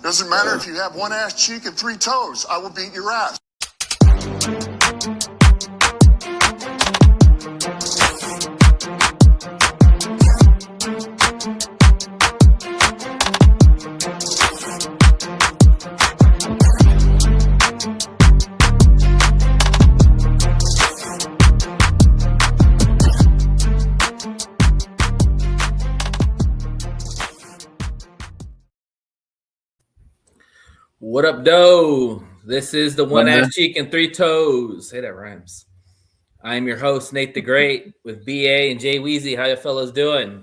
Doesn't matter if you have one ass cheek and 3 toes. I will beat your ass. What up, doe? This is the one ass cheek and 3 toes. Hey, that rhymes. I am your host, Nate the Great, with BA and Jay Weezy. How you fellas doing?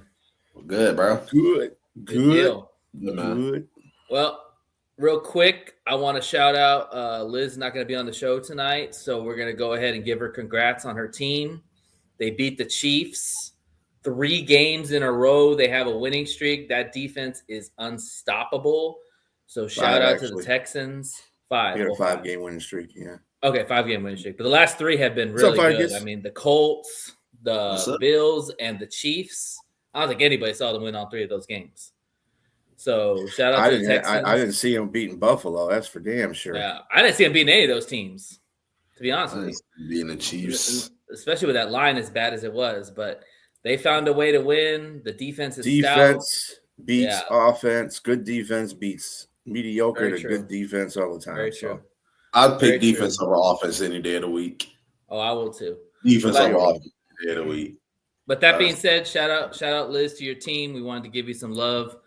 Good, bro. Good deal. Good. Well, real quick, I want to shout out Liz. Not going to be on the show tonight, so we're going to go ahead and give her congrats on her team. They beat the Chiefs 3 games in a row. They have a winning streak. That defense is unstoppable. So shout out to the Texans. 5. We had a 5-game winning streak, yeah. Okay, 5-game winning streak. But the last 3 have been really good. I mean, the Colts, the Bills, and the Chiefs. I don't think anybody saw them win all 3 of those games. So shout out to the Texans. I didn't see them beating Buffalo. That's for damn sure. Yeah, I didn't see them beating any of those teams, to be honest with you. Beating the Chiefs. Especially with that line as bad as it was. But they found a way to win. The defense is Defense beats offense. Good defense beats mediocre to good defense all the time. Very true. I'd pick defense over offense any day of the week. Oh, I will too. Defense over offense any day of the week. But that being said, shout out Liz to your team. We wanted to give you some love.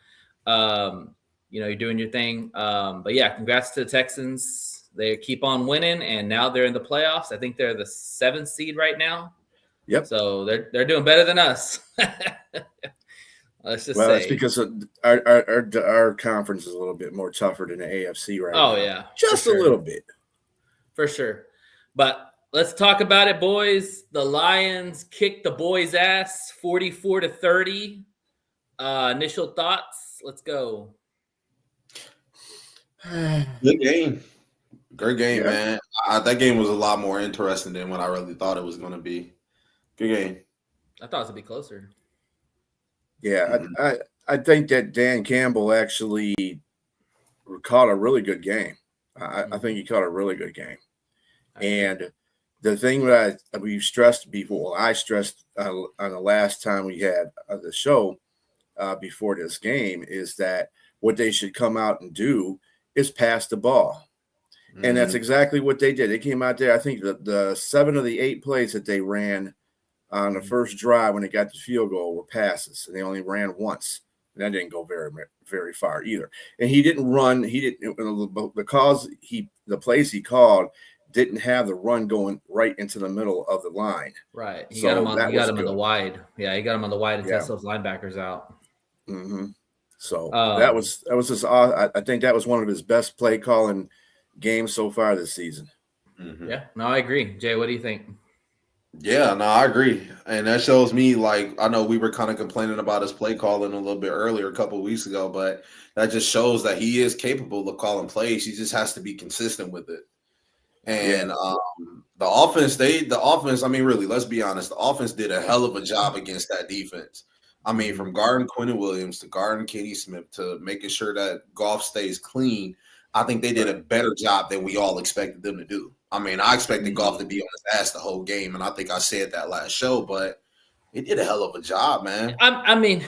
You're doing your thing. But yeah, congrats to the Texans. They keep on winning, and now they're in the playoffs. I think they're the 7th seed right now. Yep. So they're doing better than us. Let's just say. It's because our conference is a little bit more tougher than the AFC right now. Oh, yeah. Just a little bit. For sure. But let's talk about it, boys. The Lions kicked the boys' ass 44-30. Initial thoughts? Let's go. Good game. Great game, man. That game was a lot more interesting than what I really thought it was going to be. Good game. I thought it was going to be closer. Yeah, I think that Dan Campbell actually caught a really good game. I think he caught a really good game. And the thing that we stressed before, I stressed on the last time we had the show before this game, is that what they should come out and do is pass the ball. Mm-hmm. And that's exactly what they did. They came out there, I think the 7 of the 8 plays that they ran on the first drive when they got the field goal were passes, and they only ran once. And that didn't go very, very far either. And he didn't run. He didn't because the plays he called didn't have the run going right into the middle of the line. Right. He got him on the wide. Yeah, he got him on the wide and test those linebackers out. Mm-hmm. So that was just. I think that was one of his best play calling games so far this season. Mm-hmm. Yeah. No, I agree. Jay, what do you think? Yeah, no, I agree. And that shows me, I know we were kind of complaining about his play calling a little bit earlier, a couple of weeks ago, but that just shows that he is capable of calling plays. He just has to be consistent with it. And the offense, I mean, really, let's be honest, the offense did a hell of a job against that defense. I mean, from guarding Quentin Williams to guarding Kenny Smith to making sure that Goff stays clean, I think they did a better job than we all expected them to do. I mean, I expected Goff to be on his ass the whole game, and I think I said that last show, but he did a hell of a job, man. I mean,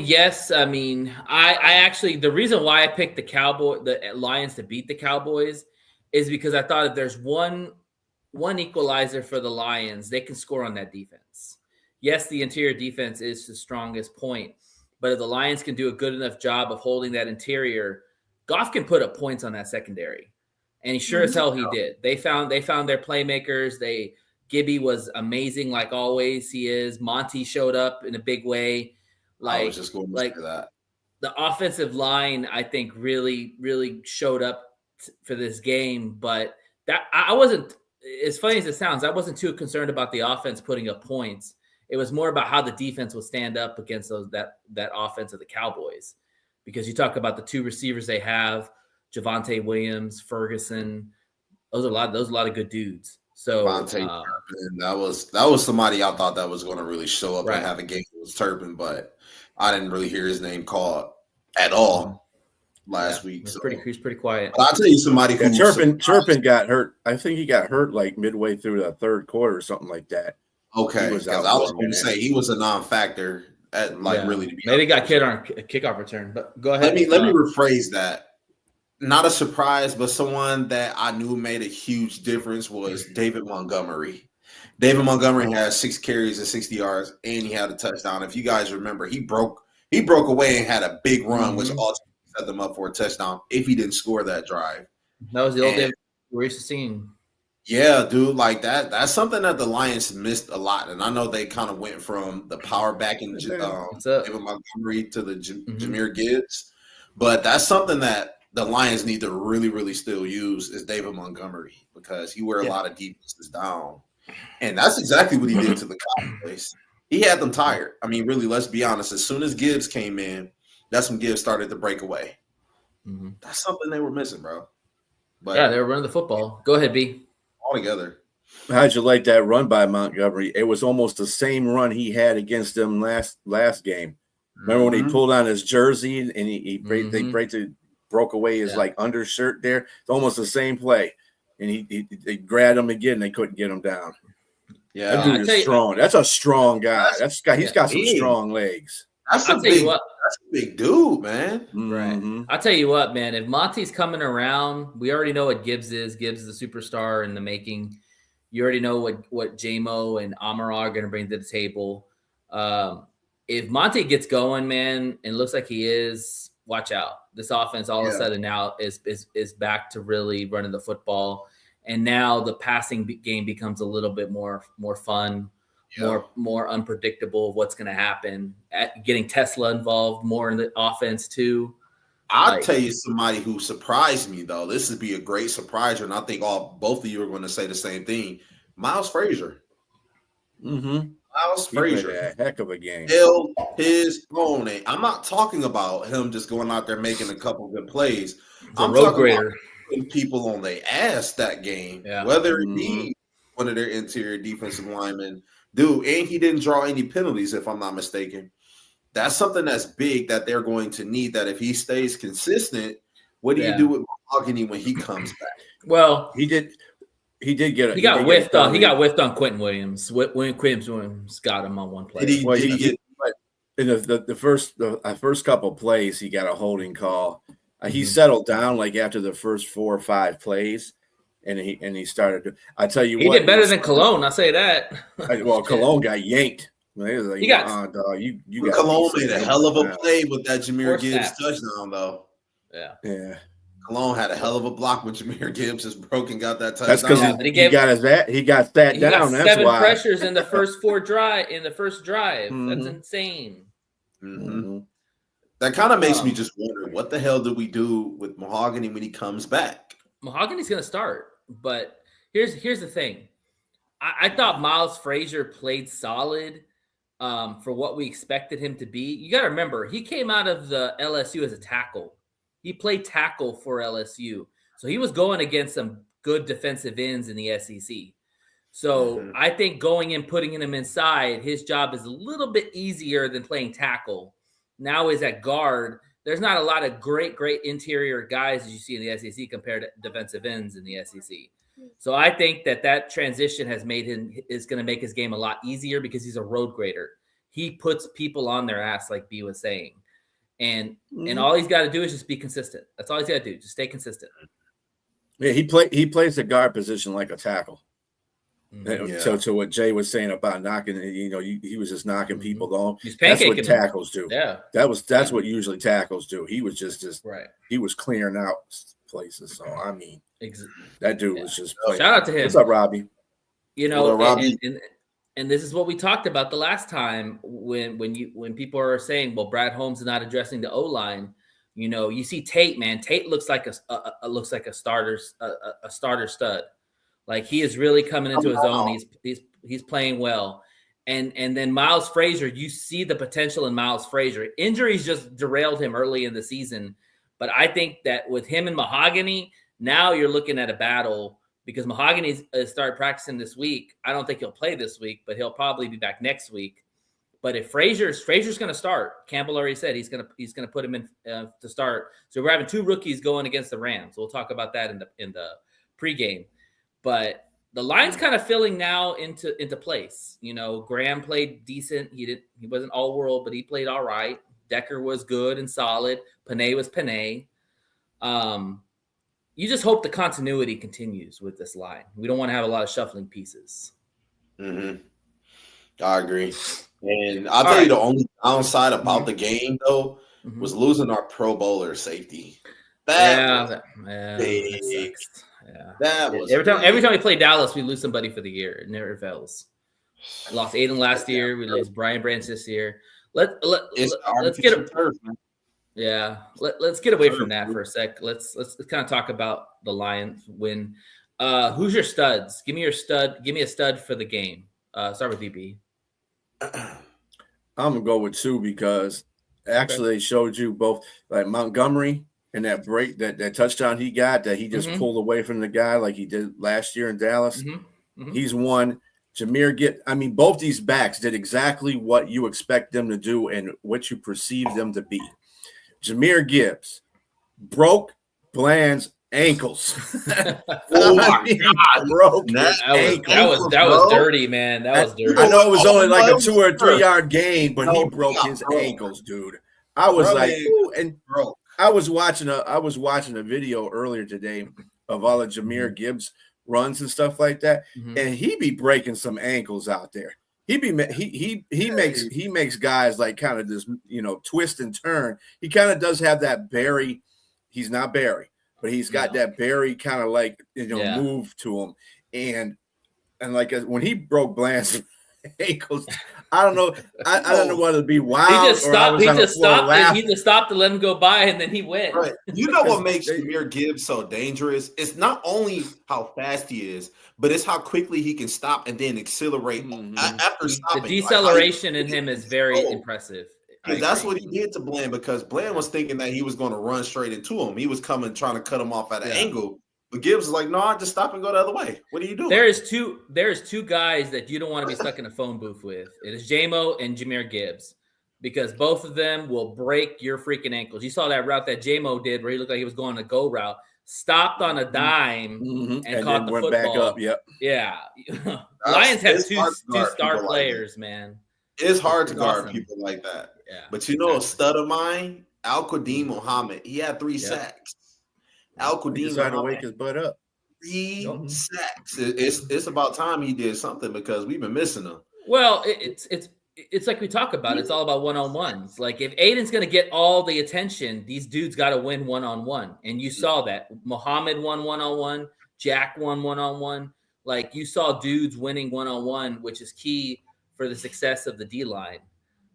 yes. I mean, I actually, the reason why I picked the Lions to beat the Cowboys is because I thought if there's one equalizer for the Lions, they can score on that defense. Yes, the interior defense is the strongest point, but if the Lions can do a good enough job of holding that interior, Goff can put up points on that secondary. And sure as hell he did. They found their playmakers. Gibby was amazing like always. He is. Monty showed up in a big way. I was just going to say that. The offensive line, I think, really, really showed up for this game. But that I wasn't, as funny as it sounds, I wasn't too concerned about the offense putting up points. It was more about how the defense would stand up against that offense of the Cowboys. Because you talk about the 2 receivers they have, Javonte Williams, Ferguson. Those are a lot of good dudes. So that was somebody I thought that was going to really show up and have a game with Turpin, but I didn't really hear his name called at all. last week. So. He's pretty quiet. But I'll tell you somebody who Turpin got hurt. I think he got hurt like midway through the third quarter or something like that. Okay, because I was going to say he was a non-factor at really to be maybe got killed on a kickoff return. But go ahead. Let me rephrase that. Not a surprise, but someone that I knew made a huge difference was David Montgomery. David Montgomery had 6 carries and 60 yards, and he had a touchdown. If you guys remember, he broke away and had a big run, which ultimately set them up for a touchdown if he didn't score that drive. That was the old David we're used to seeing. Yeah, dude, like that. That's something that the Lions missed a lot. And I know they kind of went from the power back in David Montgomery to the Jahmyr Gibbs. But that's something that the Lions need to really, really still use is David Montgomery because he wear a lot of defenses down. And that's exactly what he did to the Cowboys. He had them tired. I mean, really, let's be honest. As soon as Gibbs came in, that's when Gibbs started to break away. Mm-hmm. That's something they were missing, bro. But they were running the football. Go ahead, B. All together. How'd you like that run by Montgomery? It was almost the same run he had against them last game. Remember when he pulled on his jersey and they broke away his like undershirt there? It's almost the same play. And they grabbed him again. They couldn't get him down. Yeah, that dude is strong. That's a strong guy. He's got some strong legs. That's a big dude, man. Right. I'll tell you what, man. If Monty's coming around, we already know what Gibbs is. Gibbs is the superstar in the making. You already know what J-Mo and Amara are going to bring to the table. If Monty gets going, man, and looks like he is, watch out. This offense all of a sudden now is back to really running the football. And now the passing game becomes a little bit more fun, more unpredictable of what's going to happen. Getting Tesla involved more in the offense too. I'll tell you somebody who surprised me though. This would be a great surpriser, and I think both of you are going to say the same thing. Miles Frazier. Miles Frazier, a heck of a game. Held his own. I'm not talking about him just going out there making a couple good plays. I'm road grader. People on their ass that game, whether it be one of their interior defensive linemen, dude, and he didn't draw any penalties, if I'm not mistaken. That's something that's big that they're going to need. That if he stays consistent, what do you do with Mahogany when he comes back? Well, he did get it. He got whiffed on Quentin Williams. When Quentin Williams got him on one play. In the first couple of plays, he got a holding call. He settled down like after the first 4 or 5 plays, and he started to. I tell you, he did better than Cologne. I'll say that. Cologne got yanked. Like, he got Cologne made a hell of a play with that Jahmyr Gibbs touchdown, though. Yeah. Cologne had a hell of a block when Jahmyr Gibbs just broke and got that touchdown. That's because he got that down. That's 7 why. pressures in the first first drive. That's insane. That kind of makes me just wonder, what the hell do we do with Mahogany when he comes back? Mahogany's going to start, but here's the thing. I thought Miles Frazier played solid for what we expected him to be. You got to remember, he came out of the LSU as a tackle. He played tackle for LSU. So he was going against some good defensive ends in the SEC. So I think going in, putting him inside, his job is a little bit easier than playing tackle. Now is at guard. There's not a lot of great interior guys as you see in the SEC compared to defensive ends in the SEC. So I think that transition is going to make his game a lot easier because he's a road grader. He puts people on their ass, like B was saying. And all he's got to do is just be consistent. That's all he's got to do. Just stay consistent. Yeah, he plays the guard position like a tackle. So to what Jay was saying about knocking, he was just knocking people off. That's what tackles do. Yeah, that's what usually tackles do. He was just right. He was clearing out places. So I mean, that dude was just playing. Shout out to him. What's up, Robbie? Robbie. And this is what we talked about the last time when people are saying, well, Brad Holmes is not addressing the O-line. You see Tate, man. Tate looks like a starter stud. Like he is really coming into his own. He's playing well. And then Miles Frazier, you see the potential in Miles Frazier. Injuries just derailed him early in the season. But I think that with him and Mahogany, now you're looking at a battle because Mahogany started practicing this week. I don't think he'll play this week, but he'll probably be back next week. But if Frazier's going to start, Campbell already said he's going to put him in to start. So we're having 2 rookies going against the Rams. We'll talk about that in the pregame. But the line's kind of filling now into place. You know, Graham played decent. He wasn't all world, but he played all right. Decker was good and solid. Panay was Panay. You just hope the continuity continues with this line. We don't want to have a lot of shuffling pieces. Mm-hmm. I agree. And I'll tell you the only downside about the game, though, was losing our Pro Bowler safety. That sucks. Yeah. That was every time we play Dallas, we lose somebody for the year. It never fails. I lost Aiden last year. We lose Brian Branch this year. Let's get turf, man. Yeah. Let's get away from that for a sec. Let's kind of talk about the Lions win. Who's your studs? Give me a stud for the game. Start with DB. I'm gonna go with 2 because actually they showed you both, like Montgomery and that break, that touchdown he got that he just pulled away from the guy like he did last year in Dallas. He's one. Jameer both these backs did exactly what you expect them to do and what you perceive them to be. Jameer Gibbs broke Bland's ankles. Oh my God, broke that was dirty, man. That was dirty. I know it was only like a 2 or 3 yard gain, but he broke his ankles, dude. I was I was watching a video earlier today of all of Jameer Gibbs runs and stuff like that, and he be breaking some ankles out there. He makes guys like kind of this, twist and turn. He kind of does have that Barry. He's not Barry, but he's got that Barry kind of like move to him, and like when he broke Bland's ankles, I don't know. I don't know whether to be wild. He just stopped. He just stopped to let him go by, and then he went. Right. You know what makes Jameer Gibbs so dangerous? It's not only how fast he is, but it's how quickly he can stop and then accelerate after stopping. The deceleration in him is very impressive. That's what he did to Bland, because Bland was thinking that he was going to run straight into him. He was trying to cut him off at an angle. But Gibbs is like, no, just stop and go the other way. What are you doing? There's two guys that you don't want to be stuck in a phone booth with. It is J-Mo and Jameer Gibbs, because both of them will break your freaking ankles. You saw that route that J-Mo did where he looked like he was going a go route, stopped on a dime and caught the went football. Back up. Yep. Yeah. Lions have two star players, man. It's hard to guard people like that. Yeah. But a stud of mine, Al-Qadim Muhammad, he had 3 sacks. Al-Qadim tried to wake his butt up. 3 sacks. It's about time he did something, because we've been missing him. Well, it's like we talk about. It's all about one-on-ones. Like if Aiden's going to get all the attention, these dudes got to win one-on-one. And you saw that. Muhammad won one-on-one. Jack won one-on-one. Like you saw dudes winning one-on-one, which is key for the success of the D-line,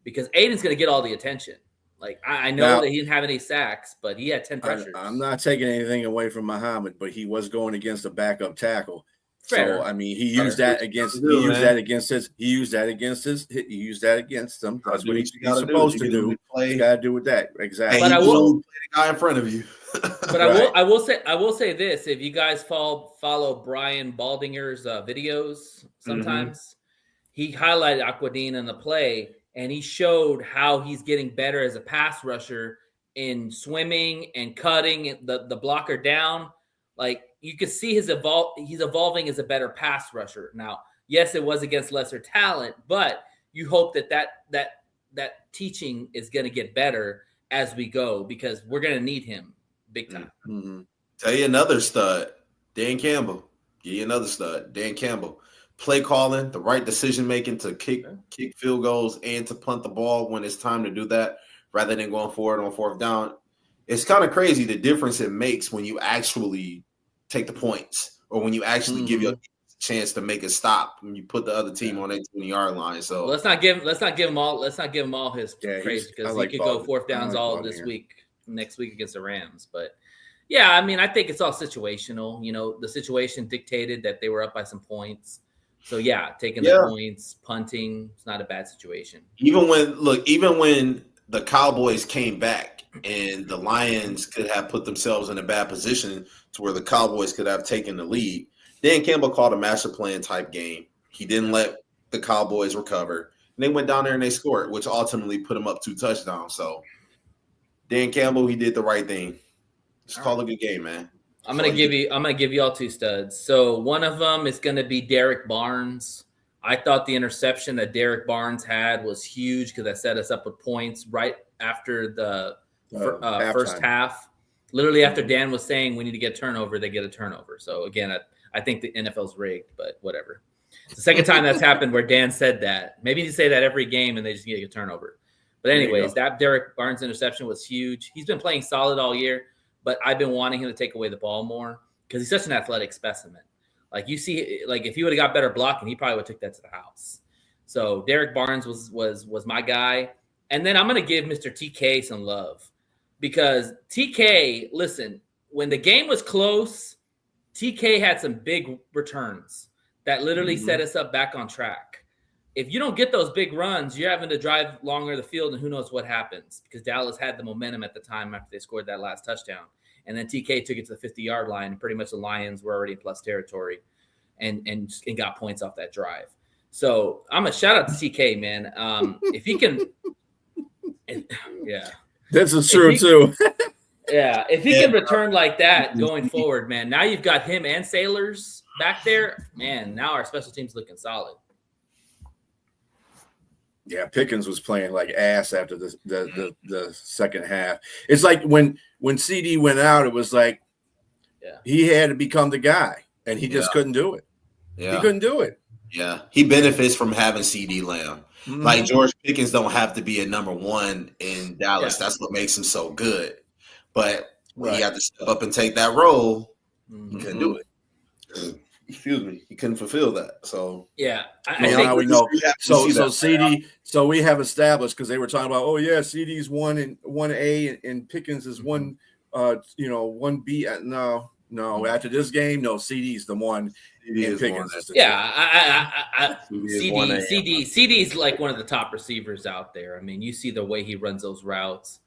because Aiden's going to get all the attention. Like I know that he didn't have any sacks, but he had 10 pressures. I'm not taking anything away from Muhammad, but he was going against a backup tackle. Fair. So he used that against them. That's what he's supposed to do. He's got to do with that. Exactly. But I will play the guy in front of you. But I will say this: if you guys follow Brian Baldinger's videos, sometimes he highlighted Aquadine in the play. And he showed how he's getting better as a pass rusher in swimming and cutting the blocker down. Like you could see he's evolving as a better pass rusher. Now, yes, it was against lesser talent, but you hope that teaching is going to get better as we go, because we're going to need him big time. Mm-hmm. Tell you another stud, Dan Campbell. Give you another stud, Dan Campbell. Play calling, the right decision making to kick field goals and to punt the ball when it's time to do that, rather than going forward on 4th down. It's kind of crazy the difference it makes when you actually take the points, or when you actually give your chance to make a stop when you put the other team on that 20-yard line. So let's not give him all his praise, because he could go 4th downs all this week, next week against the Rams. But yeah, I think it's all situational. The situation dictated that they were up by some points. So yeah, taking the points, punting, it's not a bad situation. Even when the Cowboys came back and the Lions could have put themselves in a bad position to where the Cowboys could have taken the lead, Dan Campbell called a master plan type game. He didn't let the Cowboys recover. they went down there and they scored, which ultimately put them up 2 touchdowns. So Dan Campbell, he did the right thing. Just call it a good game, man. I'm gonna give you all 2 studs. So one of them is gonna be Derek Barnes. I thought the interception that Derek Barnes had was huge because that set us up with points right after the first half. Literally after Dan was saying we need to get a turnover, they get a turnover. So again, I think the NFL's rigged, but whatever. It's the second time that's happened where Dan said that. Maybe you say that every game and they just get a turnover. But anyways, that Derek Barnes interception was huge. He's been playing solid all year, but I've been wanting him to take away the ball more because he's such an athletic specimen. Like you see, like if he would have got better blocking, he probably would have took that to the house. So Derek Barnes was my guy. And then I'm going to give Mr. TK some love because TK, listen, when the game was close, TK had some big returns that literally set us up back on track. If you don't get those big runs, you're having to drive longer the field and who knows what happens because Dallas had the momentum at the time after they scored that last touchdown. And then TK took it to the 50-yard line, and pretty much the Lions were already in plus territory and got points off that drive. So I'm a shout out to TK, man. If he can, yeah. This is true, too. Yeah, if he can return like that going forward, man, now you've got him and Sailors back there. Man, now our special team's looking solid. Yeah, Pickens was playing like ass after the second half. It's like when CD went out, it was like he had to become the guy, and he just couldn't do it. Yeah. He couldn't do it. Yeah, he benefits from having CD Lamb. Mm-hmm. Like George Pickens don't have to be a number 1 in Dallas. Yeah. That's what makes him so good. But when he had to step up and take that role, he couldn't do it. Excuse me, he couldn't fulfill that. So yeah, I think now we know. So CD, so we have established because they were talking about, oh yeah, CD's 1A and Pickens is 1, 1B. No. After this game, no, CD's the one. And Pickens is the CD's like one of the top receivers out there. I mean, you see the way he runs those routes.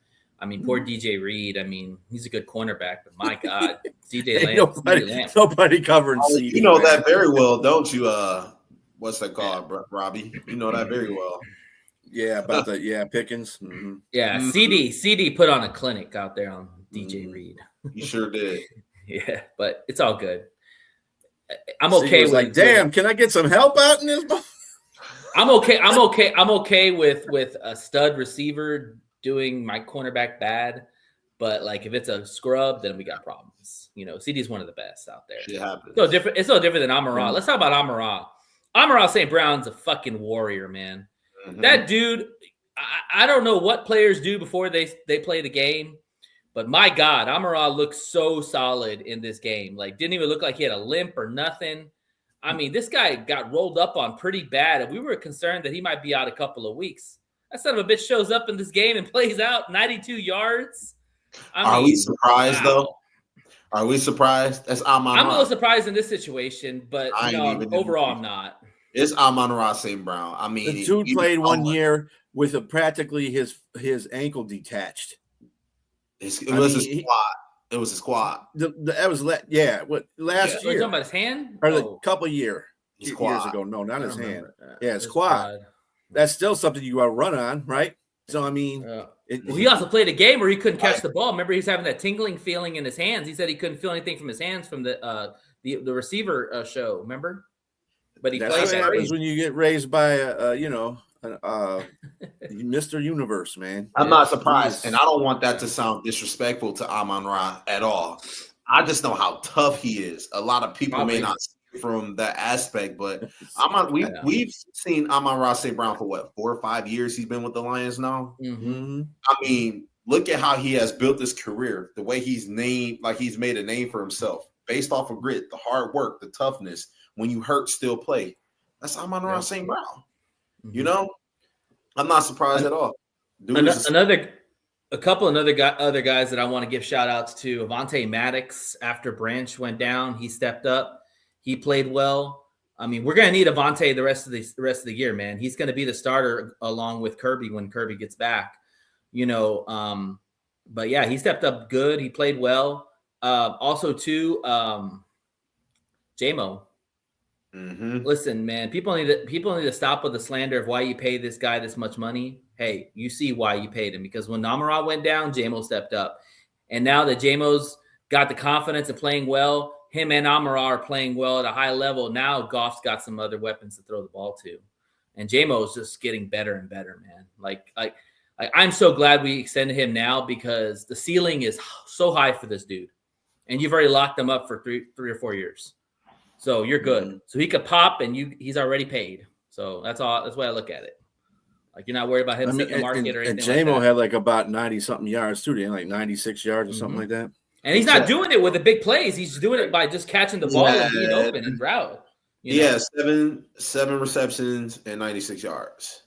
I mean, poor DJ Reed. I mean, he's a good cornerback, but my God, CJ Lamb. Nobody covering CD. You know that very well, don't you? What's that called, Robbie? You know that very well. Yeah, about Pickens. Mm-hmm. Yeah, CD put on a clinic out there on DJ Reed. He sure did. Yeah, but it's all good. I'm okay with like, damn, can I get some help out in this? I'm okay with a stud receiver doing my cornerback bad, but like if it's a scrub, then we got problems. You know, CD's one of the best out there. It's no different than Amon-Ra. Let's talk about Amon-Ra. Amon-Ra St. Brown's a fucking warrior, man. Mm-hmm. That dude, I don't know what players do before they play the game, but my God, Amon-Ra looks so solid in this game. Like, didn't even look like he had a limp or nothing. I mean, this guy got rolled up on pretty bad, and we were concerned that he might be out a couple of weeks. That son of a bitch shows up in this game and plays out 92 yards. Are we surprised, though? Are we surprised? That's Amon-Ra. I'm a little surprised in this situation, but overall, I'm not. It's Amon-Ra St. Brown. I mean, the dude played 1 year with practically his ankle detached. It was a squat. It was a squat. That was last year. You're talking about his hand? Or a couple years ago. No, not his hand. Yeah, his quad. That's still something you got to run on, right? So, I mean. He also played a game where he couldn't catch the ball. Remember, he's having that tingling feeling in his hands. He said he couldn't feel anything from his hands from the receiver show, remember? But he played. That's what happens when you get raised by, Mr. Universe, man. I'm not surprised, and I don't want that to sound disrespectful to Amon-Ra at all. I just know how tough he is. A lot of people may not see it from that aspect, but we've seen Amon-Ra St. Brown for what, 4 or 5 years he's been with the Lions now? Mm-hmm. I mean, look at how he has built his career, the way he's made a name for himself based off of grit, the hard work, the toughness. When you hurt, still play. That's Amon-Ra St. Brown. Mm-hmm. You know, I'm not surprised at all. A couple of other guys that I want to give shout outs to. Avonte Maddox, after Branch went down, he stepped up. He played well. I mean, we're going to need Avonte the rest of the year, man. He's going to be the starter along with Kirby when Kirby gets back. You know, but yeah, he stepped up good. He played well. Also, too, J-Mo. Listen, man, people need to stop with the slander of why you pay this guy this much money. Hey, you see why you paid him, because when Namara went down, J-Mo stepped up. And now that J-Mo's got the confidence of playing well, him and Amara are playing well at a high level. Now Goff's got some other weapons to throw the ball to. And J-Mo's just getting better and better, man. Like I'm so glad we extended him now, because the ceiling is so high for this dude. And you've already locked him up for three or 4 years. So you're good. So he could pop, and he's already paid. So that's all. That's the way I look at it. Like, you're not worried about him setting the market or anything. And J-Mo had like about 90-something yards too. Like 96 yards or something like that. And he's not doing it with the big plays. He's doing it by just catching the ball and being open and route. Yeah, 7 receptions and 96 yards.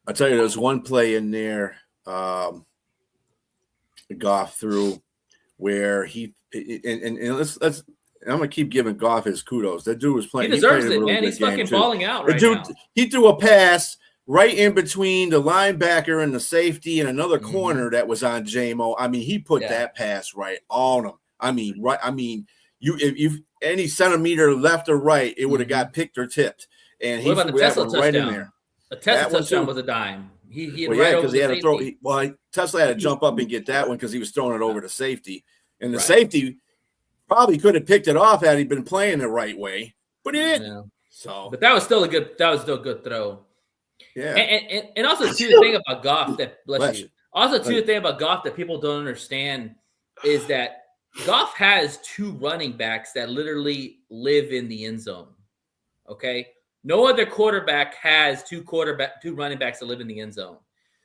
I'll tell you, there's one play in there Goff threw where he and let's I'm gonna keep giving Goff his kudos. That dude was playing. He deserves it, man. He's fucking balling out right now. He threw a pass right in between the linebacker and the safety and another corner that was on J-Mo. I mean, he put that pass right on him. I mean, right. I mean, if any centimeter left or right, it would have got picked or tipped. And what about the Tesla touchdown? Right in there. The Tesla touchdown was a dime. He had because he had to throw. Tesla had to jump up and get that one because he was throwing it over to safety, and the safety probably could have picked it off had he been playing the right way, but he didn't. Yeah. So, but that was still a good throw. Yeah, and also too, the thing about Goff that the thing about Goff that people don't understand is that Goff has 2 running backs that literally live in the end zone. Okay, no other quarterback has 2 running backs that live in the end zone.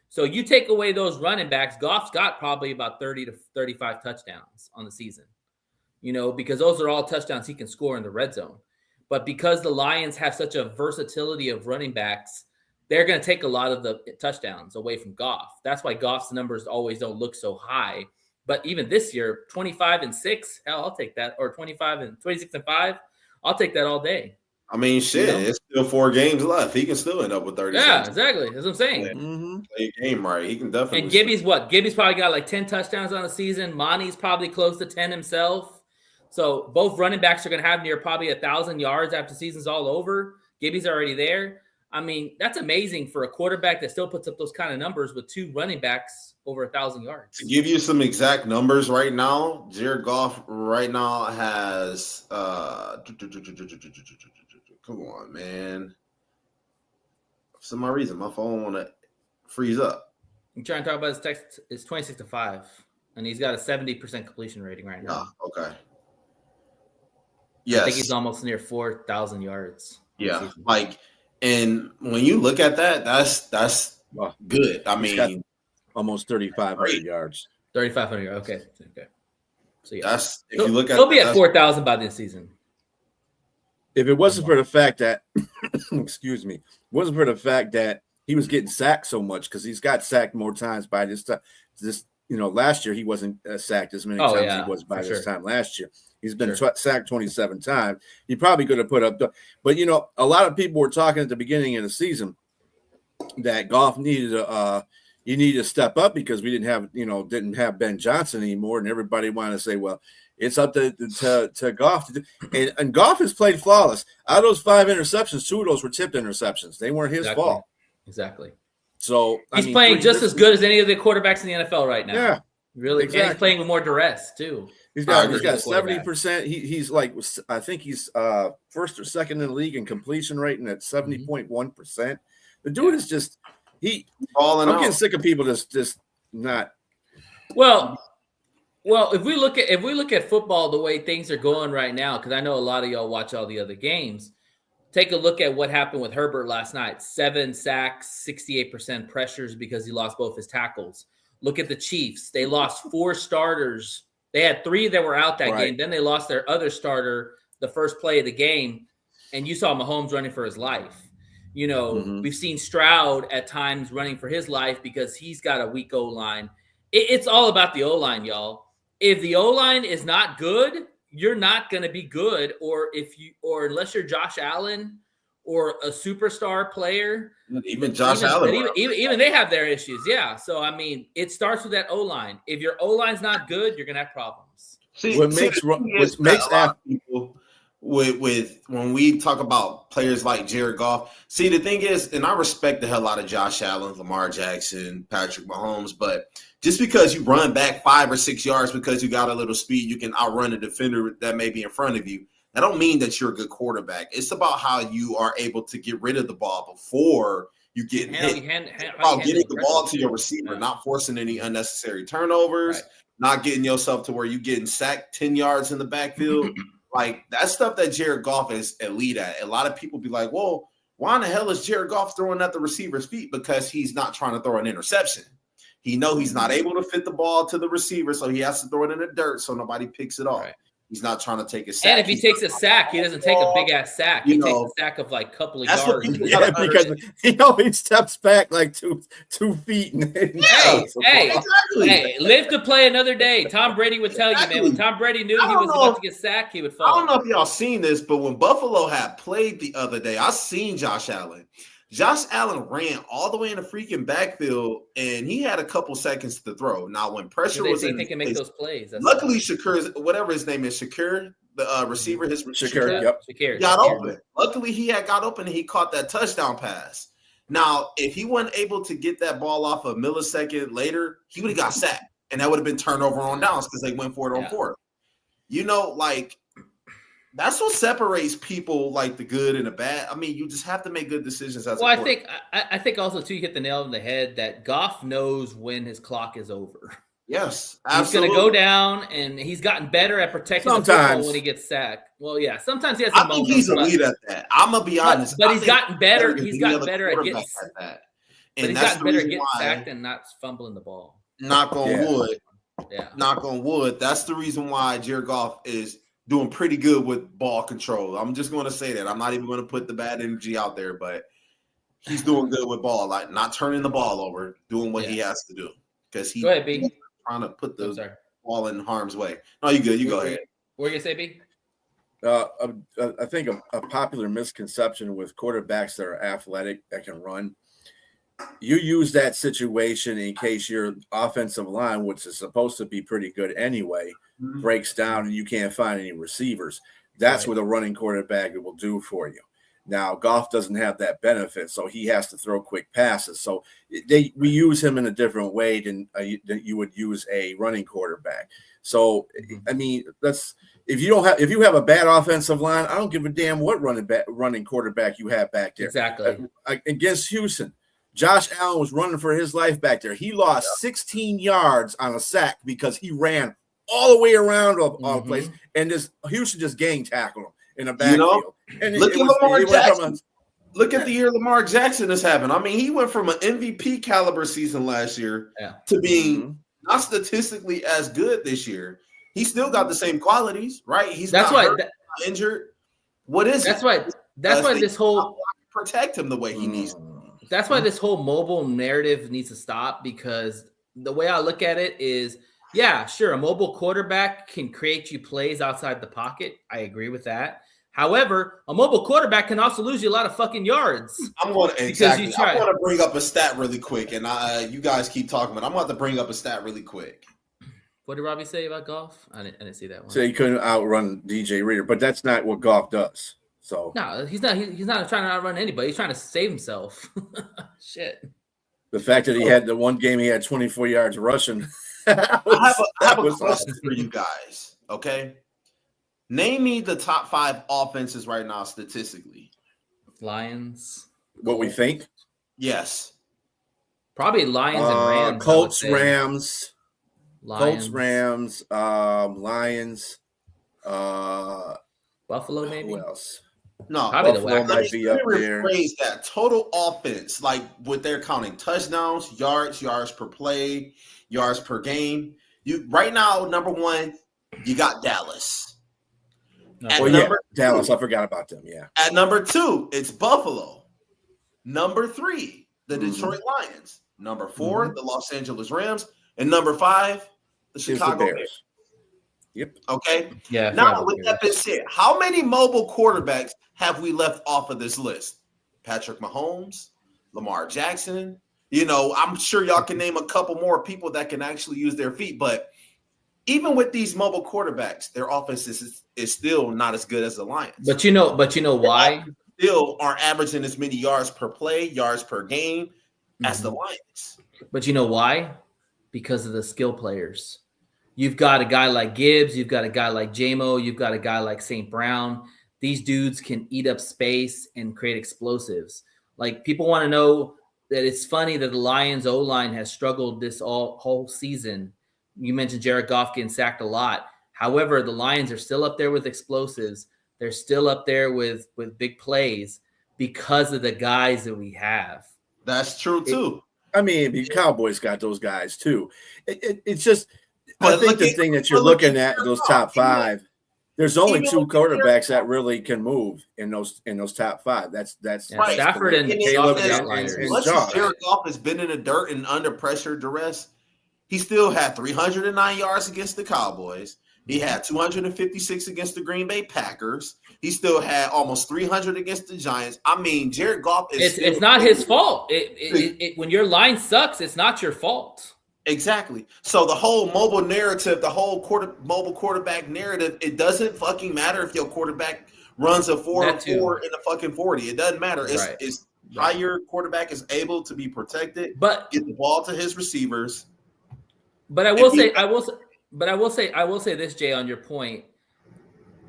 So you take away those running backs, Goff's got probably about 30 to 35 touchdowns on the season. Because those are all touchdowns he can score in the red zone. But because the Lions have such a versatility of running backs, they're going to take a lot of the touchdowns away from Goff. That's why Goff's numbers always don't look so high. But even this year, 25-6, hell, I'll take that. Or 26-5, I'll take that all day. I mean, shit, it's still 4 games left. He can still end up with 30. Yeah, exactly. That's what I'm saying. Play a game right. He can definitely. And Gibby's what? Gibby's probably got like 10 touchdowns on the season. Monty's probably close to 10 himself. So both running backs are going to have near probably 1,000 yards after the season's all over. Gibby's already there. I mean, that's amazing for a quarterback that still puts up those kind of numbers with 2 running backs over 1,000 yards. To give you some exact numbers right now, Jared Goff right now has come on, man. For some reason, my phone want to freeze up. I'm trying to talk about his text. It's 26-5, and he's got a 70% completion rating right now. Okay. Yes. I think he's almost near 4,000 yards. Yeah, and when you look at that, that's good. I mean, almost 3,500 yards. 3,500. Okay. So yeah, if you look at, he'll be at 4,000 by this season. If it wasn't for the fact that, excuse me, wasn't for the fact that he was getting sacked so much, because he's got sacked more times by this time. Last year he wasn't sacked as many times as he was by this time last year. He's been sacked 27 times. He probably could have put up but a lot of people were talking at the beginning of the season that Goff needed to step up because we didn't have Ben Johnson anymore, and everybody wanted to say, well, it's up to Goff to do. And Goff has played flawless. Out of those 5 interceptions, 2 of those were tipped interceptions. They weren't his fault. Exactly. So he's playing just as good as any of the quarterbacks in the NFL right now. Yeah, really. Exactly. And he's playing with more duress too. He's got 70%. He's like, I think he's first or second in the league in completion rating at 70.1%. The dude is just I'm getting sick of people just not. Well, if we look at football the way things are going right now, because I know a lot of y'all watch all the other games. Take a look at what happened with Herbert last night. 7 sacks, 68% pressures because he lost both his tackles. Look at the Chiefs. They lost 4 starters. They had 3 that were out that game. Then they lost their other starter the first play of the game. And you saw Mahomes running for his life. We've seen Stroud at times running for his life because he's got a weak O-line. It's all about the O-line, y'all. If the O-line is not good, you're not going to be good, or unless you're Josh Allen or a superstar player. Even Josh Allen. Even they have their issues. Yeah. So, I mean, it starts with that O-line. If your O-line's not good, you're going to have problems. What with when we talk about players like Jared Goff. See, the thing is, and I respect the hell out of Josh Allen, Lamar Jackson, Patrick Mahomes, but just because you run back 5 or 6 yards because you got a little speed, you can outrun a defender that may be in front of you. That don't mean that you're a good quarterback. It's about how you are able to get rid of the ball before you get hit. It's about getting the ball to your receiver, not forcing any unnecessary turnovers, not getting yourself to where you're getting sacked 10 yards in the backfield. Like, that's stuff that Jared Goff is elite at. A lot of people be like, well, why in the hell is Jared Goff throwing at the receiver's feet? Because he's not trying to throw an interception. He know he's not able to fit the ball to the receiver, so he has to throw it in the dirt so nobody picks it off. Right. He's not trying to take a sack. And if he takes a sack, he doesn't take a big-ass sack. He takes a sack of, like, a couple of yards. Because he always steps back like two feet. Hey, live to play another day. Tom Brady would tell you, man. When Tom Brady knew he was about to get sacked, he would fall. I don't know if y'all seen this, but when Buffalo had played the other day, I seen Josh Allen. Josh Allen ran all the way in the freaking backfield, and he had a couple seconds to throw. Now, when pressure was in, they can make those plays. Luckily, Shakur's whatever his name is, Shakur, the receiver, Shakur got open. Luckily, he had got open and he caught that touchdown pass. Now, if he wasn't able to get that ball off a millisecond later, he would have got sacked, and that would have been turnover on downs because they went for it on fourth. You know, like. That's what separates people like the good and the bad. I mean, you just have to make good decisions as a quarterback. I think also too, you hit the nail on the head that Goff knows when his clock is over. Yes, absolutely. He's going to go down, and he's gotten better at protecting the football when he gets sacked. Well, yeah, sometimes he has. I think he's elite at that. I'm gonna be honest, but he's gotten better. He's gotten better at getting that. But he's gotten better at getting sacked and not fumbling the ball. Knock on wood. Yeah. Knock on wood. That's the reason why Jared Goff is doing pretty good with ball control. I'm just going to say that. I'm not even going to put the bad energy out there, but he's doing good with ball, like not turning the ball over, doing what he has to do. Because he's trying to put the ball in harm's way. No, you good. You go ahead. What are you going to say, B? I think a popular misconception with quarterbacks that are athletic, that can run, you use that situation in case your offensive line, which is supposed to be pretty good anyway, breaks down and you can't find any receivers. That's what a running quarterback will do for you. Now, Goff doesn't have that benefit, so he has to throw quick passes. So we use him in a different way than you would use a running quarterback. So, I mean, if you have a bad offensive line, I don't give a damn what running quarterback you have back there. Exactly. Against Houston, Josh Allen was running for his life back there. He lost 16 yards on a sack because he ran all the way around all the place, and Houston just gang tackled him in the backfield. Look at Lamar Jackson. Look at the year Lamar Jackson has happened. I mean, he went from an MVP caliber season last year to being not statistically as good this year. He still got the same qualities, right? He's not injured. What is that's why this whole protect him the way he needs to. That's why this whole mobile narrative needs to stop, because the way I look at it is, yeah, sure, a mobile quarterback can create you plays outside the pocket. I agree with that. However, a mobile quarterback can also lose you a lot of fucking yards. I want to bring up a stat really quick, and you guys keep talking, but I'm about to bring up a stat really quick. What did Robbie say about Goff? I didn't see that one. So he couldn't outrun DJ Reader, but that's not what Goff does. So no, he's not trying to outrun anybody. He's trying to save himself. Shit. The fact that he had the one game he had 24 yards rushing. I have a question for you guys. Okay, name me the top 5 offenses right now statistically. Lions. What we think? Yes. Probably Lions and Rams. Colts, Rams. Lions. Colts, Rams. Lions. Buffalo, maybe. Who else? No, Buffalo might be up there. Rephrase that total offense, like what they're counting touchdowns, yards per play, yards per game. You right now, number 1, you got Dallas. Dallas. I forgot about them. Yeah. At number 2, it's Buffalo. Number 3, the Detroit Lions. Number 4, the Los Angeles Rams, and number 5, the Chicago Bears. Yep. Okay. Yeah. Now, with that being said, how many mobile quarterbacks have we left off of this list? Patrick Mahomes, Lamar Jackson. You know, I'm sure y'all can name a couple more people that can actually use their feet, but even with these mobile quarterbacks, their offense is still not as good as the Lions. But you know why? Still aren't averaging as many yards per play, yards per game as the Lions. But you know why? Because of the skill players. You've got a guy like Gibbs. You've got a guy like JMO. You've got a guy like St. Brown. These dudes can eat up space and create explosives. Like, people want to know that it's funny that the Lions O-line has struggled this whole season. You mentioned Jared Goff getting sacked a lot. However, the Lions are still up there with explosives. They're still up there with big plays because of the guys that we have. That's true too. The Cowboys got those guys too. It's just, I think the thing that you're looking at, those top five, there's only two quarterbacks that really can move in those top five. That's right. Stafford and Caleb and Josh. Jared Goff has been in the dirt and under pressure, duress. He still had 309 yards against the Cowboys. He had 256 against the Green Bay Packers. He still had almost 300 against the Giants. Jared Goff is. It's not his fault. When your line sucks, it's not your fault. Exactly. So the whole mobile narrative, the whole mobile quarterback narrative, it doesn't fucking matter if your quarterback runs a 4-4 in the fucking 40. It doesn't matter. It's how your quarterback is able to be protected, but get the ball to his receivers. But I will say this, Jay, on your point,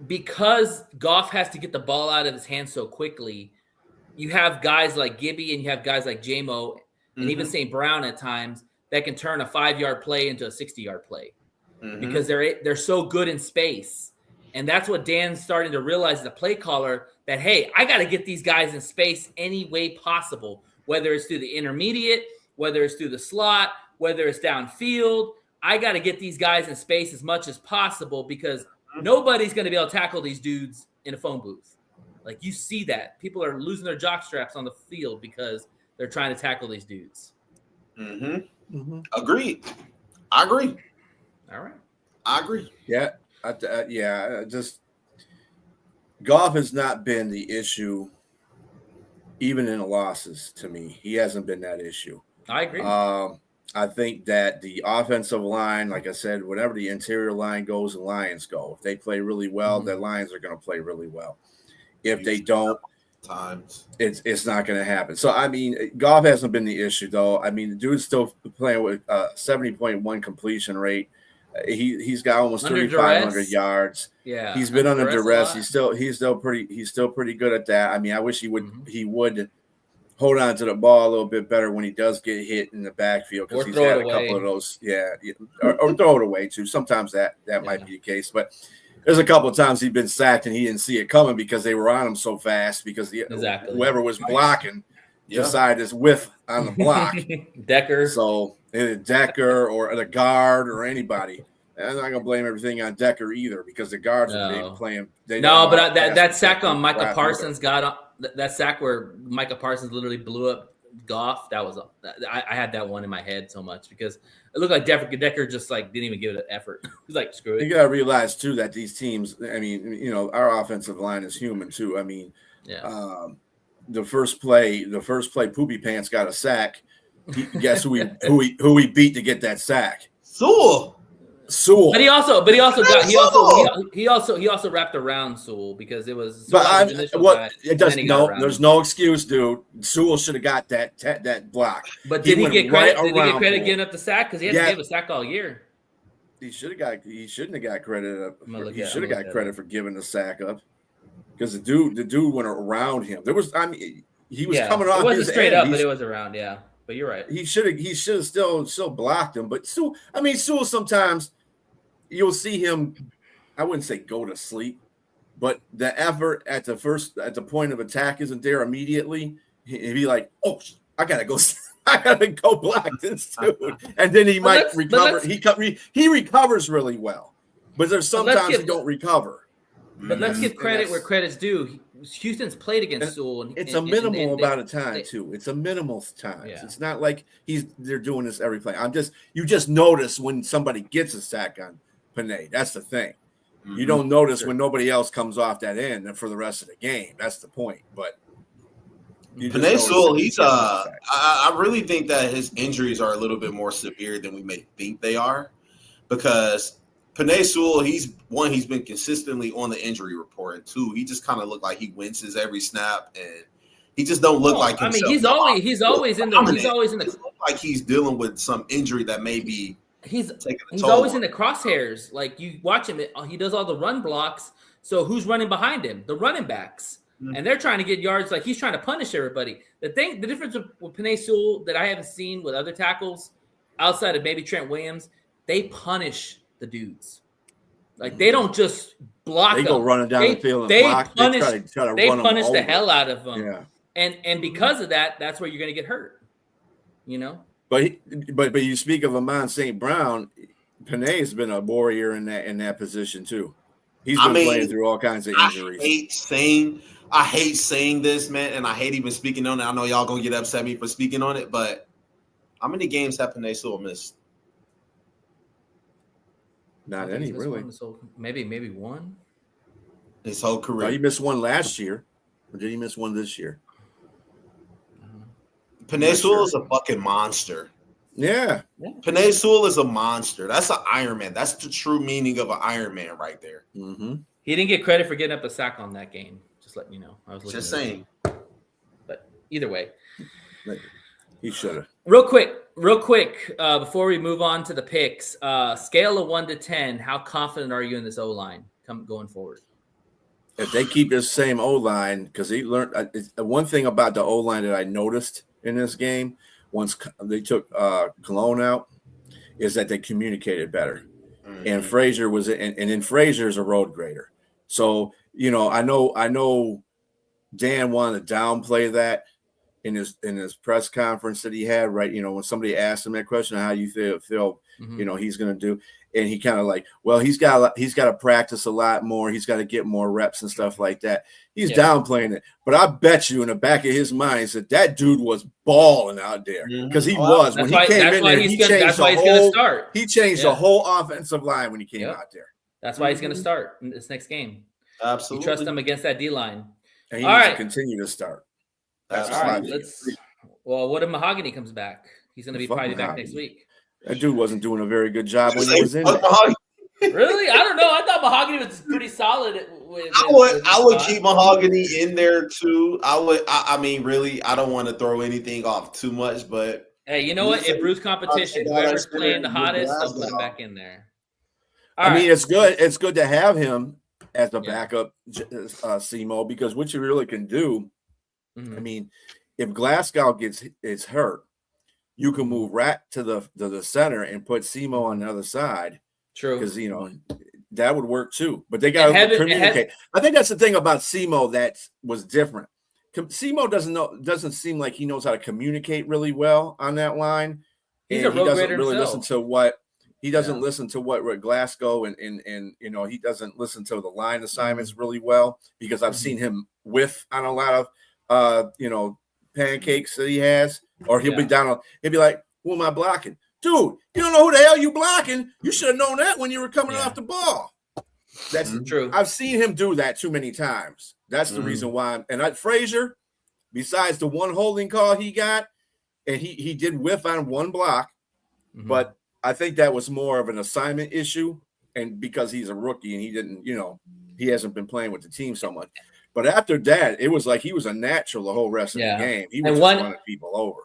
because Goff has to get the ball out of his hands so quickly. You have guys like Gibby and you have guys like JMO and even St. Brown at times that can turn a 5-yard play into a 60-yard play because they're so good in space. And that's what Dan's starting to realize as a play caller, that, hey, I got to get these guys in space any way possible, whether it's through the intermediate, whether it's through the slot, whether it's downfield. I got to get these guys in space as much as possible because nobody's going to be able to tackle these dudes in a phone booth. Like, you see that. People are losing their jock straps on the field because they're trying to tackle these dudes. Agreed. I agree. All right. I agree. Yeah. Just Goff has not been the issue, even in the losses. To me, he hasn't been that issue. I agree. I think that the offensive line, like I said, whenever the interior line goes, the Lions go. If they play really well, the Lions are going to play really well. If they don't, it's not going to happen. So, Goff hasn't been the issue, though. The dude's still playing with 70.1 completion rate. He's got almost 3,500 yards. Yeah, he's been under duress. He's still pretty good at that. I wish he would hold on to the ball a little bit better when he does get hit in the backfield, because he's had a couple of those. Or throw it away too. Sometimes that might be the case, but there's a couple of times he's been sacked and he didn't see it coming because they were on him so fast because whoever was blocking decided to whiff on the block. Decker. So Decker or the guard or anybody. And I'm not gonna blame everything on Decker either, because the guards are playing. But that sack on Micah Parsons that sack where Micah Parsons literally blew up Goff. That was I had that one in my head so much because it looked like Decker just like didn't even give it an effort. He's like, screw it. You gotta realize too that these teams. Our offensive line is human too. The first play, Poopy Pants got a sack. Guess who he beat to get that sack? Sewell. But he also wrapped around Sewell because it was. There's no excuse, dude. Sewell should have got that block. But did he get credit? Did he get credit giving up the sack? Because he hadn't given a sack all year. He shouldn't have got credit. He should have got credit for giving the sack up, because the dude went around him. There was, he was coming off. It wasn't straight up, but it was around. Yeah, but you're right. He should have still blocked him. But Sewell sometimes you'll see him, I wouldn't say go to sleep, but the effort at the point of attack isn't there immediately. He'd be like, "Oh, I gotta go block this dude," and then he might recover. He recovers really well, but there's sometimes he don't recover. But let's give credit where credit's due. Houston's played against Sewell. It's a minimal amount of time too. It's a minimal time. Yeah. It's not like they're doing this every play. You just notice when somebody gets a sack on Panay. That's the thing. You don't notice when nobody else comes off that end for the rest of the game. That's the point. But Panay Sewell, he's I really think that his injuries are a little bit more severe than we may think they are, because Penei Sewell, he's been consistently on the injury report, and two, he just kind of looked like he winces every snap, and he just don't look like himself. I mean, he's always in the like he's dealing with some injury that may be he's always in the crosshairs. Like you watch him, he does all the run blocks. So who's running behind him? The running backs. And they're trying to get yards, like he's trying to punish everybody. The difference with Penei Sewell that I haven't seen with other tackles outside of maybe Trent Williams, they punish the dudes. Like they don't just block. They go running down the field and they block. Punish, they punish the hell out of them. Yeah. And because of that, that's where you're going to get hurt. You know. But you speak of Amon St. Brown, Penei's been a warrior in that position too. He's been playing through all kinds of injuries. I hate saying this, man, and I hate even speaking on it. I know y'all gonna get upset at me for speaking on it, but how many games have Penei Sewell missed? Not any, really. Maybe one. His whole career. No, he missed one last year. Or did he miss one this year? Penei Sewell is a fucking monster. Yeah. Penei Sewell is a monster. That's an Iron Man. That's the true meaning of an Iron Man right there. Mm-hmm. He didn't get credit for getting up a sack on that game. Just letting you know. I was just saying. But either way. He should have. Real quick, before we move on to the picks, scale of 1 to 10, how confident are you in this O-line going forward? If they keep this same O-line, because he learned one thing about the O-line that I noticed in this game, once they took Cologne out, is that they communicated better. Mm-hmm. And Frazier was, and then Frazier's a road grader. So, I know Dan wanted to downplay that in his press conference that he had, right? When somebody asked him that question, how you feel Mm-hmm. He's going to do, and he kind of like, well, he's got to practice a lot more. He's got to get more reps and stuff like that. He's downplaying it, but I bet you in the back of his mind that dude was balling out there because he was when he came in there. He changed the whole offensive line when he came out there. That's why he's going to start in this next game. Absolutely, you trust him against that D line, and he needs to continue to start. That's all right. What if Mahogany comes back? He's going to be probably back next week. That dude wasn't doing a very good job when he was in there. Really? I don't know. I thought Mahogany was pretty solid. I would keep Mahogany in there too. I mean, really, I don't want to throw anything off too much, but hey, you know what? It brews competition. Whoever's playing the hottest, they'll put him back in there. I mean, it's good. It's good to have him as a backup, Simo, because what you really can do. I mean, if Glasgow is hurt, you can move right to the center and put Simo on the other side. True, because that would work too. But they got to communicate. I think that's the thing about Simo that was different. Simo doesn't seem like he knows how to communicate really well on that line. He doesn't really listen to what listen to what Glasgow and he doesn't listen to the line assignments really well because I've seen him whiff on a lot of pancakes that he has, or he'll be like, who am I blocking? Dude, you don't know who the hell you blocking. You should have known that when you were coming off the ball. That's true. I've seen him do that too many times. That's the reason why. And Frazier, besides the one holding call he got, and he did whiff on one block, but I think that was more of an assignment issue, and because he's a rookie and he didn't, he hasn't been playing with the team so much. But after that, it was like he was a natural the whole rest of the game. He was just running people over.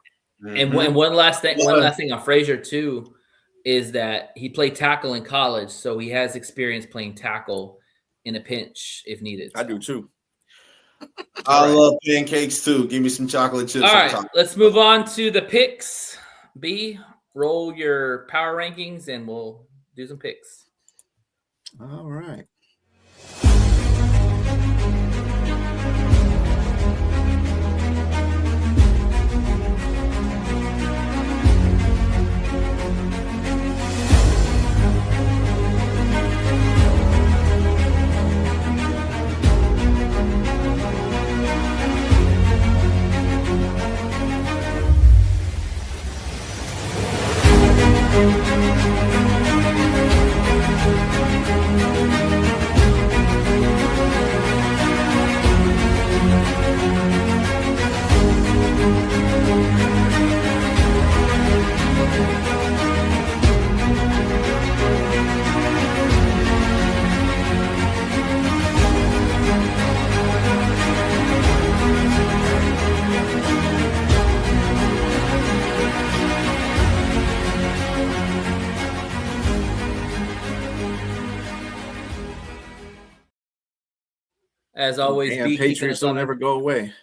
And one last thing on Frazier too is that he played tackle in college, so he has experience playing tackle in a pinch if needed. I do too. I love pancakes too. Give me some chocolate chips. All right, let's move on to the picks. B, roll your power rankings and we'll do some picks. All right. As always, Damn, be keeping Patriots us on don't ever go away.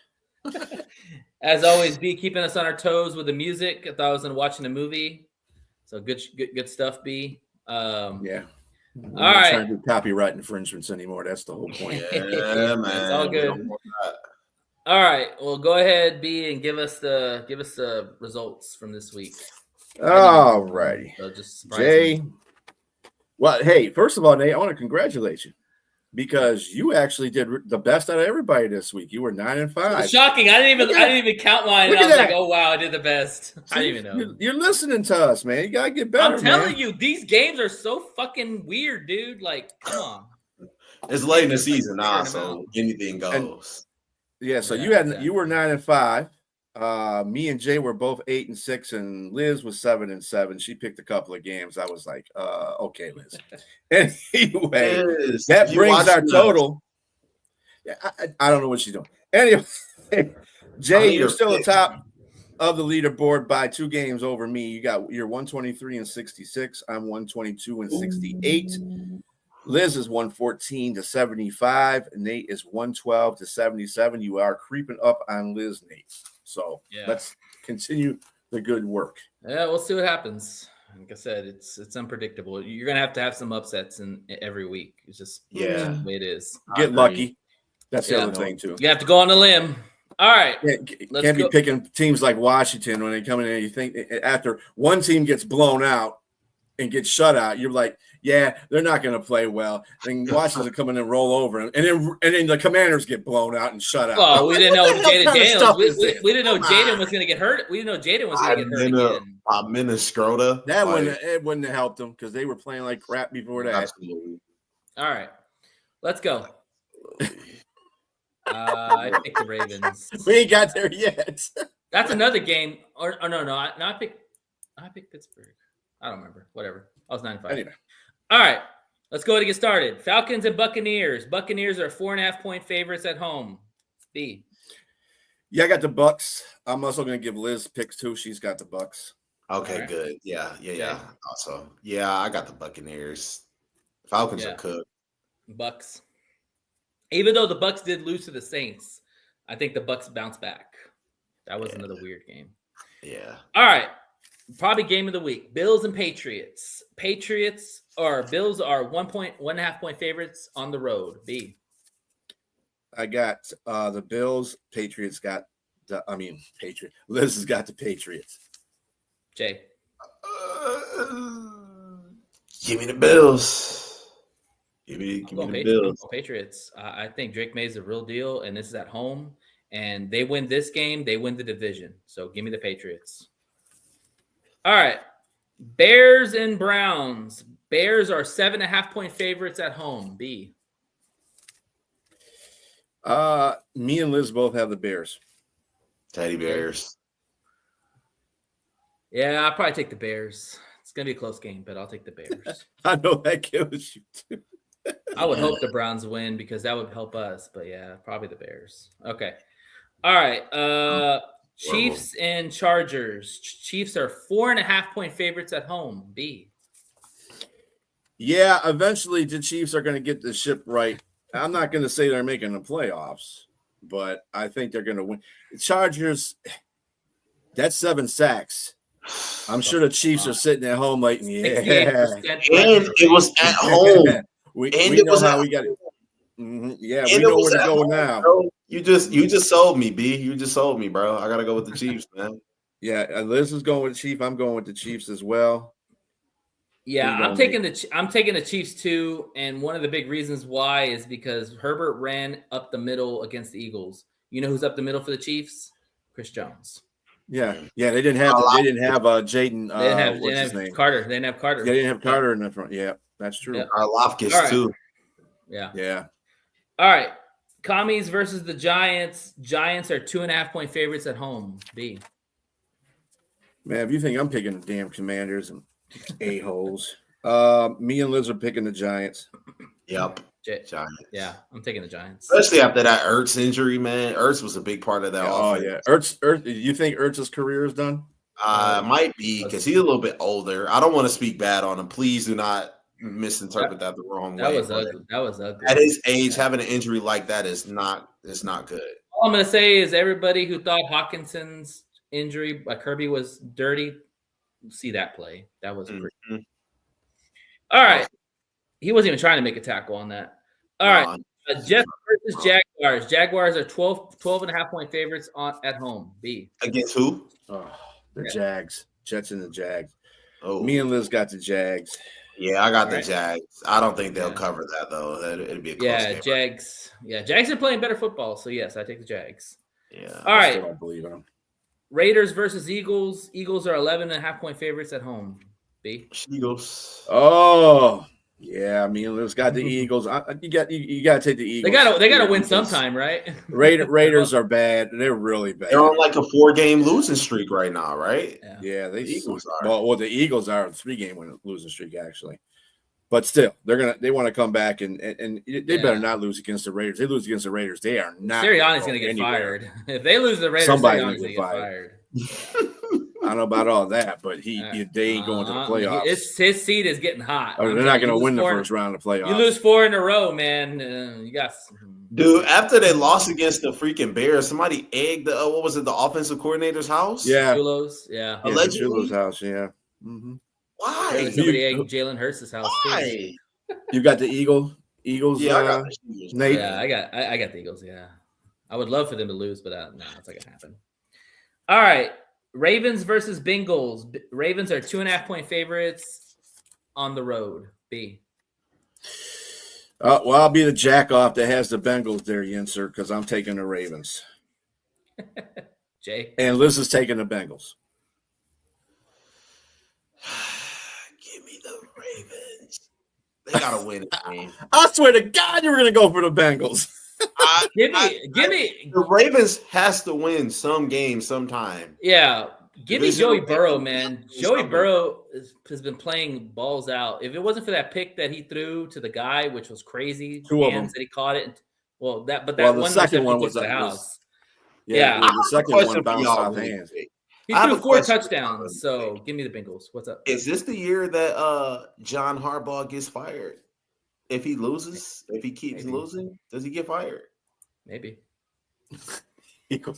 As always, be keeping us on our toes with the music. I thought I was watching a movie, so good stuff. B. Yeah. We're All not right. trying to do copyright infringements anymore. That's the whole point. Yeah, man. It's all We good. don't want that. All right. Well, go ahead, B, and give us the results from this week. All righty. So just surprise Jay. me. Well, hey, first of all, Nate, I want to congratulate you because you actually did the best out of everybody this week. You were 9-5. Shocking! I didn't even count mine. And I was like, "Oh wow, I did the best." See, I didn't even know. You're listening to us, man. You gotta get better. I'm telling man. you, these games are so fucking weird, dude. Like, come on. It's late in the season now, Figuring them so out. anything goes. Yeah, so Yeah, you were 9-5. Me and Jay were both 8-6, and Liz was 7-7. She picked a couple of games. I was like, okay, Liz. Anyway, Yes, that you brings watched our the- total. Yeah, I don't know what she's doing. Anyway, Jay, you're still atop of the leaderboard by 2 games over me. You're 123-66. I'm 122-68. Liz is 114-75. Nate is 112-77. You are creeping up on Liz, Nate. So let's continue the good work. Yeah, we'll see what happens. Like I said, it's unpredictable. You're gonna have some upsets in every week. It's just the way it is. Get lucky. That's the other thing too. You have to go on the limb. All right. Can't be picking teams like Washington when they come in and you think after one team gets blown out and gets shut out, you're like, yeah, they're not going to play well. And Washington come in and roll over, and then the Commanders get blown out and shut out. Well, we didn't know Jaden Daniels. We Daniels. didn't know Jaden was going to get hurt. We didn't know Jaden was going to get hurt again. Minnesota. That wouldn't have helped them because they were playing like crap before that. Absolutely. All right, let's go. I picked the Ravens. We ain't got there yet. That's another game. Or no, I picked Pittsburgh. I don't remember. Whatever. I was 9-5. Anyway. All right, let's go to get started. Falcons and Buccaneers. Buccaneers are 4.5-point favorites at home. B. Yeah, I got the Bucks. I'm also going to give Liz picks too. She's got the Bucks. Okay, right. good. Yeah. Also, I got the Buccaneers. Falcons are cooked. Bucks. Even though the Bucks did lose to the Saints, I think the Bucks bounced back. That was another weird game. Yeah. All right. Probably game of the week. Bills and Patriots. Bills are 1.5 point favorites on the road. B. I got the Bills. Patriots got Patriot. Liz has got the Patriots. Jay. Give me the Bills. Give me the Bills. Patriots. I think Drake May is the real deal, and this is at home. And they win this game, they win the division. So give me the Patriots. All right. Bears and Browns. Bears are 7.5 point favorites at home. B. Me and Liz both have the Bears. Teddy Bears. Yeah, I'll probably take the Bears. It's going to be a close game, but I'll take the Bears. I know that kills you too. I would hope the Browns win because that would help us. But yeah, probably the Bears. Okay. All right. Chiefs and Chargers. Chiefs are 4.5 point favorites at home. B. Yeah, eventually the Chiefs are going to get the ship right. I'm not going to say they're making the playoffs, but I think they're going to win. The Chargers, that's 7 sacks. I'm sure the Chiefs are sitting at home like, yeah. And it was at home. we know how we got it. Mm-hmm. Yeah, we know where to go now. Bro. You just sold me, B. You just sold me, bro. I got to go with the Chiefs, man. Yeah, Liz is going with the Chiefs. I'm going with the Chiefs as well. Yeah, I'm taking the Chiefs too, and one of the big reasons why is because Herbert ran up the middle against the Eagles. You know who's up the middle for the Chiefs? Chris Jones. Yeah. They didn't have Jaden. They didn't have Carter. They didn't have Carter. They didn't have Carter in the front. Yeah, that's true. Yeah. Loftus too. Yeah. All right. Commies versus the Giants. Giants are 2.5 point favorites at home. B. Man, if you think I'm picking the damn Commanders and a-holes, me and Liz are picking the Giants. Yep. Giants. Yeah, I'm taking the Giants. Especially after that Ertz injury, man. Ertz was a big part of that offense. Yeah. Ertz, you think Ertz's career is done? Might be because he's a little bit older. I don't want to speak bad on him. Please do not misinterpret that the wrong That way. was ugly. That was ugly. At his age, having an injury like that is not good. All I'm going to say is everybody who thought Hawkinson's injury by Kirby was dirty, see that play. That was pretty. All right. He wasn't even trying to make a tackle on that. All right. Jets versus Jaguars. Jaguars are 12.5-point favorites at home. B. Against who? Oh, the Jags. Jets and the Jags. Oh, Me and Liz got the Jags. Yeah, I got the Jags. I don't think they'll cover that though. It'd be a close game. Jags. Yeah, Jags are playing better football, so yes, I take the Jags. Yeah. All right. I don't believe in them. Raiders versus Eagles. Eagles are 11.5-point favorites at home. B. Eagles. Oh, yeah. Me and Liz got the Eagles. You got to take the Eagles. They got to win sometime, right? Raiders are bad. They're really bad. They're on like a 4-game losing streak right now, right? Yeah, the Eagles are. Well, the Eagles are a 3-game losing streak actually, but still, they want to come back and they better not lose against the Raiders. They lose against the Raiders, they are not. Sirianni's going to get fired if they lose the Raiders. Somebody's going to get fired. I don't know about all that, but they ain't going to the playoffs. His seat is getting hot. They're not going to win the first round of the playoffs. You lose 4 in a row, man. You got. Dude, after they lost against the freaking Bears, somebody egged the the offensive coordinator's house? Yeah. Chulo's, yeah. Allegedly? Chulo's house, yeah. Mm-hmm. Why? Somebody egged Jalen Hurts' house Why? too. You got the Eagles? Yeah, I got the Eagles. Nate? Yeah, I got the Eagles, yeah. I would love for them to lose, but no, it's not going to happen. All right. Ravens versus Bengals. Ravens are 2.5-point favorites on the road. B. Well, I'll be the jack off that has the Bengals there, Yinser, because I'm taking the Ravens. Jay. And Liz is taking the Bengals. Give me the Ravens. They gotta win the game. I swear to God, you were going to go for the Bengals. Give me. The Ravens has to win some game sometime. Yeah. Give me Divisional Joey Burrow, game. man. Joey Burrow has been playing balls out. If it wasn't for that pick that he threw to the guy, which was crazy, Two of them. that he caught it. Well, that the one second one was the like house. Yeah, the second one bounced off hands. He threw 4 touchdowns. So give me the Bengals. What's up? Is this the year that John Harbaugh gets fired? If he loses, if he keeps losing, does he get fired? Maybe.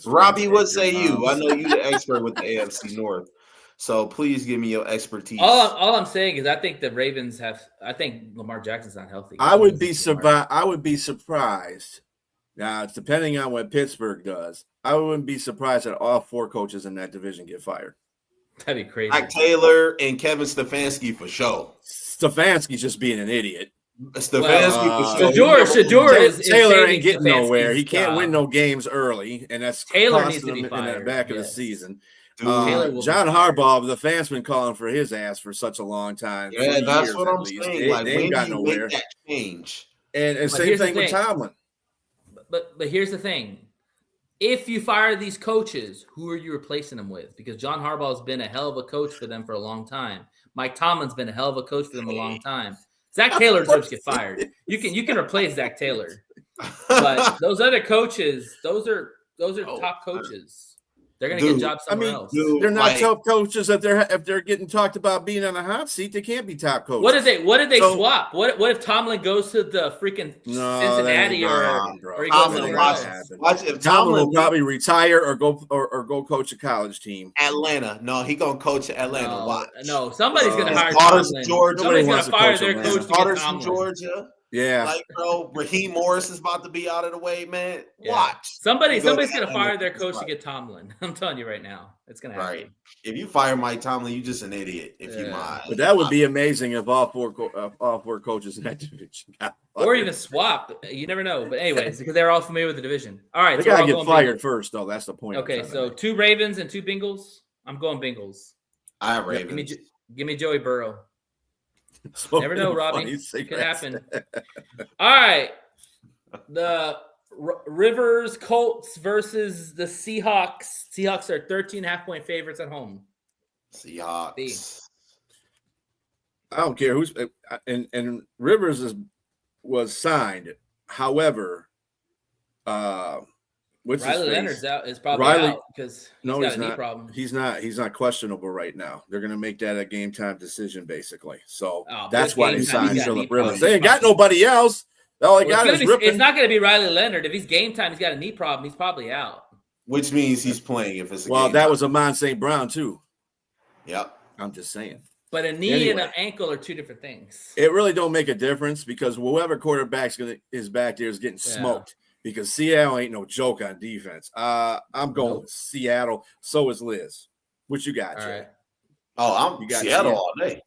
Robbie, what say you? I know you're the expert with the AFC North, so please give me your expertise. All I'm saying is I think the Ravens have. I think Lamar Jackson's not healthy. I would be surprised. Now, it's depending on what Pittsburgh does. I wouldn't be surprised that all 4 coaches in that division get fired. That'd be crazy. Like Taylor and Kevin Stefanski for sure. Stefanski's just being an idiot. Stefanski for sure. Shador is Taylor ain't getting Stefanski's nowhere. He can't job. win no games early, and that's Taylor costing needs to be him in fired. the back of the Yes. season. Taylor will John be fired. Harbaugh, the fans been calling for his ass for such a long time. Yeah, 3 that's years what at I'm least. saying. They Like, ain't when got do you nowhere. make that change? And same here's the thing with thing. Tomlin. But here's the thing. If you fire these coaches, who are you replacing them with? Because John Harbaugh has been a hell of a coach for them for a long time. Mike Tomlin's been a hell of a coach for them a long time. Zach Taylor deserves to get fired. You can replace Zach Taylor, but those other coaches, those are top coaches. They're gonna get jobs somewhere else. They're not top coaches if they're getting talked about being on a hot seat. They can't be top coaches. What did they swap? What if Tomlin goes to the freaking Cincinnati or he goes somewhere else? Watch if Tomlin will probably retire or go coach a college team. Atlanta. No, he gonna coach at Atlanta. Watch. No, somebody's gonna hire Daughters Tomlin. from Georgia. Somebody's Nobody gonna fire wants to their coach coach Atlanta. to get Daughters from Tomlin. Georgia. Yeah, Like, bro, Raheem Morris is about to be out of the way, man. Yeah. Watch. Somebody's Go gonna Atlanta. fire their coach to get Tomlin. I'm telling you right now, it's gonna happen. Right. If you fire Mike Tomlin, you just an idiot. If you mind. but that would be amazing if all four coaches in that division got fired. Or even swap. You never know. But anyways, because they're all familiar with the division. All right, They so we're gotta all get going fired Bengals. first, though. That's the point. Okay, so 2 Ravens and 2 Bengals. I'm going Bengals. I have Ravens. Give me Joey Burrow. So Never know, funny Robbie. Could cigarettes. happen. All right. The Rivers Colts versus the Seahawks. Seahawks are 13.5-point favorites at home. Seahawks. B. I don't care who's and Rivers was signed. However, What's his Riley face? Leonard's out. Is probably Riley- out because No, got he's a knee not. problem. He's not questionable right now. They're going to make that a game time decision, basically. So But that's it's why game they time, he's signed got knee Phillip Rivers. problems. They ain't got nobody else. All they got is Rippon. It's not going to be Riley Leonard. If he's game time, he's got a knee problem. He's probably out. Which means he's playing if it's a Well, game that time. was Amon St. Brown too. Yep. I'm just saying. But a knee and an ankle are two different things. It really don't make a difference because whoever quarterback is back there is getting smoked because Seattle ain't no joke on defense. I'm going with Seattle. So is Liz. What you got, All Jay? right. Oh, I'm Seattle all day.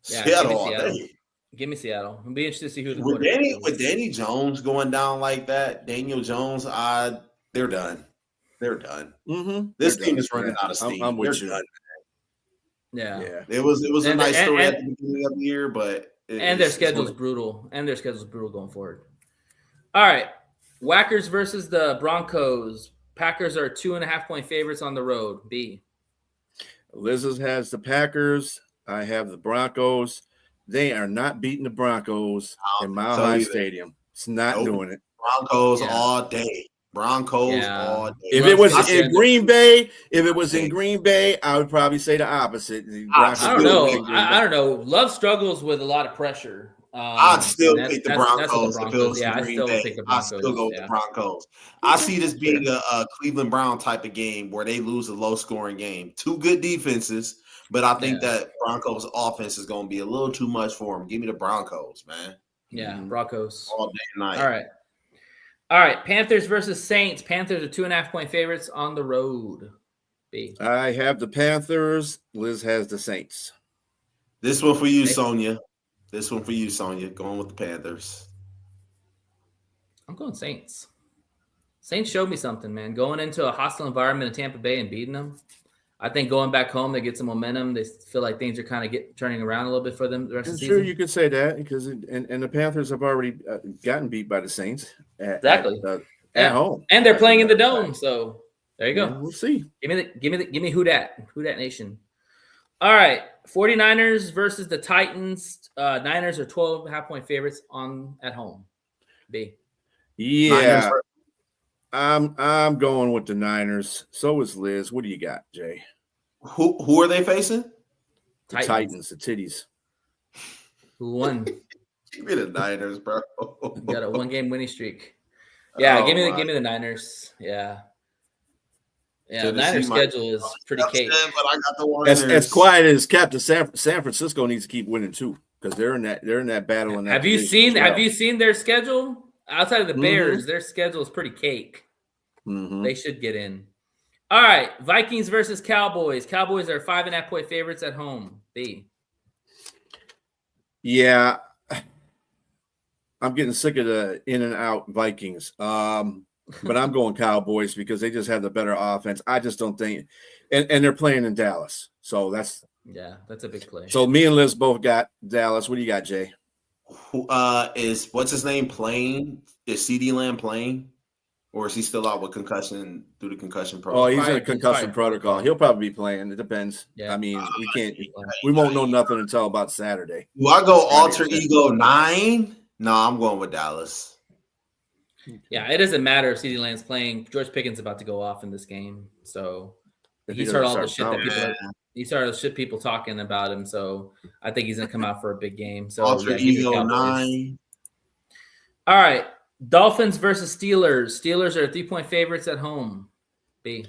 Yeah, Seattle all day. Give me Seattle. I'll be interested to see who the With quarterback is. With Danny Jones going down like that, Daniel Jones, they're done. They're done. Mm-hmm. This team is running out of steam. I'm with they're you. done. Yeah. It was a nice story and- at the beginning of the year, but their schedule's brutal. And their schedule's brutal going forward. All right. Whackers versus the Broncos. Packers are 2.5-point favorites on the road. B. Liz's has the Packers. I have the Broncos. They are not beating the Broncos in Mile High Stadium. It's not doing it. Broncos all day. Broncos all day. If it was in Green Bay, I would probably say the opposite. I don't know. I don't know. Love struggles with a lot of pressure. I'd still pick the Broncos. I still pick the Broncos. I still go with the Broncos. I see this being a Cleveland Brown type of game where they lose a low-scoring game. Two good defenses, but I think that Broncos offense is going to be a little too much for them. Give me the Broncos, man. Yeah, Broncos. All day and night. All right. Panthers versus Saints. Panthers are 2.5-point favorites on the road. B. I have the Panthers. Liz has the Saints. This one for you, Sonia. Going with the Panthers. I'm going Saints. Saints showed me something, man. Going into a hostile environment in Tampa Bay and beating them. I think going back home, they get some momentum. They feel like things are kind of turning around a little bit for them the rest of the season. Sure, you could say that because and the Panthers have already gotten beat by the Saints at home, and they're playing in the dome. So there you go. Yeah, we'll see. Give me who dat Nation. All right, 49ers versus the Titans. Niners are 12.5-point favorites at home. B. Yeah, I'm going with the Niners. So is Liz. What do you got, Jay? Who are they facing? The Titans, the titties. Who won? Give me the Niners, bro. Got a 1-game winning streak. Yeah, give me the Niners. Yeah. Yeah, the Niners schedule is pretty cake. But I got the Niners. As quiet as Captain San Francisco needs to keep winning too, because they're in that battle. In that have you seen their schedule? Outside of the Bears, their schedule is pretty cake. Mm-hmm. They should get in. All right, Vikings versus Cowboys. Cowboys are 5.5-point favorites at home. B. Yeah, I'm getting sick of the in and out Vikings. But I'm going Cowboys because they just have the better offense. I just don't think, and they're playing in Dallas, so that's a big play. So me and Liz both got Dallas. What do you got, Jay? Is what's his name playing? Is CeeDee Lamb playing, or is he still out with concussion through the concussion protocol? Oh, he's in a concussion protocol. He'll probably be playing. It depends. Yeah. I mean, we won't know nothing until about Saturday. Do I go alter ego 9? No, I'm going with Dallas. Yeah, it doesn't matter if CeeDee Lamb's playing. George Pickens is about to go off in this game, so he's heard all the shit he started shit people talking about him. So I think he's gonna come out for a big game. So alter ego 9. All right, Dolphins versus Steelers. Steelers are 3-point favorites at home. B.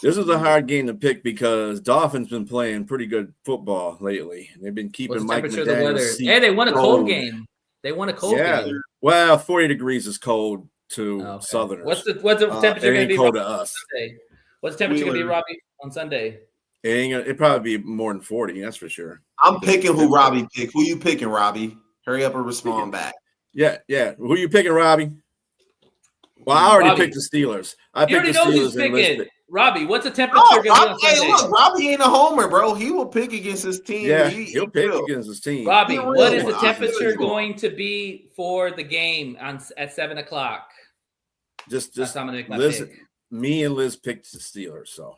This is a hard game to pick because Dolphins been playing pretty good football lately. They've been keeping Mike McDaniel's seat. Hey, they won a cold game. They won a cold game. Well, 40 degrees is cold to Southerners. What's the temperature going to be cold to us? Sunday? What's the temperature going to be, Robbie, on Sunday? It'd probably be more than 40, that's for sure. I'm picking who Robbie picked. Who you picking, Robbie? Hurry up and respond back. Yeah. Who you picking, Robbie? Well, I already picked the Steelers. I picked the Steelers and Lisbeth. Robbie, what's the temperature going to be on Sunday? Look, Robbie ain't a homer, bro. He will pick against his team. Yeah, he'll pick against his team. Robbie, what is the temperature going to be for the game at 7:00? Just Liz, me and Liz picked the Steelers, so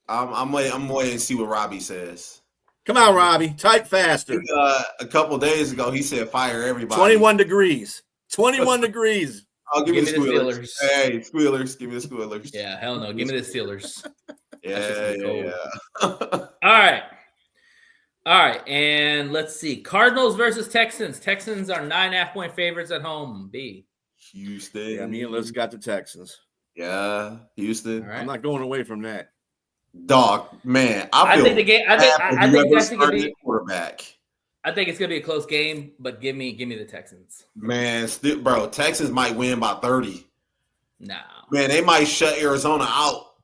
I'm waiting to see what Robbie says. Come on, Robbie, type faster. A couple days ago, he said fire everybody. 21 degrees. 21 degrees. I'll give Give me me the the Squealers. Steelers. Hey, Squealers. Give me the Squealers. Yeah, hell no. Give me the Steelers. Yeah. All right. All right. And let's see. Cardinals versus Texans. Texans are 9.5-point favorites at home. B. Houston. Yeah, me and Liz got the Texans. Yeah, Houston. All right. I'm not going away from that. Dog, man, I feel think the game. I think bad I if think you ever that's gonna started be. quarterback. I think it's gonna be a close game, but give me the Texans. Man, bro, Texans might win by 30. No. Man, they might shut Arizona out.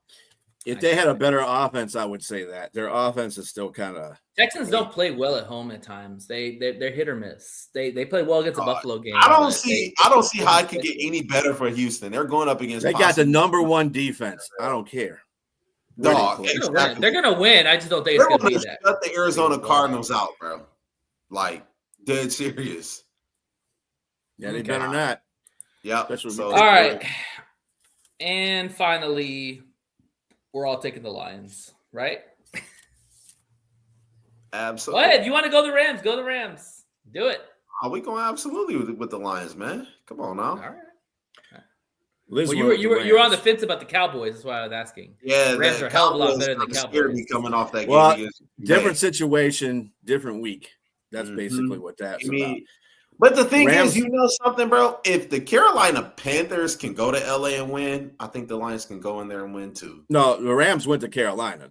If they had a better offense, I would say that. Their offense is still kind of Texans don't play well at home at times. They're hit or miss. They play well against the Buffalo game. I don't see how it could get any better for Houston. They're going up against. They got the number one defense. I don't care. Dog, they're gonna win. I just don't think it's gonna be that. Shut the Arizona Cardinals out, bro. Like dead serious. Yeah, they better not. Yeah. All right. And finally, we're all taking the Lions, right? Absolutely. What? If you want to go the Rams, go the Rams. Do it. Are we going absolutely with the Lions, man? Come on now. All right. Well, you were on the fence about the Cowboys. That's why I was asking. Yeah, the Rams are a hell of a lot better than the Cowboys. Me coming off that well, game different situation, different week. That's basically what that's about. But the thing is, you know something, bro? If the Carolina Panthers can go to LA and win, I think the Lions can go in there and win too. No, the Rams went to Carolina.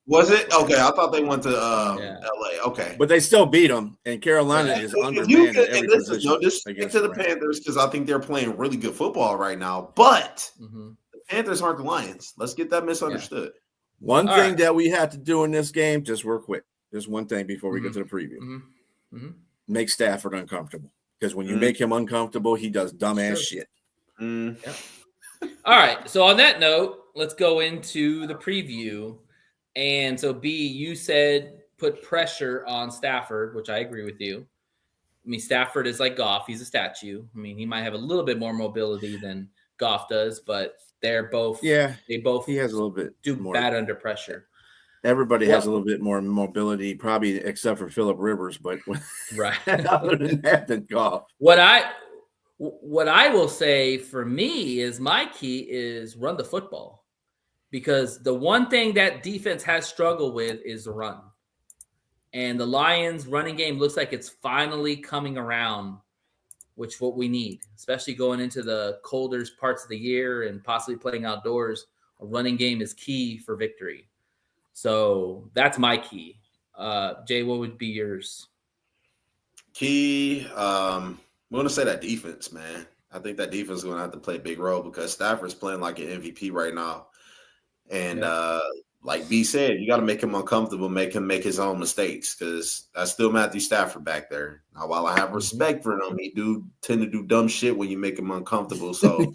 Was it? Okay, I thought they went to LA. Okay. But they still beat them, and Carolina is undermanned at every position. No disrespect to the Panthers, because I think they're playing really good football right now. But the Panthers aren't the Lions. Let's get that misunderstood. One thing that we have to do in this game, just real quick, just one thing before we get to the preview. Make Stafford uncomfortable. Because when you make him uncomfortable, he does dumbass shit. Yeah. All right. So on that note, let's go into the preview. And so B, you said put pressure on Stafford, which I agree with you. I mean, Stafford is like Goff. He's a statue. I mean, he might have a little bit more mobility than Goff does, but they're both. Yeah. He has a little bit more bad under pressure. Everybody has a little bit more mobility, probably except for Phillip Rivers, but other than that, than Goff. What I will say for me is my key is run the football, because the one thing that defense has struggled with is the run, and the Lions' running game looks like it's finally coming around, which is what we need, especially going into the colder parts of the year and possibly playing outdoors. A running game is key for victory. So that's my key. Jay, what would be yours? Key, I'm going to say that defense, man. I think that defense is going to have to play a big role, because Stafford's playing like an MVP right now. And like B said, you got to make him uncomfortable, make him make his own mistakes, because that's still Matthew Stafford back there. Now, while I have respect for him, he do tend to do dumb shit when you make him uncomfortable. So,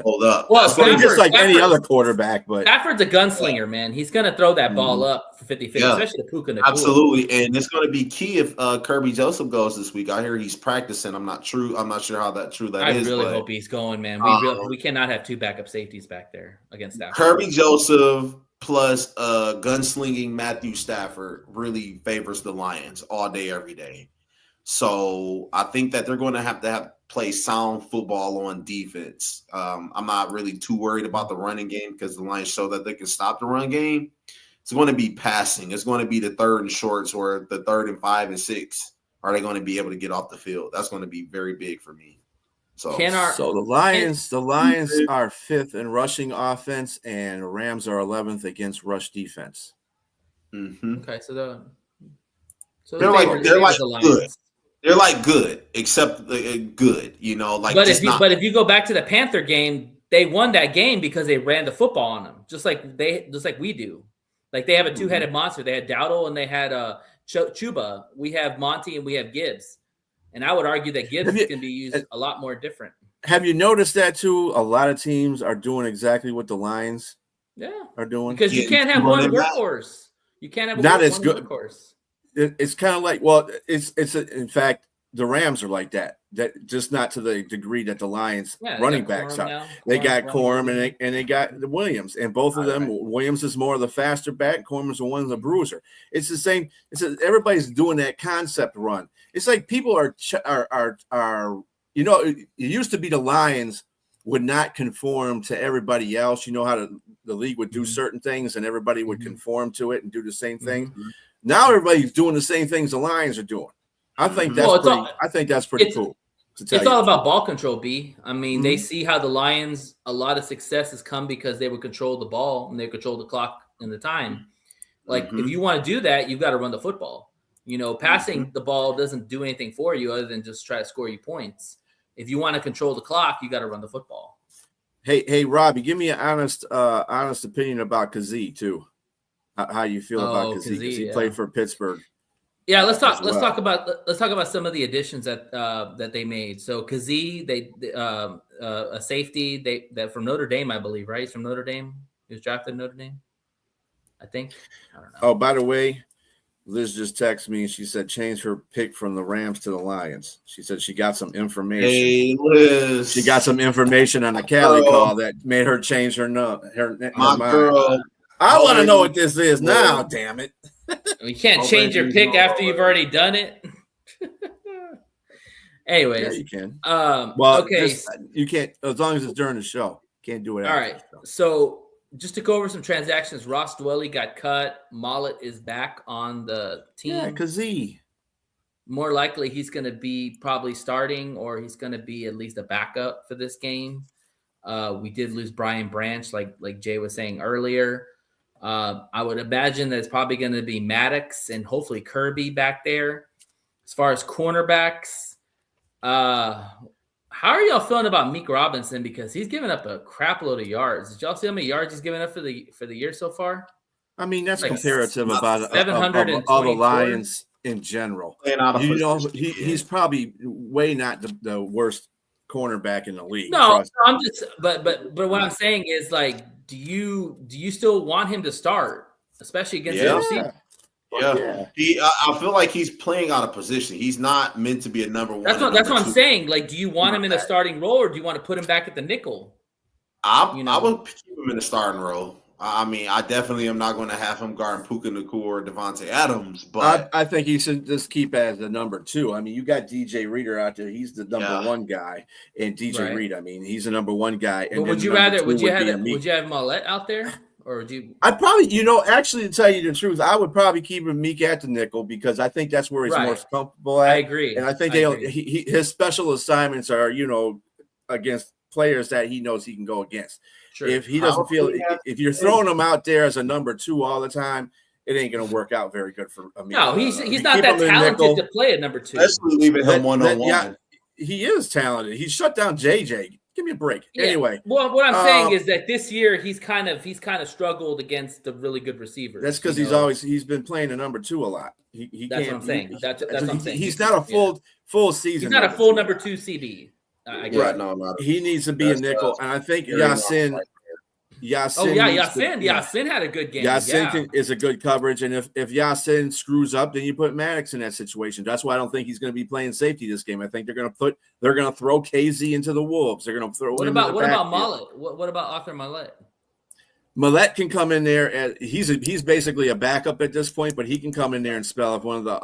hold up. Well, just like any other quarterback, but Stafford's a gunslinger, man. He's going to throw that ball up for 50-50, especially the Puka. Absolutely, and it's going to be key if Kirby Joseph goes this week. I hear he's practicing. I'm not sure how true that is. I really hope he's going, man. We cannot have two backup safeties back there against Stafford. Kirby Joseph plus gunslinging Matthew Stafford really favors the Lions all day, every day. So I think that they're going to have play sound football on defense. I'm not really too worried about the running game, because the Lions show that they can stop the run game. It's going to be passing. It's going to be the 3rd and shorts, or the 3rd and 5 and 6. Are they going to be able to get off the field? That's going to be very big for me. So the Lions are 5th in rushing offense, and Rams are 11th against rush defense. Okay, so they're like good. They're like good, except good, you know. Like, but if you go back to the Panther game, they won that game because they ran the football on them, just like we do. Like, they have a two-headed monster. They had Dowdle and they had Chuba. We have Monty and we have Gibbs, and I would argue that Gibbs can be used a lot more different. Have you noticed that too? A lot of teams are doing exactly what the Lions are doing, because you can't have one workhorse. You can't have not as good workhorse. It's kind of like, in fact, the Rams are like that. That just not to the degree that the Lions running backs are. They got Corum and they got the Williams, and both of them. Williams is more of the faster back. Corum is the one, the bruiser. It's the same. Everybody's doing that concept run. It's like people are it used to be the Lions would not conform to everybody else. You know how the league would do certain things and everybody would conform to it and do the same thing. Now everybody's doing the same things the Lions are doing. I think that's pretty cool. It's all about ball control, B. I mean, they see how the Lions, a lot of success has come because they would control the ball and they control the clock and the time. Like, if you want to do that, you've got to run the football. Passing the ball doesn't do anything for you other than just try to score you points. If you want to control the clock, you got to run the football. Hey, Robbie, give me an honest opinion about Kazee too. How you feel about Kazee? Because he played for Pittsburgh. Yeah, let's talk about some of the additions that they made. So Kazee, a safety that from Notre Dame, I believe, right? He's from Notre Dame. He was drafted in Notre Dame, I think. I don't know. Oh, by the way, Liz just texted me and she said change her pick from the Rams to the Lions. She said she got some information. Hey, Liz. She got some information on the Cali call that made her change her mind. Girl. I want to know what this is now, damn it. You can't change your pick after you've already done it. Anyways. Yeah, you can. Okay. You can't, as long as it's during the show. Can't do it all right. So just to go over some transactions, Ross Dwelly got cut. Mollett is back on the team. Yeah, Kazee. More likely he's going to be probably starting or he's going to be at least a backup for this game. We did lose Brian Branch, like Jay was saying earlier. I would imagine that it's probably going to be Maddox and hopefully Kirby back there. As far as cornerbacks, how are y'all feeling about Meek Robinson? Because he's given up a crap load of yards. Did y'all see how many yards he's given up for the year so far? I mean, that's like comparative about 724. All the Lions in general. He's probably way not the worst cornerback in the league. No, I'm just but what I'm saying is, like, do you still want him to start, especially against the receivers? Yeah. I feel like he's playing out of position. He's not meant to be a number one. That's what I'm saying. Like, do you want him in a starting role or do you want to put him back at the nickel? I would keep him in the starting role. I mean, I definitely am not going to have him guarding Puka Nacua or Devontae Adams, but I think he should just keep as the number 2. I mean, you got DJ Reader out there; he's the number 1 guy, and DJ Reed. I mean, he's the number 1 guy. And but would you have Mollett out there, or would you? I'd probably, actually, to tell you the truth, I would probably keep him Meek at the nickel because I think that's where he's most comfortable at. I agree, and I think his special assignments are, against players that he knows he can go against. Sure. If he doesn't if you're throwing him out there as a number 2 all the time, it ain't going to work out very good for me. No, he's not that talented to play at number 2. Especially leaving him one-on-one. Yeah, he is talented. He shut down JJ. Give me a break. Yeah. Anyway, well, what I'm saying is that this year he's kind of struggled against the really good receivers. That's because he's been playing a number 2 a lot. That's what I'm saying. That's what I'm saying. He's not a full season. He's not a full number 2 CB. Right. No, he needs to be a nickel, and I think Yasin had a good game. Yasin is a good coverage, and if Yasin screws up, then you put Maddox in that situation. That's why I don't think he's going to be playing safety this game. I think they're going to throw KZ into the wolves. They're going to throw. What about Mollett? What about Arthur Mollett? Mollett can come in there. He's basically a backup at this point, but he can come in there and spell if one of the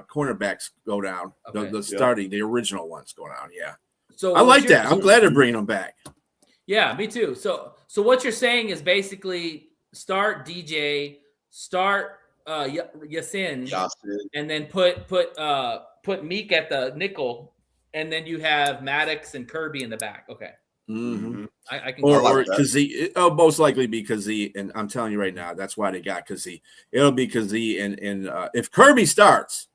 cornerbacks go down. Okay. The original ones go down. Yeah. So I like that. I'm glad they're bringing them back. Yeah, me too. So what you're saying is basically start DJ, start Yasin, and then put Meek at the nickel, and then you have Maddox and Kirby in the back. Okay. Mm-hmm. I can or Kazee. It'll most likely be Kazee, and I'm telling you right now, that's why they got Kazee. It'll be Kazee, and if Kirby starts,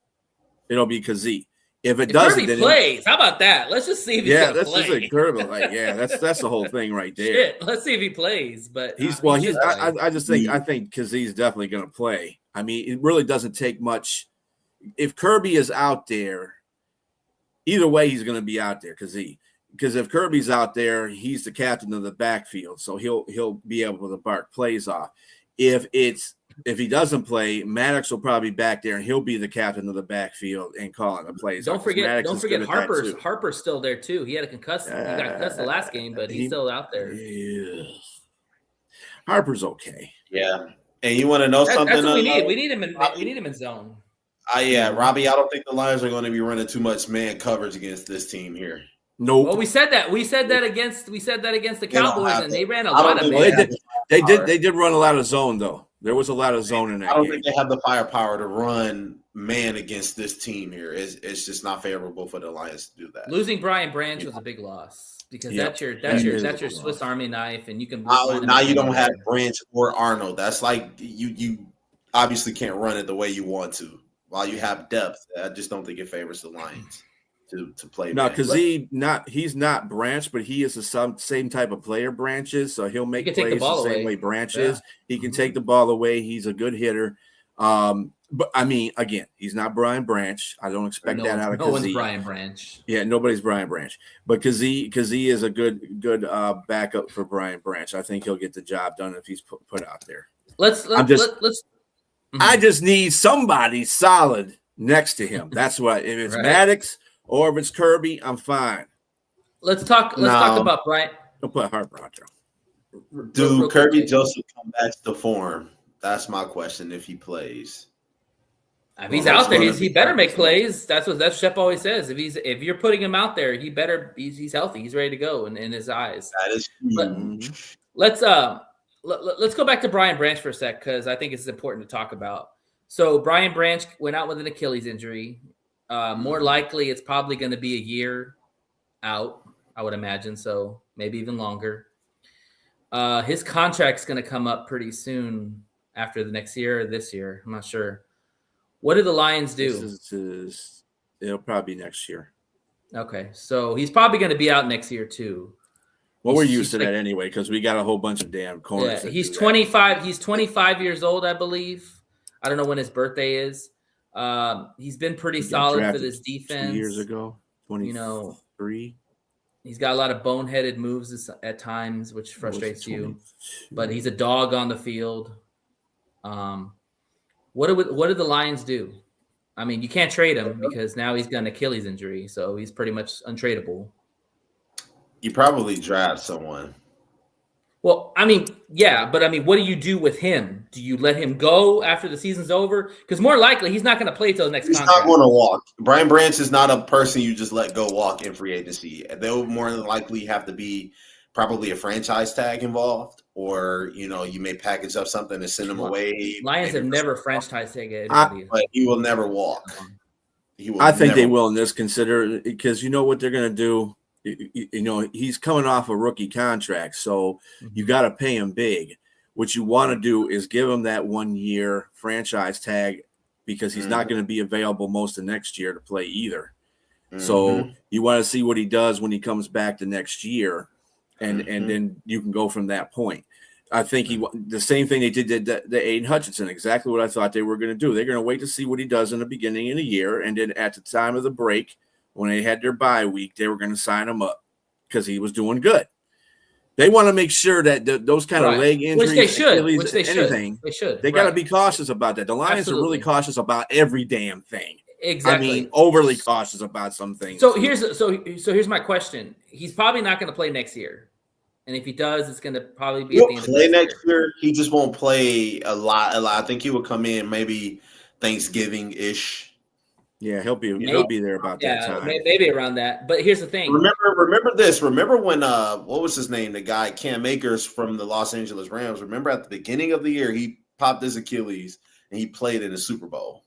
it'll be Kazee. If doesn't, Kirby plays. How about that? Let's just see if he's gonna play. That's just a Kirby. That's the whole thing right there. Shit, let's see if he plays. But I think Kazee's definitely going to play. I mean, it really doesn't take much. If Kirby is out there, either way, he's going to be out there. Because if Kirby's out there, he's the captain of the backfield, so he'll be able to bark plays off. If he doesn't play, Maddox will probably be back there, and he'll be the captain of the backfield and calling the plays. Don't forget Harper's still there too. He had a concussion. He got concussed the last game, but he's still out there. Yeah. Harper's okay. Yeah, and you want to know something? That's what we need. We need him in zone. Yeah, Robbie, I don't think the Lions are going to be running too much man coverage against this team here. Nope. Well, we said that against the Cowboys, and they ran a I don't lot of think man. They did run a lot of zone though. There was a lot of zone in that I don't game. think they have the firepower to run man against this team here. It's just not favorable for the Lions to do that. Losing Brian Branch was a big loss because Yep. that's your Swiss Army knife, and you can Now you don't have Branch or Arnold. That's like you obviously can't run it the way you want to. While you have depth, I just don't think it favors the Lions to play. No, because he's not Branch, but he is the same type of player Branch is, so he'll make plays the same way Branch is. He can take the ball away. He's a good hitter. But I mean, again, he's not Brian Branch. I don't expect that out of Kazee. No one's Brian Branch. Yeah, nobody's Brian Branch. But Kazee is a good backup for Brian Branch. I think he'll get the job done if he's put out there. Let's. I just need somebody solid next to him. That's what. If it's Maddox or if it's Kirby, I'm fine. Let's talk about Brian. Don't put Harper out there. Do Kirby Joseph come back to form? That's my question. If he plays, if he's out there, he better make plays. That's what Shep always says. If you're putting him out there, he better. He's healthy. He's ready to go in his eyes. That is true. Let's go back to Brian Branch for a sec because I think it's important to talk about. So Brian Branch went out with an Achilles injury. More likely, it's probably going to be a year out, I would imagine. So maybe even longer. His contract's going to come up pretty soon after the next year or this year. I'm not sure. What do the Lions do? It'll probably be next year. Okay, so he's probably going to be out next year too. Well, we're used to that anyway because we got a whole bunch of damn corners. Yeah, he's 25. He's 25 years old, I believe. I don't know when his birthday is. He's been pretty solid for this defense. 2 years ago, 23. He's got a lot of boneheaded moves at times, which frustrates you. But he's a dog on the field. What do the Lions do? I mean, you can't trade him because now he's got an Achilles injury, so he's pretty much untradeable. You probably draft someone. Well, I mean, yeah, but I mean, what do you do with him? Do you let him go after the season's over? Because more likely, he's not going to play till the next contract. He's not going to walk. Brian Branch is not a person you just let go walk in free agency. They'll more than likely have to be probably a franchise tag involved, or you may package up something and send him away. Lions have never franchise tagged anybody, but he will never walk. I think they will in this because you know what they're going to do. He's coming off a rookie contract, so you got to pay him big. What you want to do is give him that 1 year franchise tag because he's not going to be available most of next year to play either. So you want to see what he does when he comes back the next year, and then you can go from that point. I think the same thing they did to Aiden Hutchinson, exactly what I thought they were going to do. They're going to wait to see what he does in the beginning of the year, and then at the time of the break, when they had their bye week, they were going to sign him up because he was doing good. They want to make sure that those kind of leg injuries, which they should. They got to be cautious about that. The Lions are really cautious about every damn thing. Exactly. I mean, overly cautious about some things. So here's my question. He's probably not going to play next year, and if he does, it's going to probably be at the end play of next year. He just won't play a lot. I think he will come in maybe Thanksgiving-ish. Yeah, he'll be there about that time. Maybe around that. But here's the thing. Remember this. Remember when what was his name? The guy Cam Akers from the Los Angeles Rams. Remember at the beginning of the year he popped his Achilles and he played in the Super Bowl.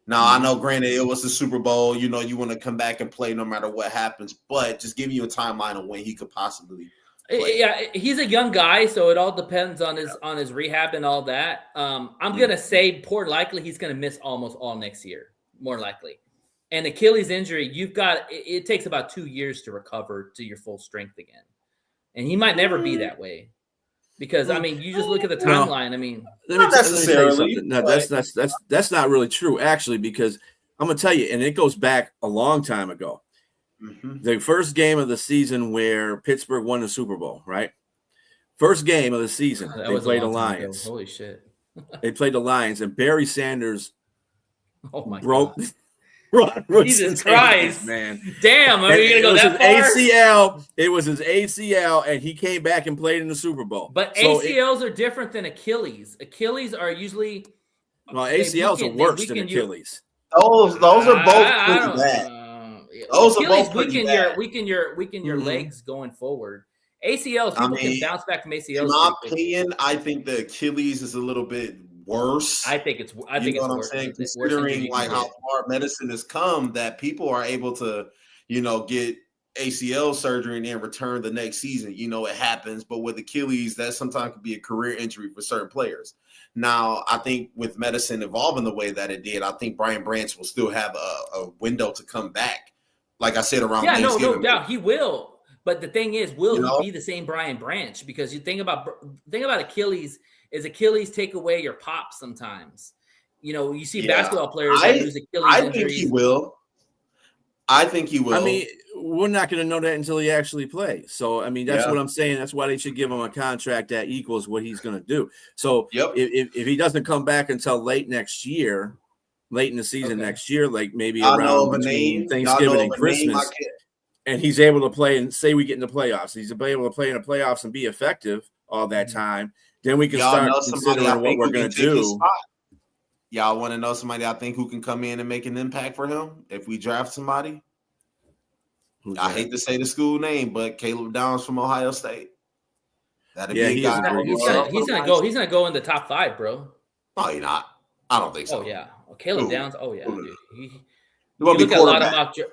Now I know, granted, it was the Super Bowl. You want to come back and play no matter what happens, but just giving you a timeline of when he could possibly play. Yeah, he's a young guy, so it all depends on his rehab and all that. I'm gonna say more likely he's gonna miss almost all next year. More likely. And Achilles injury, it takes about 2 years to recover to your full strength again. And he might never be that way. Because I mean, you just look at the timeline. I mean, not necessarily. No, that's not really true, actually, because I'm gonna tell you, and it goes back a long time ago. The first game of the season where Pittsburgh won the Super Bowl, right? First game of the season, they played the Lions. Holy shit. They played the Lions, and Barry Sanders broke Jesus Christ, man. Damn, are you gonna go that far? ACL. It was his ACL, and he came back and played in the Super Bowl. But ACLs are different than Achilles. Achilles are usually ACLs are worse than Achilles. Those are both I pretty don't. bad. Those are Achilles both pretty weaken your Mhm. legs going forward. ACLs, I people can mean, bounce back from In ACLs. my pretty quick. opinion, I think the Achilles is a little bit worse. I think it's you know what I'm worse. saying? Worse injury Considering you can like how get. far medicine has come, that people are able to, get ACL surgery and then return the next season. It happens, but with Achilles, that sometimes could be a career injury for certain players. Now, I think with medicine evolving the way that it did, I think Brian Branch will still have a window to come back. Like I said, around Yeah, Thanksgiving. no doubt he will. But the thing is, will You he know? be the same Brian Branch? Because you think about Achilles, is Achilles take away your pop sometimes. You see Yeah. basketball players that lose Achilles I injuries. think he will. I think he will. I mean, we're not going to know that until he actually plays. So, I mean, that's Yeah. what I'm saying. That's why they should give him a contract that equals what he's going to do. So, Yep. if he doesn't come back until late in the season Okay. next year, like maybe I know around of a between name. Thanksgiving and Y'all know of a name I Christmas, can't- and he's able to play and say we get in the playoffs, he's able to play in the playoffs and be effective all that time, then we can Y'all start know somebody I considering what think we're who going can to take his do. spot? Y'all want to know somebody I think who can come in and make an impact for him if we draft somebody? I hate to say the school name, but Caleb Downs from Ohio State. That'd Yeah, be he a is guy. a pretty good He's gonna go in the top 5, bro. No, you're not. I don't think so. Oh yeah, Caleb Who? Downs. Oh yeah, Who? dude. You You want to look be at a lot of quarterback?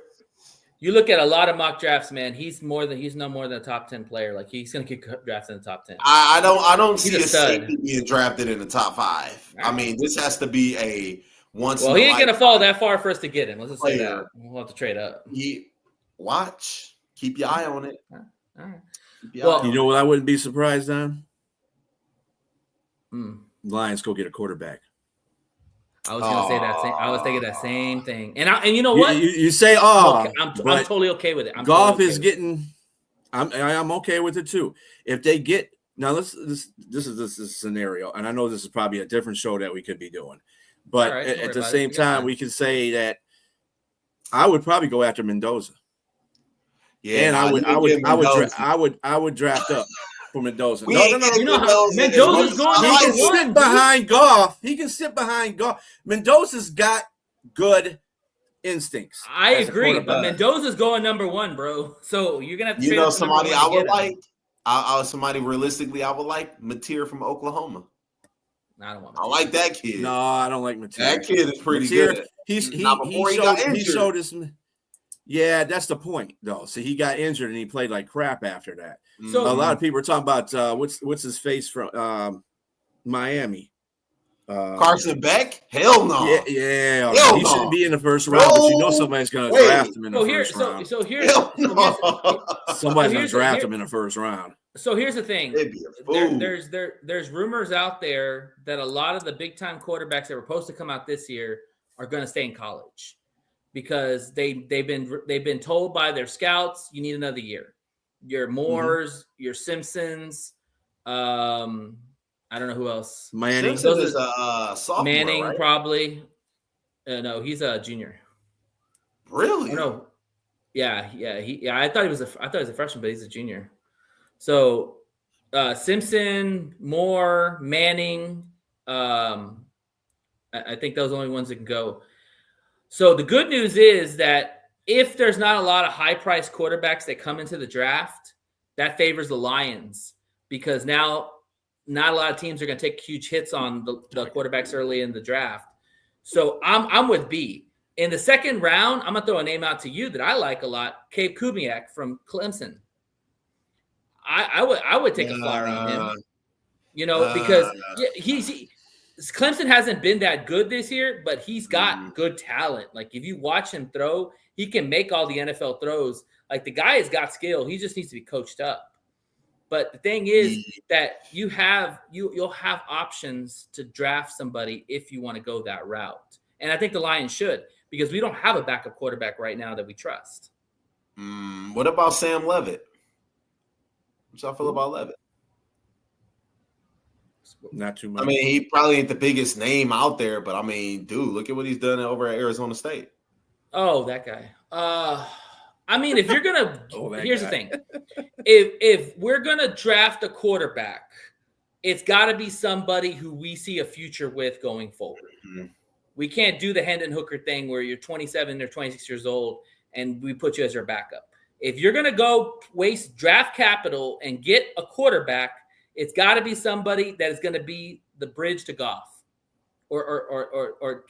You look at a lot of mock drafts, man. He's no more than a top 10 player. Like he's gonna get drafted in the top 10. I don't He's see a a stud. safety being drafted in the top 5. I mean, this has to be a once. Well, he ain't gonna fall that far for us to get him. Let's just say player. that. We'll have to trade up. Watch. Keep your eye on it. All right. You know what I wouldn't be surprised on? Hmm. Lions go get a quarterback. I was gonna say that same. I was thinking that same thing. And you know what? You say, I'm totally okay with it. Golf is getting. I'm okay with it too. If they get now, this is a scenario, and I know this is probably a different show that we could be doing, but at the same time, we can say that I would probably go after Mendoza. Yeah, and I would draft up for Mendoza. You know how Mendoza's going He can sit behind Goff. He can sit behind Goff. Mendoza's got good instincts. I agree, but Mendoza's going number 1, bro. So you're gonna have to. You know somebody I would like. Somebody realistically I would like Mateer from Oklahoma. I don't want. I like that kid. No, I don't like Mateer. That kid is pretty good. He showed his. Yeah, that's the point, though. So he got injured and he played like crap after that. So a lot of people are talking about what's his face from Miami. Carson Beck? Hell no. Yeah. He shouldn't be in the first round, but you know somebody's going to draft him in the first round. Somebody's going to draft him in the first round. So here's the thing. There's rumors out there that a lot of the big time quarterbacks that were supposed to come out this year are going to stay in college because they've been told by their scouts you need another year. Your Moores, your Simpsons, I don't know who else. Manning. Simpson is a sophomore, Manning, right? probably. No, he's a junior. Really? Oh, no. Yeah. I thought he was a freshman, but he's a junior. So Simpson, Moore, Manning. I think those are the only ones that can go. So the good news is that if there's not a lot of high-priced quarterbacks that come into the draft, that favors the Lions because now not a lot of teams are going to take huge hits on the quarterbacks early in the draft. So I'm with B. In the second round, I'm going to throw a name out to you that I like a lot, Cade Kubiak from Clemson. I would take a flyer on him, because Clemson hasn't been that good this year, but he's got good talent. Like if you watch him throw, he can make all the NFL throws. Like the guy has got skill. He just needs to be coached up. But the thing is that you'll have options to draft somebody if you want to go that route. And I think the Lions should because we don't have a backup quarterback right now that we trust. What about Sam Levitt? What y'all feel about Levitt? Not too much. I mean, he probably ain't the biggest name out there, but I mean, dude, look at what he's done over at Arizona State. Oh, that guy. I mean, if you're gonna, here's the thing: if we're gonna draft a quarterback, it's got to be somebody who we see a future with going forward. We can't do the Hendon Hooker thing where you're 27 or 26 years old and we put you as your backup. If you're going to go waste draft capital and get a quarterback, it's got to be somebody that is going to be the bridge to Goff or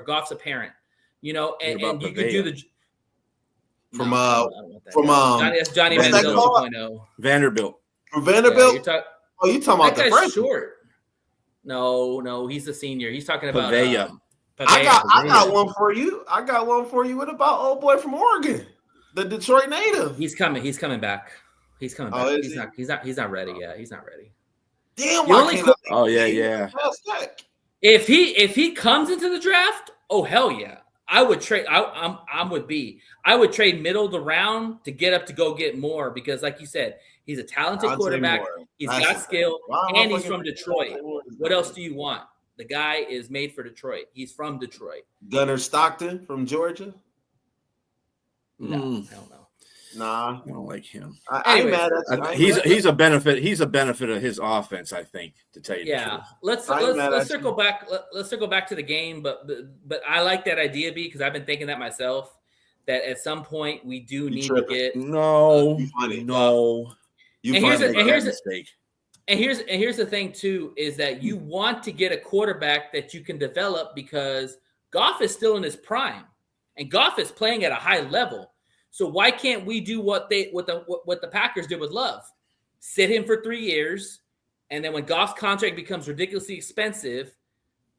Goff's a parent, you know, and you could do the from Johnny Manziel 2.0. Vanderbilt. Vanderbilt. Yeah, you talking about the freshman? Short. No, he's a senior. He's talking about Pavea. I got one for you. What about old boy from Oregon, the Detroit native? He's coming back. He's coming back. He's not ready yet. He's not ready. Damn. Yeah. If he comes into the draft, oh hell yeah. I would trade. I'm with B. I would trade middle of the round to get up to go get more because, like you said, he's a talented quarterback. He's got skill, and he's from Detroit. What else do you want? The guy is made for Detroit. He's from Detroit. Gunnar Stockton from Georgia. No, hell no. Nah, I don't like him. I ain't mad at you. He's a benefit. He's a benefit of his offense, I think. To tell you the truth. Let's circle back. Let's circle back to the game, but I like that idea, B, because I've been thinking that myself. That at some point we do need to get no. Here's the thing too is that you want to get a quarterback that you can develop because Goff is still in his prime, and Goff is playing at a high level. So why can't we do what the Packers did with Love? Sit him for 3 years, and then when Goff's contract becomes ridiculously expensive,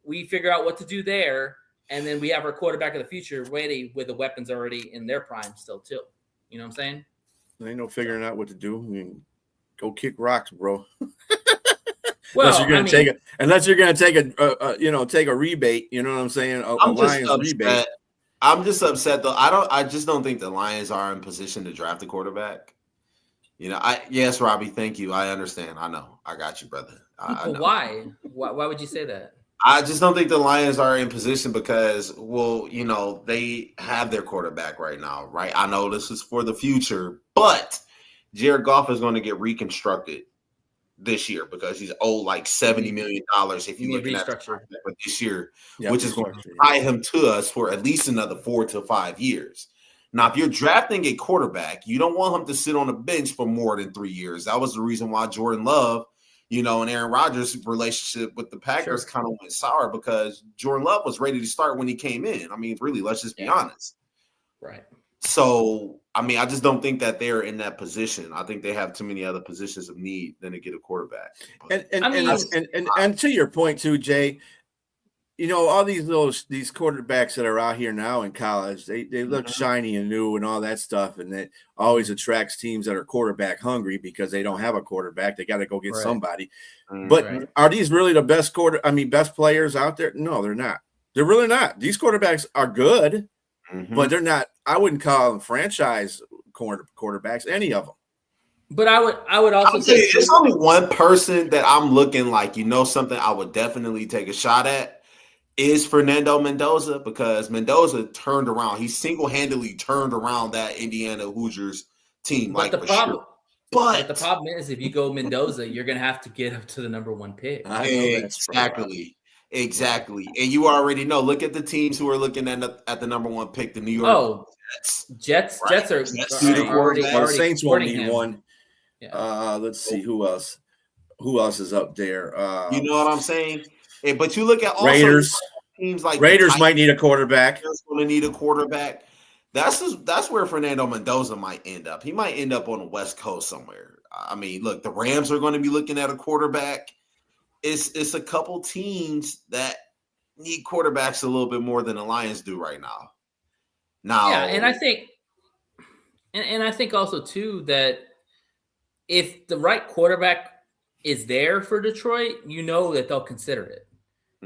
we figure out what to do there, and then we have our quarterback of the future ready with the weapons already in their prime still too. You know what I'm saying? There ain't no figuring out what to do. I mean, go kick rocks, bro. Well, unless you're gonna take a rebate. You know what I'm saying? A Lions rebate. I'm just upset though. I just don't think the Lions are in position to draft a quarterback. You know, yes, Robbie, thank you. I understand. I know. I got you, brother. Why? Why would you say that? I just don't think the Lions are in position because, well, you know, they have their quarterback right now, right? I know this is for the future, but Jared Goff is going to get reconstructed this year because he's owed like $70 million if you look at it for this year, which is going to tie him to us for at least another 4 to 5 years. Now, if you're drafting a quarterback, you don't want him to sit on the bench for more than 3 years. That was the reason why Jordan Love, you know, and Aaron Rodgers' relationship with the Packers kind of went sour because Jordan Love was ready to start when he came in. I mean, really, let's just be honest. Right. So, I mean, I just don't think that they're in that position. I think they have too many other positions of need than to get a quarterback. And to your point too, Jay, you know, all these quarterbacks that are out here now in college, they look shiny and new and all that stuff, and it always attracts teams that are quarterback hungry because they don't have a quarterback. They got to go get somebody. But are these really the best best players out there? No, they're not. They're really not. These quarterbacks are good, but they're not. I wouldn't call them franchise quarterbacks, any of them. But I would also say there's only one person that I'm looking like, you know, something I would definitely take a shot at is Fernando Mendoza, because Mendoza turned around. He single-handedly turned around that Indiana Hoosiers team. But the problem is, if you go Mendoza, you're going to have to get up to the number 1 pick. Exactly. And you already know. Look at the teams who are looking at the number 1 pick, the New York Jets. Right. Jets are already Saints won't need one. Yeah. Let's see who else. Who else is up there? You know what I'm saying? But you look at also Raiders. Teams like Raiders might need a quarterback. Going to need a quarterback. That's where Fernando Mendoza might end up. He might end up on the West Coast somewhere. I mean, look, the Rams are going to be looking at a quarterback. It's a couple teams that need quarterbacks a little bit more than the Lions do right now. And I think also too that if the right quarterback is there for Detroit, you know that they'll consider it.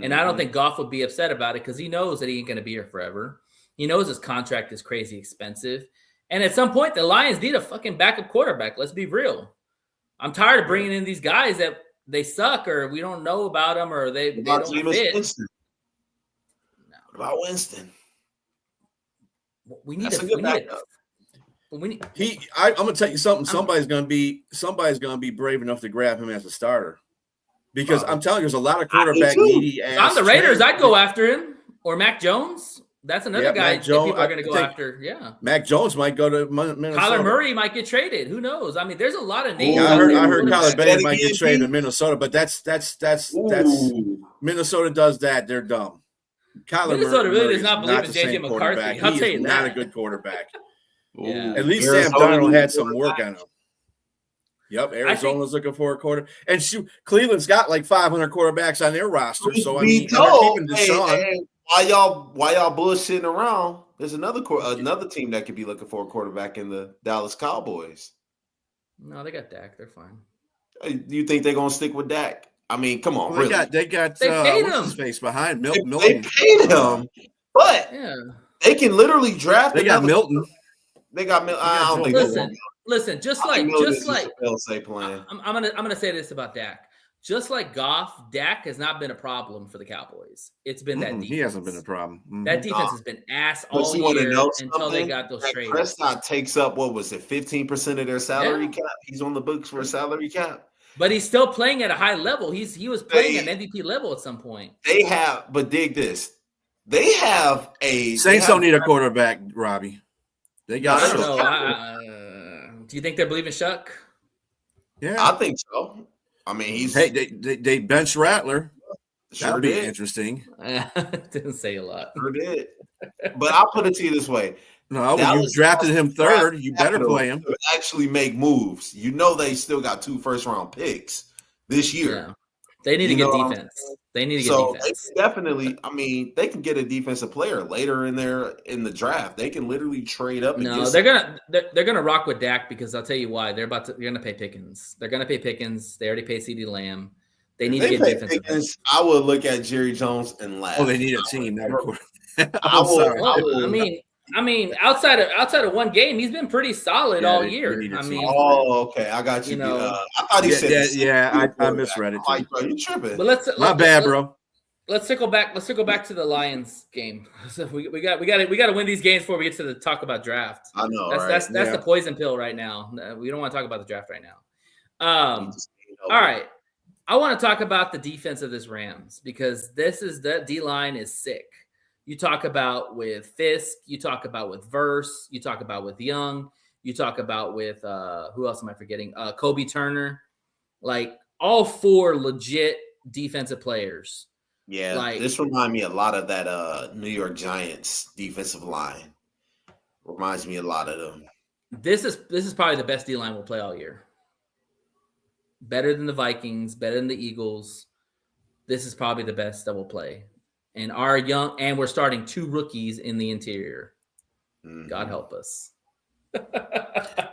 And I don't think Goff would be upset about it because he knows that he ain't going to be here forever. He knows his contract is crazy expensive. And at some point, the Lions need a fucking backup quarterback. Let's be real. I'm tired of bringing in these guys that they suck or we don't know about them or they don't fit. Winston? No. What about Winston? We need I'm gonna tell you something. Somebody's gonna be brave enough to grab him as a starter. Because I'm telling you, there's a lot of quarterback needy ass. On the Raiders, I'd go after him. Or Mac Jones. That's another Yeah, guy Mac that Jones, people are I going to go think after. Yeah. Mac Jones might go to Minnesota. Kyler Murray might get traded. Who knows? I mean, there's a lot of names. Yeah, out there I who heard would've- Kyler Bay might again, get traded Pete? to Minnesota, but that's Ooh. Minnesota does that. They're dumb. Kyler Minnesota really Murray does not is believe not in the JJ same McCarthy. quarterback. I'll He tell is you not a that. good quarterback. Yeah. At least Arizona Sam Darnold needs had a some work quarterback. on him. Yep, Arizona's looking for a quarter, and shoot, Cleveland's got like 500 quarterbacks on their roster. So I mean, and they're keeping Deshaun. Why y'all bullshitting around? There's another team that could be looking for a quarterback in the Dallas Cowboys. No, they got Dak. They're fine. You think they're gonna stick with Dak? I mean, come on, Well, really? they got They paid what's him. his face behind They Milton. paid him, but Yeah. they can literally draft. They got Milton. They got Milton. I don't think. Listen. Just I think like Milton is a fail-safe plan. I'm gonna say this about Dak. Just like Goff, Dak has not been a problem for the Cowboys. It's been that defense. He hasn't been a problem. That defense has been ass But all you wanna year know until they something? got those Dak trades. Prescott takes up 15% of their salary Yeah. cap. He's on the books for a salary cap. But he's still playing at a high level. He was playing at an MVP level at some point. But dig this. They have a Saints don't need a quarterback, Robbie. They got I Shook. don't know. Do you think they're believing Shuck? Yeah, I think so. I mean, he's they bench Rattler. sure That'd be did. interesting. Didn't say a lot. Sure did. But I'll put it to you this way. No, when you drafted him third, you better play him. To actually make moves. You know they still got 2 first-round picks this year. Yeah. They need to get defense. They need to get defense. They definitely, I mean, they can get a defensive player later in the draft. They can literally trade up. No, they're gonna rock with Dak because I'll tell you why. They're gonna pay Pickens. They're gonna pay Pickens. They already paid CeeDee Lamb. They need to get defensive. Pickens, I would look at Jerry Jones and laugh. Oh, they need a team. Not a quarterback. I'm sorry. I mean, outside of one game, he's been pretty solid all year. I mean, okay, I got you. I thought he said, I misread it. Like, bro, you tripping? But my bad, bro. Let's circle back. Let's circle back to the Lions game. So we got to win these games before we get to the talk about draft. I know. That's the poison pill right now. We don't want to talk about the draft right now. All right. I want to talk about the defense of this Rams because the D-line is sick. You talk about with Fisk, you talk about with Verse, you talk about with Young, you talk about with who else am I forgetting? Kobe Turner, like all 4 legit defensive players. Yeah, this reminds me a lot of that New York Giants defensive line. Reminds me a lot of them. This is probably the best D-line we'll play all year. Better than the Vikings, better than the Eagles. This is probably the best that we'll play. And we're starting 2 rookies in the interior. Mm-hmm. God help us.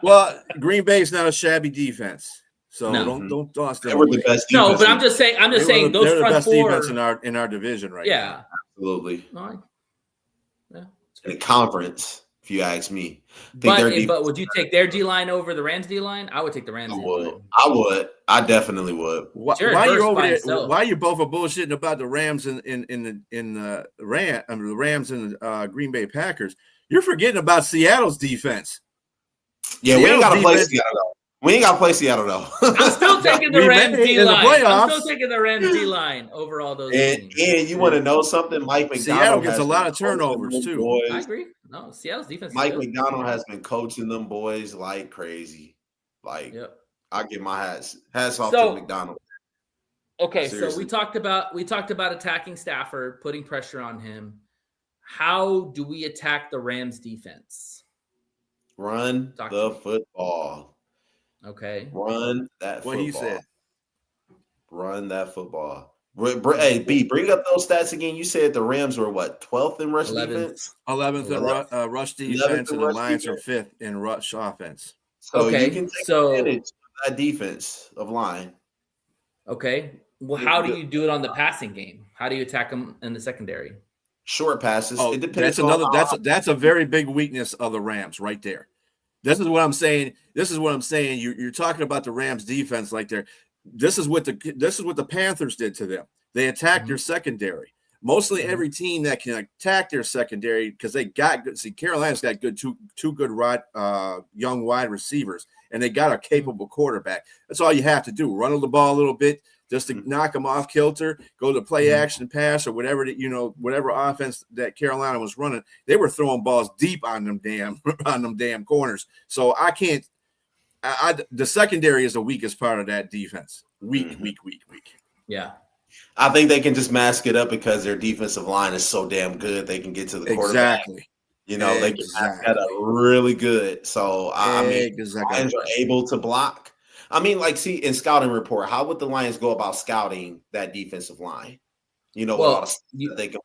Well, Green Bay is not a shabby defense, so don't toss them. They were the best. No, but I'm just saying those they're front the best 4 defense in our division right now. Yeah, absolutely. Yeah, in the conference, if you ask me. But would you take their D line over the Rams D line? I would take the Rams D line. I would. I definitely would. Why you over there? Why you both are bullshitting about the Rams in the Rams and the Green Bay Packers? You're forgetting about Seattle's defense. Yeah, we ain't got to play Seattle though. We ain't got to play Seattle though. I'm still taking the Rams D line. I'm still taking the Rams D line over all those teams. And you want to know something? Mike McDonald Seattle gets a lot of turnovers too. Boys. I agree. No, Seattle's defense. Mike McDonald has been coaching them boys like crazy. Like, I get my hats off to McDonald. Okay, seriously. So we talked about attacking Stafford, putting pressure on him. How do we attack the Rams defense? Run the football. Okay. Run that football. What he said. Run that football. Hey, B, bring up those stats again. You said the Rams were what, 12th in rush defense? 11th in rush defense, and the Lions are 5th in rush offense. So you can take advantage of that defense of line. Okay. Well, how do you do it on the passing game? How do you attack them in the secondary? Short passes. Oh, it depends. That's a very big weakness of the Rams right there. This is what I'm saying. You're talking about the Rams defense like there. This is what the Panthers did to them. They attacked your secondary. Mostly every team that can attack their secondary because they got good. See, Carolina's got two good young wide receivers, and they got a capable quarterback. That's all you have to do. Run the ball a little bit just to knock them off kilter, go to play action pass or whatever whatever offense that Carolina was running. They were throwing balls deep on them damn corners. So I can't. The secondary is the weakest part of that defense. Weak. Yeah. I think they can just mask it up because their defensive line is so damn good. They can get to the quarterback. Exactly. They can mask that up really good. So, I mean, Lions are able to block. I mean, in scouting report, how would the Lions go about scouting that defensive line? The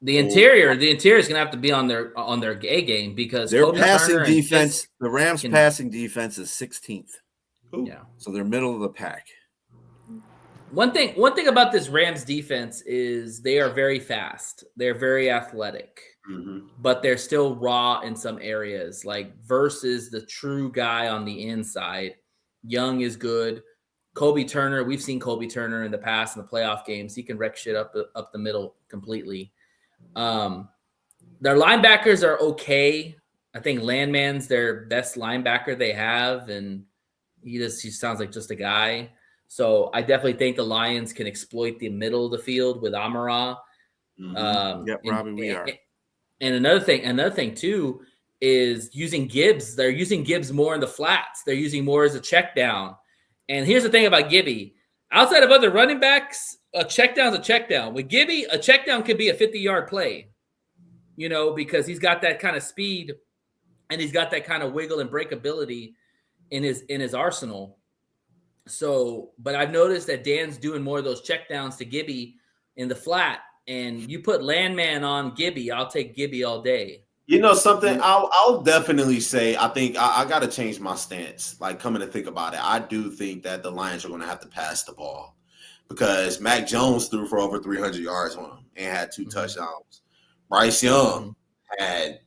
interior is going to have to be on their A game because their passing defense, the Rams' passing defense is 16th. Ooh. Yeah. So they're middle of the pack. One thing about this Rams defense is they are very fast. They're very athletic, but they're still raw in some areas, versus the true guy on the inside. Young is good. Kobe Turner, we've seen Kobe Turner in the past in the playoff games. He can wreck shit up the middle completely. Their linebackers are okay. I think Landman's their best linebacker they have, and he sounds like just a guy. So I definitely think the Lions can exploit the middle of the field with Amon-Ra. Robbie, we are. And another thing too is using Gibbs. They're using Gibbs more in the flats. They're using more as a check down. And here's the thing about Gibby. Outside of other running backs, a check down's a check down. With Gibby, a check down could be a 50-yard play, because he's got that kind of speed and he's got that kind of wiggle and breakability in his arsenal. So, but I've noticed that Dan's doing more of those check downs to Gibby in the flat, and you put Landman on Gibby, I'll take Gibby all day. Something I'll definitely say, I think I got to change my stance. Coming to think about it, I do think that the Lions are going to have to pass the ball because Mac Jones threw for over 300 yards on him and had 2 touchdowns. Bryce Young had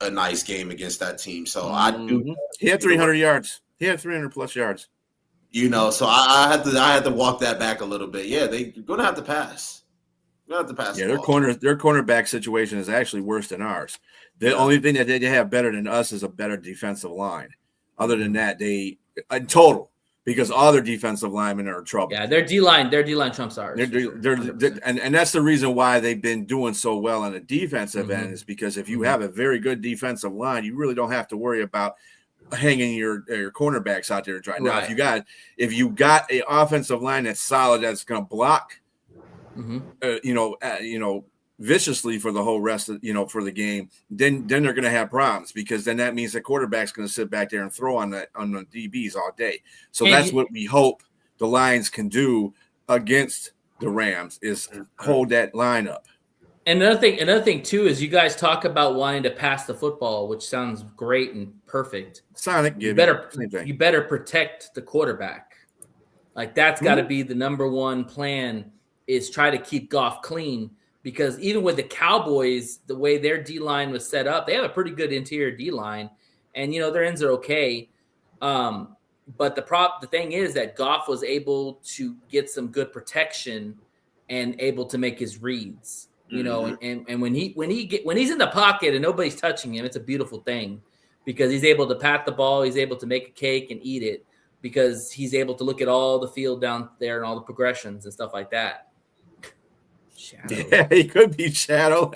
a nice game against that team. So I do. He had 300 yards. He had 300 plus yards. So I had to walk that back a little bit. Yeah, they're going to have to pass. Their cornerback situation is actually worse than ours. The only thing that they have better than us is a better defensive line. Other than that, they in total, because all their defensive linemen are in trouble. Yeah, their D line trumps ours. And that's the reason why they've been doing so well on the defensive end is because if you have a very good defensive line, you really don't have to worry about hanging your cornerbacks out there dry. Now, if you got an offensive line that's solid, that's going to block, viciously for the whole rest of for the game, then they're going to have problems because then that means the quarterback's going to sit back there and throw on the DBs all day. So that's what we hope the Lions can do against the Rams is hold that line up. And another thing too is you guys talk about wanting to pass the football, which sounds great and perfect. Sonic, you better protect the quarterback. That's got to be the number one plan is try to keep Goff clean. Because even with the Cowboys, the way their D-line was set up, they have a pretty good interior D-line. And, their ends are okay. But the thing is that Goff was able to get some good protection and able to make his reads. And when he's in the pocket and nobody's touching him, it's a beautiful thing. Because he's able to pat the ball, he's able to make a cake and eat it. Because he's able to look at all the field down there and all the progressions and stuff like that. Shadow. Yeah, he could be Shadow.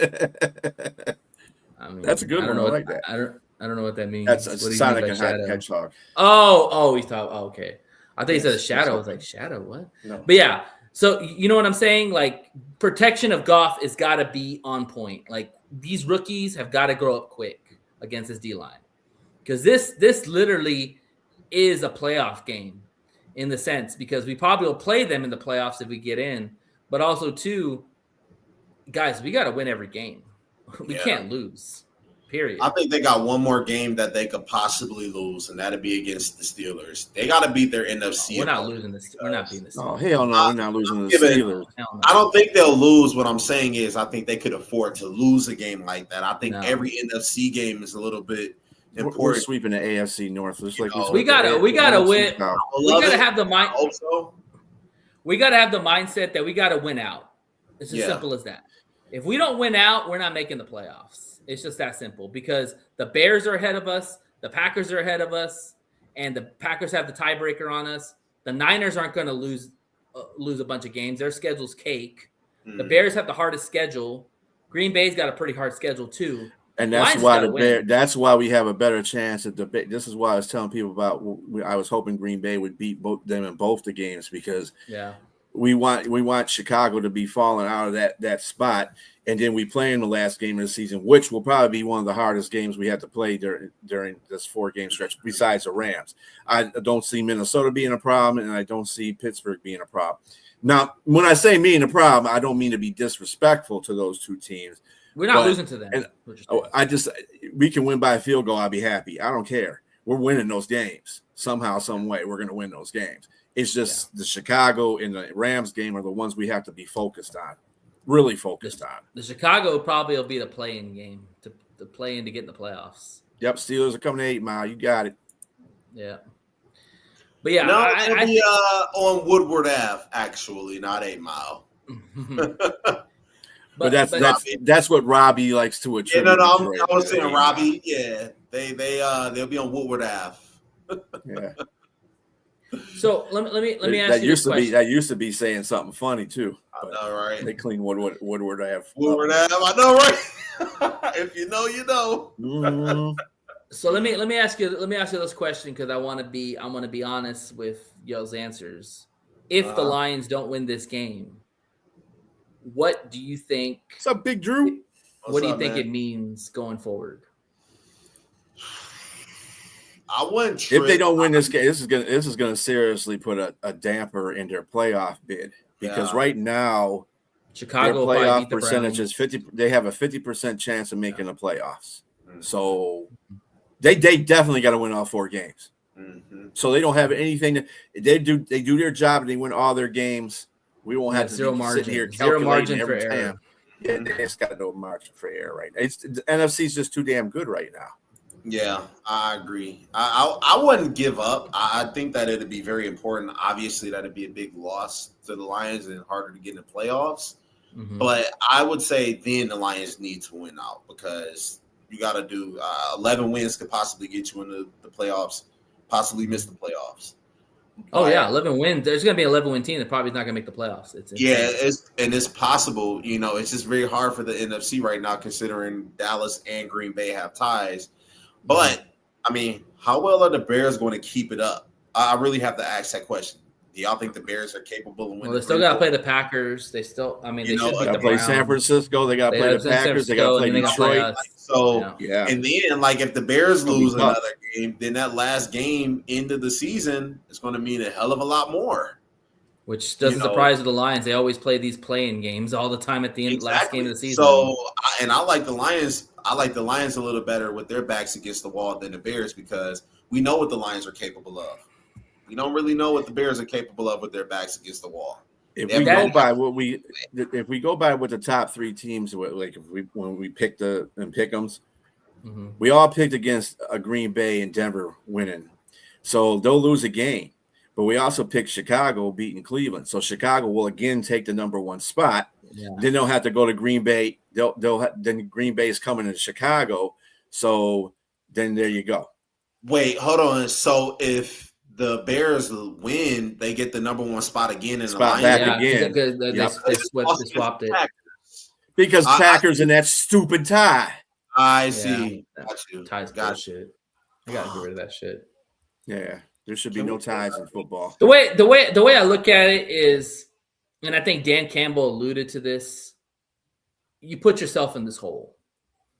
That's a good one. I like that. I don't know what that means. That's a Sonic and Hedgehog. Oh, he's talking. Oh, okay. I thought he said a shadow. I was like, shadow, what? No. But yeah, so you know what I'm saying? Protection of Goff has got to be on point. These rookies have got to grow up quick against this D-line. Because this literally is a playoff game in the sense because we probably will play them in the playoffs if we get in. But also, too, guys, we got to win every game. We can't lose, period. I think they got one more game that they could possibly lose, and that'd be against the Steelers. They got to beat their NFC. We're not losing this. We're not beating the Steelers. Oh, hell no, we're not losing the Steelers. I don't think they'll lose. What I'm saying is I think they could afford to lose a game like that. I think every NFC game is a little bit important. We're sweeping the AFC North. We gotta win. We gotta have the mind. Also. We got to have the mindset that we got to win out. It's as simple as that. If we don't win out, we're not making the playoffs. It's just that simple because the Bears are ahead of us, the Packers are ahead of us, and the Packers have the tiebreaker on us. The Niners aren't going to lose a bunch of games. Their schedule's cake. The Bears have the hardest schedule. Green Bay's got a pretty hard schedule too. And that's why that's why we have a better chance at the. This is why I was telling people about. I was hoping Green Bay would beat them in both the games because we want Chicago to be falling out of that spot, and then we play in the last game of the season, which will probably be one of the hardest games we have to play during this 4-game stretch. Besides the Rams, I don't see Minnesota being a problem, and I don't see Pittsburgh being a problem. Now, when I say being a problem, I don't mean to be disrespectful to those two teams. We're not losing to them. We can win by a field goal. I'll be happy. I don't care. We're winning those games somehow, some way. We're going to win those games. It's just the Chicago and the Rams game are the ones we have to be focused on, really focused on. The Chicago probably will be the play-in game to play in to get in the playoffs. Yep, Steelers are coming to 8 Mile. You got it. Yeah. But yeah, no, I be on Woodward Ave, actually, not 8 Mile. But that's what Robbie likes to attribute. I was saying Robbie. Yeah, they'll be on Woodward Ave. Yeah. So let me ask you this question. That used to be saying something funny too. I know, right? They clean Woodward Ave. Woodward Ave. I know, right? If you know, you know. Mm-hmm. So let me ask you this question because I want to be honest with y'all's answers. If the Lions don't win this game, what do you think? What's up, Big Drew? What do you think it means going forward? I wouldn't. If they don't win this game, this is gonna seriously put a damper in their playoff bid because right now Chicago their playoff percentage is 50. They have a 50% chance of making the playoffs. Mm-hmm. So they definitely got to win all 4 games. Mm-hmm. So they don't have anything. They do their job and they win all their games. We won't have to sit here zero margin every for time. error. Yeah, it's got no margin for error right now. The NFC's just too damn good right now. Yeah, I agree. I wouldn't give up. I think that it'd be very important. Obviously, that'd be a big loss to the Lions and harder to get in the playoffs. Mm-hmm. But I would say then the Lions need to win out because you got to do 11 wins could possibly get you into the playoffs, possibly miss the playoffs. Oh, yeah, 11 wins. There's going to be an 11-win team that probably is not going to make the playoffs. It's possible. You know, it's just very hard for the NFC right now considering Dallas and Green Bay have ties. But, I mean, how well are the Bears going to keep it up? I really have to ask that question. Do y'all think the Bears are capable of winning? Well, they still got to play the Packers. They still, I mean, they should beat the play Browns. San Francisco. They got to play the Packers. They got to play Detroit. And then, like, if the Bears lose another game, then that last game into the season is going to mean a hell of a lot more. Which doesn't surprise the Lions. They always play these play-in games all the time at the end, last game of the season. So, and I like the Lions. I like the Lions a little better with their backs against the wall than the Bears because we know what the Lions are capable of. We don't really know what the Bears are capable of with their backs against the wall. If we go by what the top 3 teams, like when we picked the Pic'Ems, we all picked against a Green Bay and Denver winning, so they'll lose a game. But we also picked Chicago beating Cleveland, so Chicago will again take the number 1 spot. Yeah. Then they'll have to go to Green Bay. Then Green Bay is coming to Chicago, so then there you go. Wait, hold on. So if the Bears win, they get the number 1 spot again in the Lions. Back again. They swapped it. Because Packers in that stupid tie. I see. Ties bullshit. I gotta get rid of that shit. Yeah, there should be no ties in football. The way I look at it is, and I think Dan Campbell alluded to this, you put yourself in this hole.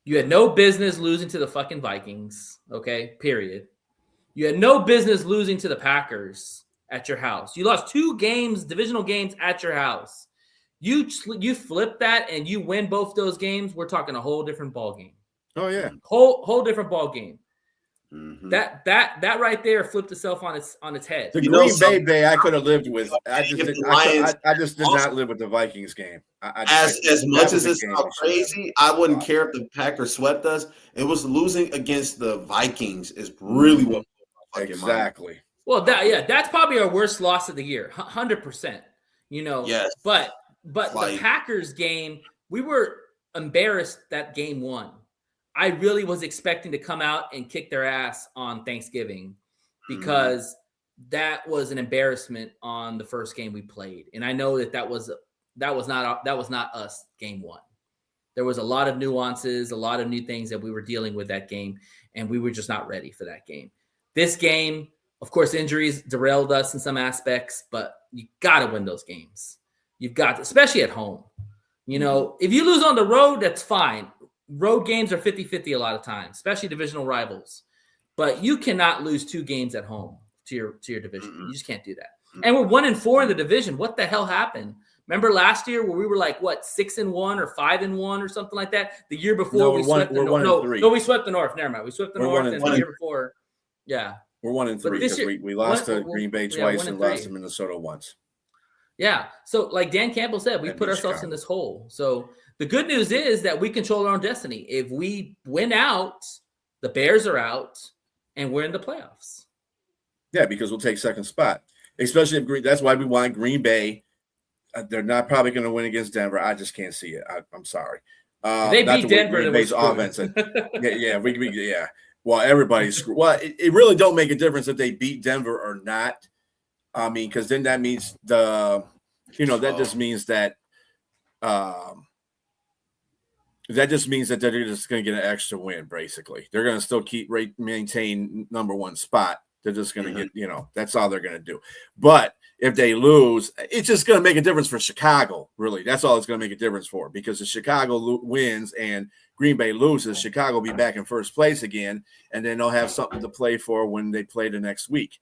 You had no business losing to the fucking Vikings, okay, period. You had no business losing to the Packers at your house. You lost 2 games, divisional games at your house. You flip that and you win both those games, we're talking a whole different ball game. Oh, yeah. Whole different ball game. Mm-hmm. That right there flipped itself on its head. The Green Bay I could have lived with. I just did not live with the Vikings game. As much as it sounds crazy, I wouldn't care if the Packers swept us. It was losing against the Vikings is really what exactly. Well, that's probably our worst loss of the year, 100%. Yes, but the Packers game we were embarrassed that game one. I really was expecting to come out and kick their ass on Thanksgiving because that was an embarrassment on the first game we played. And I know that was not us game one. There was a lot of nuances, a lot of new things that we were dealing with that game, and we were just not ready for that game. This game, of course, injuries derailed us in some aspects, but you got to win those games. You've got to, especially at home. You know, if you lose on the road, that's fine. Road games are 50-50 a lot of times, especially divisional rivals. But you cannot lose 2 games at home to your division. You just can't do that. And we're 1-4 in the division. What the hell happened? Remember last year where we were like, what, 6-1 or 5-1 or something like that? The year before we swept the North. No, we swept the North. Never mind. We swept the North, and the year before, yeah. We're 1-3 because we lost to Green Bay twice and lost to Minnesota once. Yeah. So like Dan Campbell said, we put ourselves in this hole. So the good news is that we control our own destiny. If we win out, the Bears are out, and we're in the playoffs. Yeah, because we'll take second spot. Especially if that's why we want Green Bay. They're not probably going to win against Denver. I just can't see it. I'm sorry. They beat Denver. Green Bay's offense. Yeah. Well, everybody's screwed. Well, it really don't make a difference if they beat Denver or not. I mean, because then that means that just means that they're just going to get an extra win. Basically, they're going to still maintain number 1 spot. They're just going to get, that's all they're going to do. But if they lose, it's just going to make a difference for Chicago, really. That's all it's going to make a difference for, because if Chicago wins and Green Bay loses, Chicago will be back in first place again, and then they'll have something to play for when they play the next week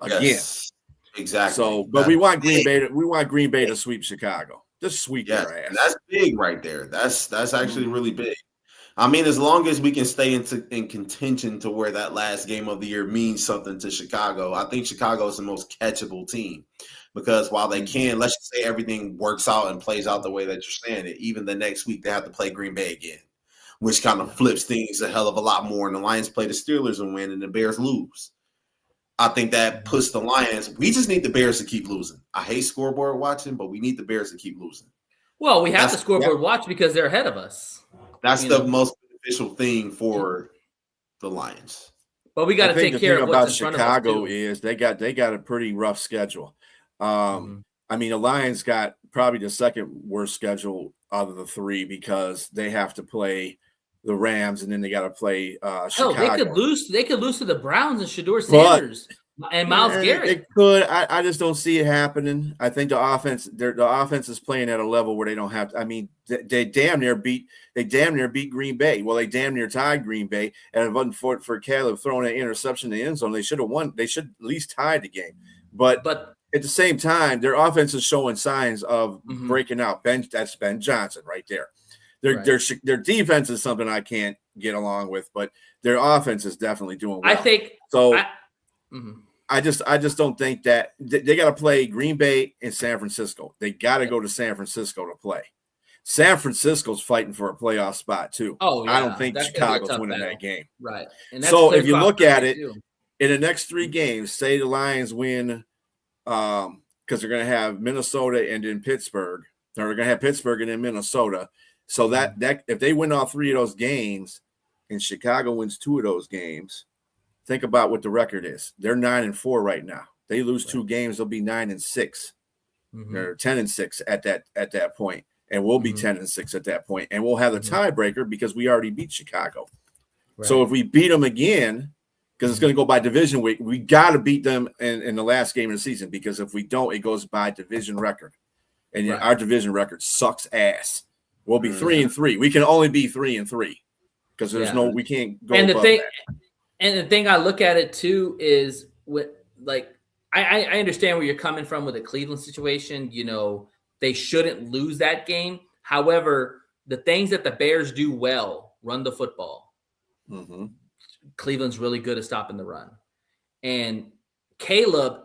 again. Yes, exactly. So, but we want Green Bay to sweep Chicago. Just sweep their ass. That's big right there. That's actually really big. I mean, as long as we can stay in contention to where that last game of the year means something to Chicago, I think Chicago is the most catchable team, because while they can, let's just say everything works out and plays out the way that you're saying it, even the next week they have to play Green Bay again, which kind of flips things a hell of a lot more. And the Lions play the Steelers and win, and the Bears lose. I think that puts the Lions. We just need the Bears to keep losing. I hate scoreboard watching, but we need the Bears to keep losing. Well, we have to scoreboard watch because they're ahead of us. That's the most beneficial thing for the Lions. But we got to take care of what's in front of us. Chicago is they got a pretty rough schedule. I mean, the Lions got probably the second worst schedule out of the 3 because they have to play the Rams and then they got to play Chicago. They could lose to the Browns and Shedeur Sanders and Myles Garrett. It could. I just don't see it happening. I think the offense is playing at a level where they don't have to. I mean, they damn near beat Green Bay. Well, they damn near tied Green Bay, and if it wasn't for Caleb throwing an interception in the end zone, they should have won. They should at least tie the game. But at the same time, their offense is showing signs of breaking out. That's Ben Johnson right there. Their defense is something I can't get along with, but their offense is definitely doing well. I think so. I just don't think that they got to play Green Bay and San Francisco. They got to go to San Francisco to play. San Francisco's fighting for a playoff spot too. Oh, yeah. I don't think Chicago's winning that game. Right. So if you look at it, in the next 3 games, say the Lions win, because they're going to have Minnesota and then Pittsburgh. They're going to have Pittsburgh and then Minnesota. So that if they win all 3 of those games, and Chicago wins 2 of those games, think about what the record is. They're 9-4 right now. They lose 2 games, they'll be 9-6. They're 10-6 at that point, and we'll be 10-6 at that point, and we'll have the tiebreaker because we already beat Chicago. Right. So if we beat them again, because it's going to go by division week, we got to beat them in the last game of the season, because if we don't, it goes by division record, and our division record sucks ass. We'll be 3-3. We can only be 3-3 because we can't go. And the thing I look at it too is I understand where you're coming from with the Cleveland situation. You know, they shouldn't lose that game. However, the things that the Bears do well, run the football. Cleveland's really good at stopping the run. And Caleb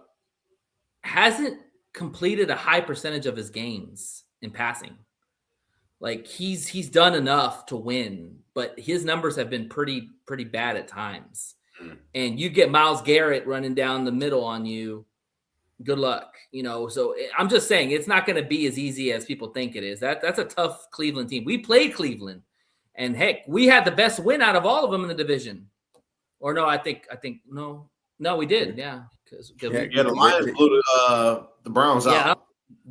hasn't completed a high percentage of his games in passing. Like he's done enough to win, but his numbers have been pretty bad at times. And you get Myles Garrett running down the middle on you, good luck. So I'm just saying it's not going to be as easy as people think it is. That's a tough Cleveland team. We played Cleveland, and heck, we had the best win out of all of them in the division. Or no, I think no, we did. Yeah, because the Lions blew the Browns out. Yeah,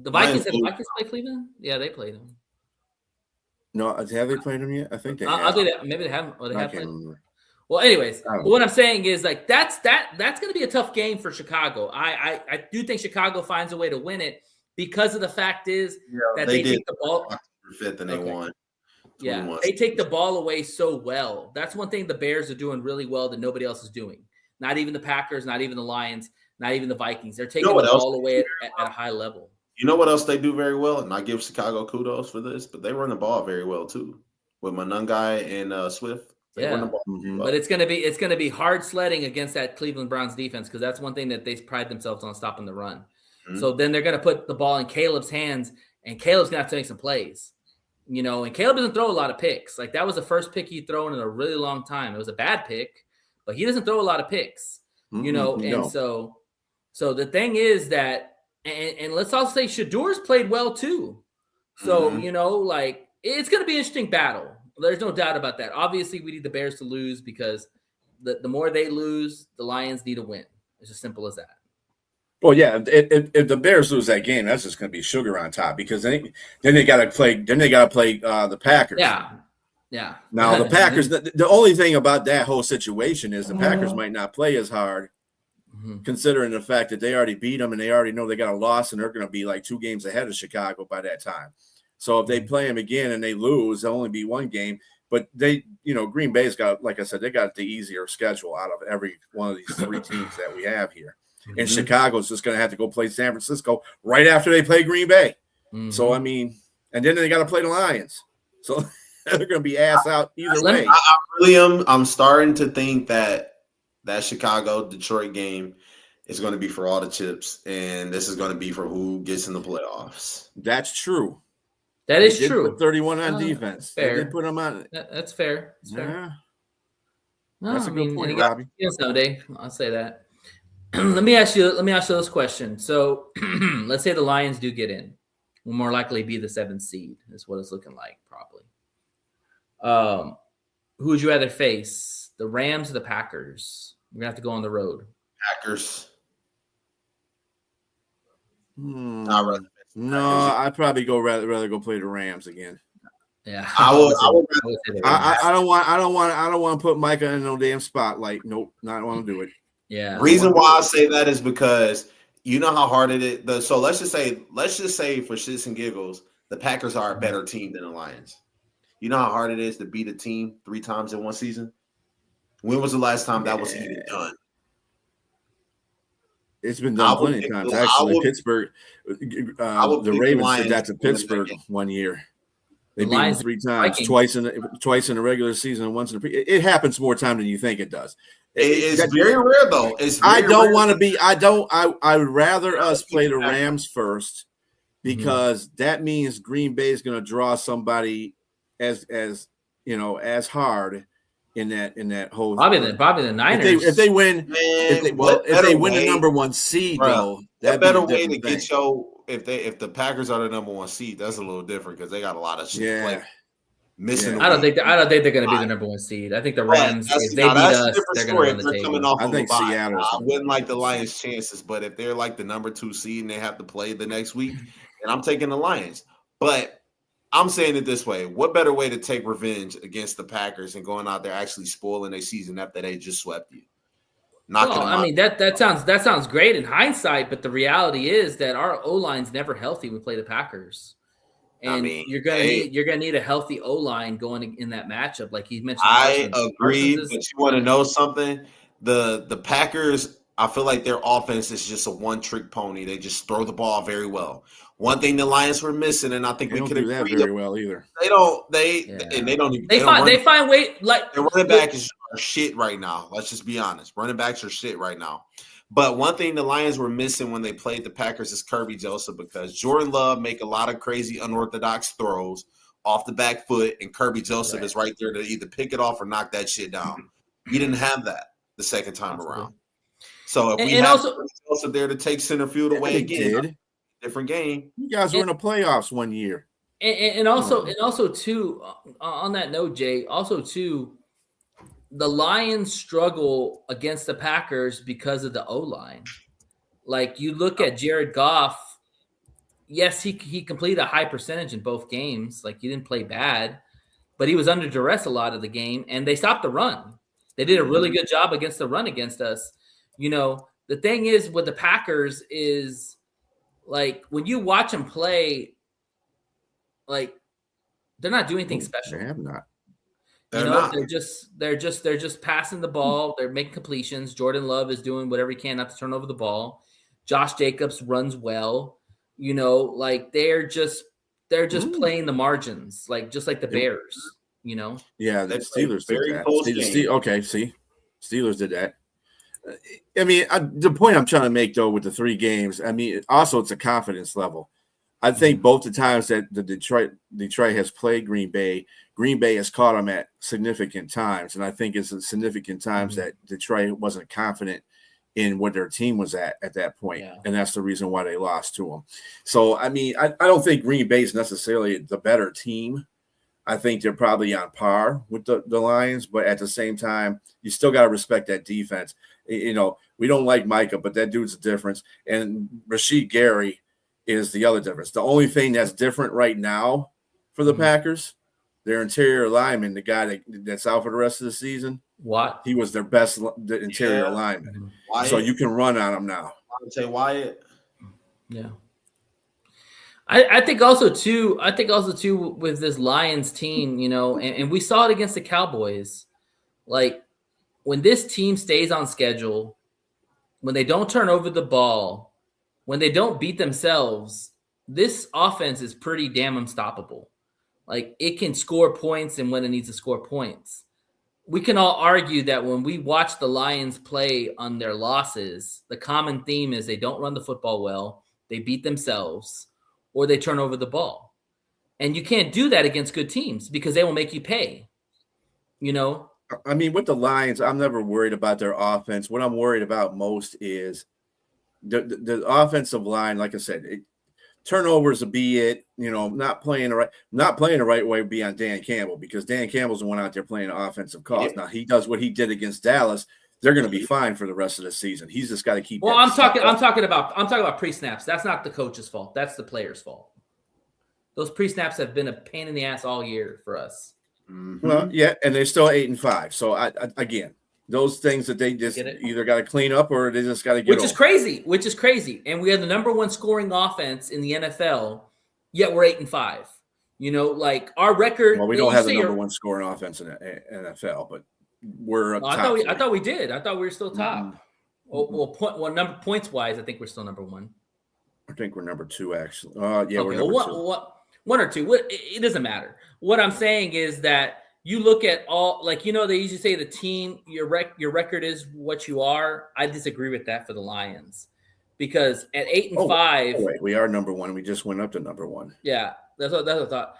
the Vikings play Cleveland. Yeah, they played them. No, have they played them yet? I think they have. I'll do that. Maybe they haven't. Or they have played. Remember. Well, anyways, but what I'm saying is like that's going to be a tough game for Chicago. I do think Chicago finds a way to win it because of the fact is that they take the ball fifth and they won. Yeah, they take the ball away so well. That's one thing the Bears are doing really well that nobody else is doing. Not even the Packers, not even the Lions, not even the Vikings. They're taking the ball away at a high level. You know what else they do very well? And I give Chicago kudos for this, but they run the ball very well too. With Monangai and Swift. Yeah, but it's gonna be hard sledding against that Cleveland Browns defense because that's one thing that they pride themselves on, stopping the run. Mm-hmm. So then they're gonna put the ball in Caleb's hands, and Caleb's gonna have to make some plays. And Caleb doesn't throw a lot of picks. Like that was the first pick he'd thrown in a really long time. It was a bad pick, but he doesn't throw a lot of picks. So the thing is that, and let's also say Shador's played well too. So like it's gonna be an interesting battle. There's no doubt about that. Obviously, we need the Bears to lose because the more they lose, the Lions need to win. It's as simple as that. Well, yeah. If the Bears lose that game, that's just going to be sugar on top because then they got to play. Then they got to play the Packers. Yeah. Now the Packers. The only thing about that whole situation is the Packers might not play as hard, considering the fact that they already beat them and they already know they got a loss and they're going to be like 2 games ahead of Chicago by that time. So if they play them again and they lose, they'll only be 1 game. But they, Green Bay's got, like I said, they got the easier schedule out of every one of these 3 teams that we have here. And Chicago's just going to have to go play San Francisco right after they play Green Bay. So, I mean, and then they got to play the Lions. So they're going to be ass out either way. I really am. I'm starting to think that Chicago-Detroit game is going to be for all the chips. And this is going to be for who gets in the playoffs. That's true. That is true. Put 31 on defense. Fair. They did put them on. That's fair. That's fair. Yeah. No, That's a good point, Robbie. Someday I'll say that. Let me ask you this question. So let's say the Lions do get in. Will more likely be the 7th seed, is what it's looking like, probably. Who would you rather face? The Rams or the Packers? We're gonna have to go on the road. Packers. No, I'd probably rather go play the Rams again. Yeah, I don't want to put Micah in no damn spotlight. Nope, not want to do it. Yeah. Reason why I say that is because you know how hard it is. So let's just say for shits and giggles, the Packers are a better team than the Lions. You know how hard it is to beat a team 3 times in one season? When was the last time that was even done? It's been done plenty of times. Actually, Pittsburgh, the Ravens did that to Pittsburgh one year. They beat them 3 times, twice in the regular season and once in the pre. It happens more time than you think it does. It's very rare though. I would rather us play the Rams first because that means Green Bay is going to draw somebody as hard in that whole. Probably the Niners. If they win the number 1 seed, though, that better way to get if the Packers are the number 1 seed, that's a little different because they got a lot of shit to play. Missing. I don't think they're going to be the number 1 seed. I think the Rams, if they beat us, they're going to run the table. I think Seattle. I wouldn't like the Lions' chances, but if they're like the number 2 seed and they have to play the next week, then I'm taking the Lions. But I'm saying it this way: what better way to take revenge against the Packers and going out there actually spoiling their season after they just swept you? That sounds great in hindsight, but the reality is that our O-line's never healthy when we play the Packers. And you're gonna need a healthy O-line going in that matchup, like he mentioned. I agree, but you want to know something? The Packers, I feel like their offense is just a one-trick pony. They just throw the ball very well. One thing the Lions were missing, and I think we could agree that very well either. They don't. They find way like their running back is shit right now. Let's just be honest. Running backs are shit right now. But one thing the Lions were missing when they played the Packers is Kirby Joseph, because Jordan Love make a lot of crazy unorthodox throws off the back foot, and Kirby Joseph is right there to either pick it off or knock that shit down. He didn't have that the second time around. So if we And have also also there to take center field away They again, did. different game. You guys were in the playoffs one year. and also too, on that note, Jay, also too, the Lions struggle against the Packers because of the O-line. Like you look at Jared Goff, yes, he completed a high percentage in both games. Like he didn't play bad, but he was under duress a lot of the game, and they stopped the run. They did a really good job against the run against us. You know, the thing is with the Packers is like when you watch them play, like they're not doing anything special. They have not. You know, they're just passing the ball. They're making completions. Jordan Love is doing whatever he can not to turn over the ball. Josh Jacobs runs well. You know, like they're just playing the margins, like just like the Bears. You know, Yeah, the Steelers did very that. close game. Okay, see, Steelers did that. I mean, the point I'm trying to make though with the 3 games, I mean, also it's a confidence level. I think both the times that the Detroit has played Green Bay has caught them at significant times, and I think it's a significant times that Detroit wasn't confident in what their team was at that point, and that's the reason why they lost to them. So, I mean, I don't think Green Bay is necessarily the better team. I think they're probably on par with the Lions, but at the same time, you still got to respect that defense. You know, we don't like Micah, but that dude's a difference, and Rasheed Gary is the other difference. The only thing that's different right now for the Packers, their interior lineman, the guy that's out for the rest of the season, what he was their best interior lineman. Wyatt. So you can run on him now. I would say Wyatt. Yeah. I think also too with this Lions team, you know, and we saw it against the Cowboys. Like when this team stays on schedule, when they don't turn over the ball, when they don't beat themselves, this offense is pretty damn unstoppable. Like it can score points and when it needs to score points. We can all argue that when we watch the Lions play on their losses, the common theme is they don't run the football well, they beat themselves, or they turn over the ball. And you can't do that against good teams because they will make you pay. You know? I mean, with the Lions, I'm never worried about their offense. What I'm worried about most is the offensive line. Like I said, turnovers will be it. You know, not playing the right way would be on Dan Campbell because Dan Campbell's the one out there playing the offensive calls. Now he does what he did against Dallas. They're going to be fine for the rest of the season. He's just got to keep. Well, I'm talking about pre-snaps. That's not the coach's fault. That's the player's fault. Those pre-snaps have been a pain in the ass all year for us. Mm-hmm. Well, yeah, and they're still 8-5. So again, those things that they just either got to clean up or they just got to get. Which is crazy. And we have the number 1 scoring offense in the NFL, yet we're 8-5. You know, like our record. Well, we don't have the number 1 scoring offense in the NFL, but we're up top. I thought we did. I thought we were still top. Mm-hmm. Points wise, I think we're still number 1. I think we're number 2 actually. Yeah, we're number 2. 1 or 2. It doesn't matter. What I'm saying is that you look at all, like, you know, they usually say the team, your record is what you are. I disagree with that for the Lions because at 8-5, wait, we are number 1. We just went up to number 1. Yeah, that's what I thought.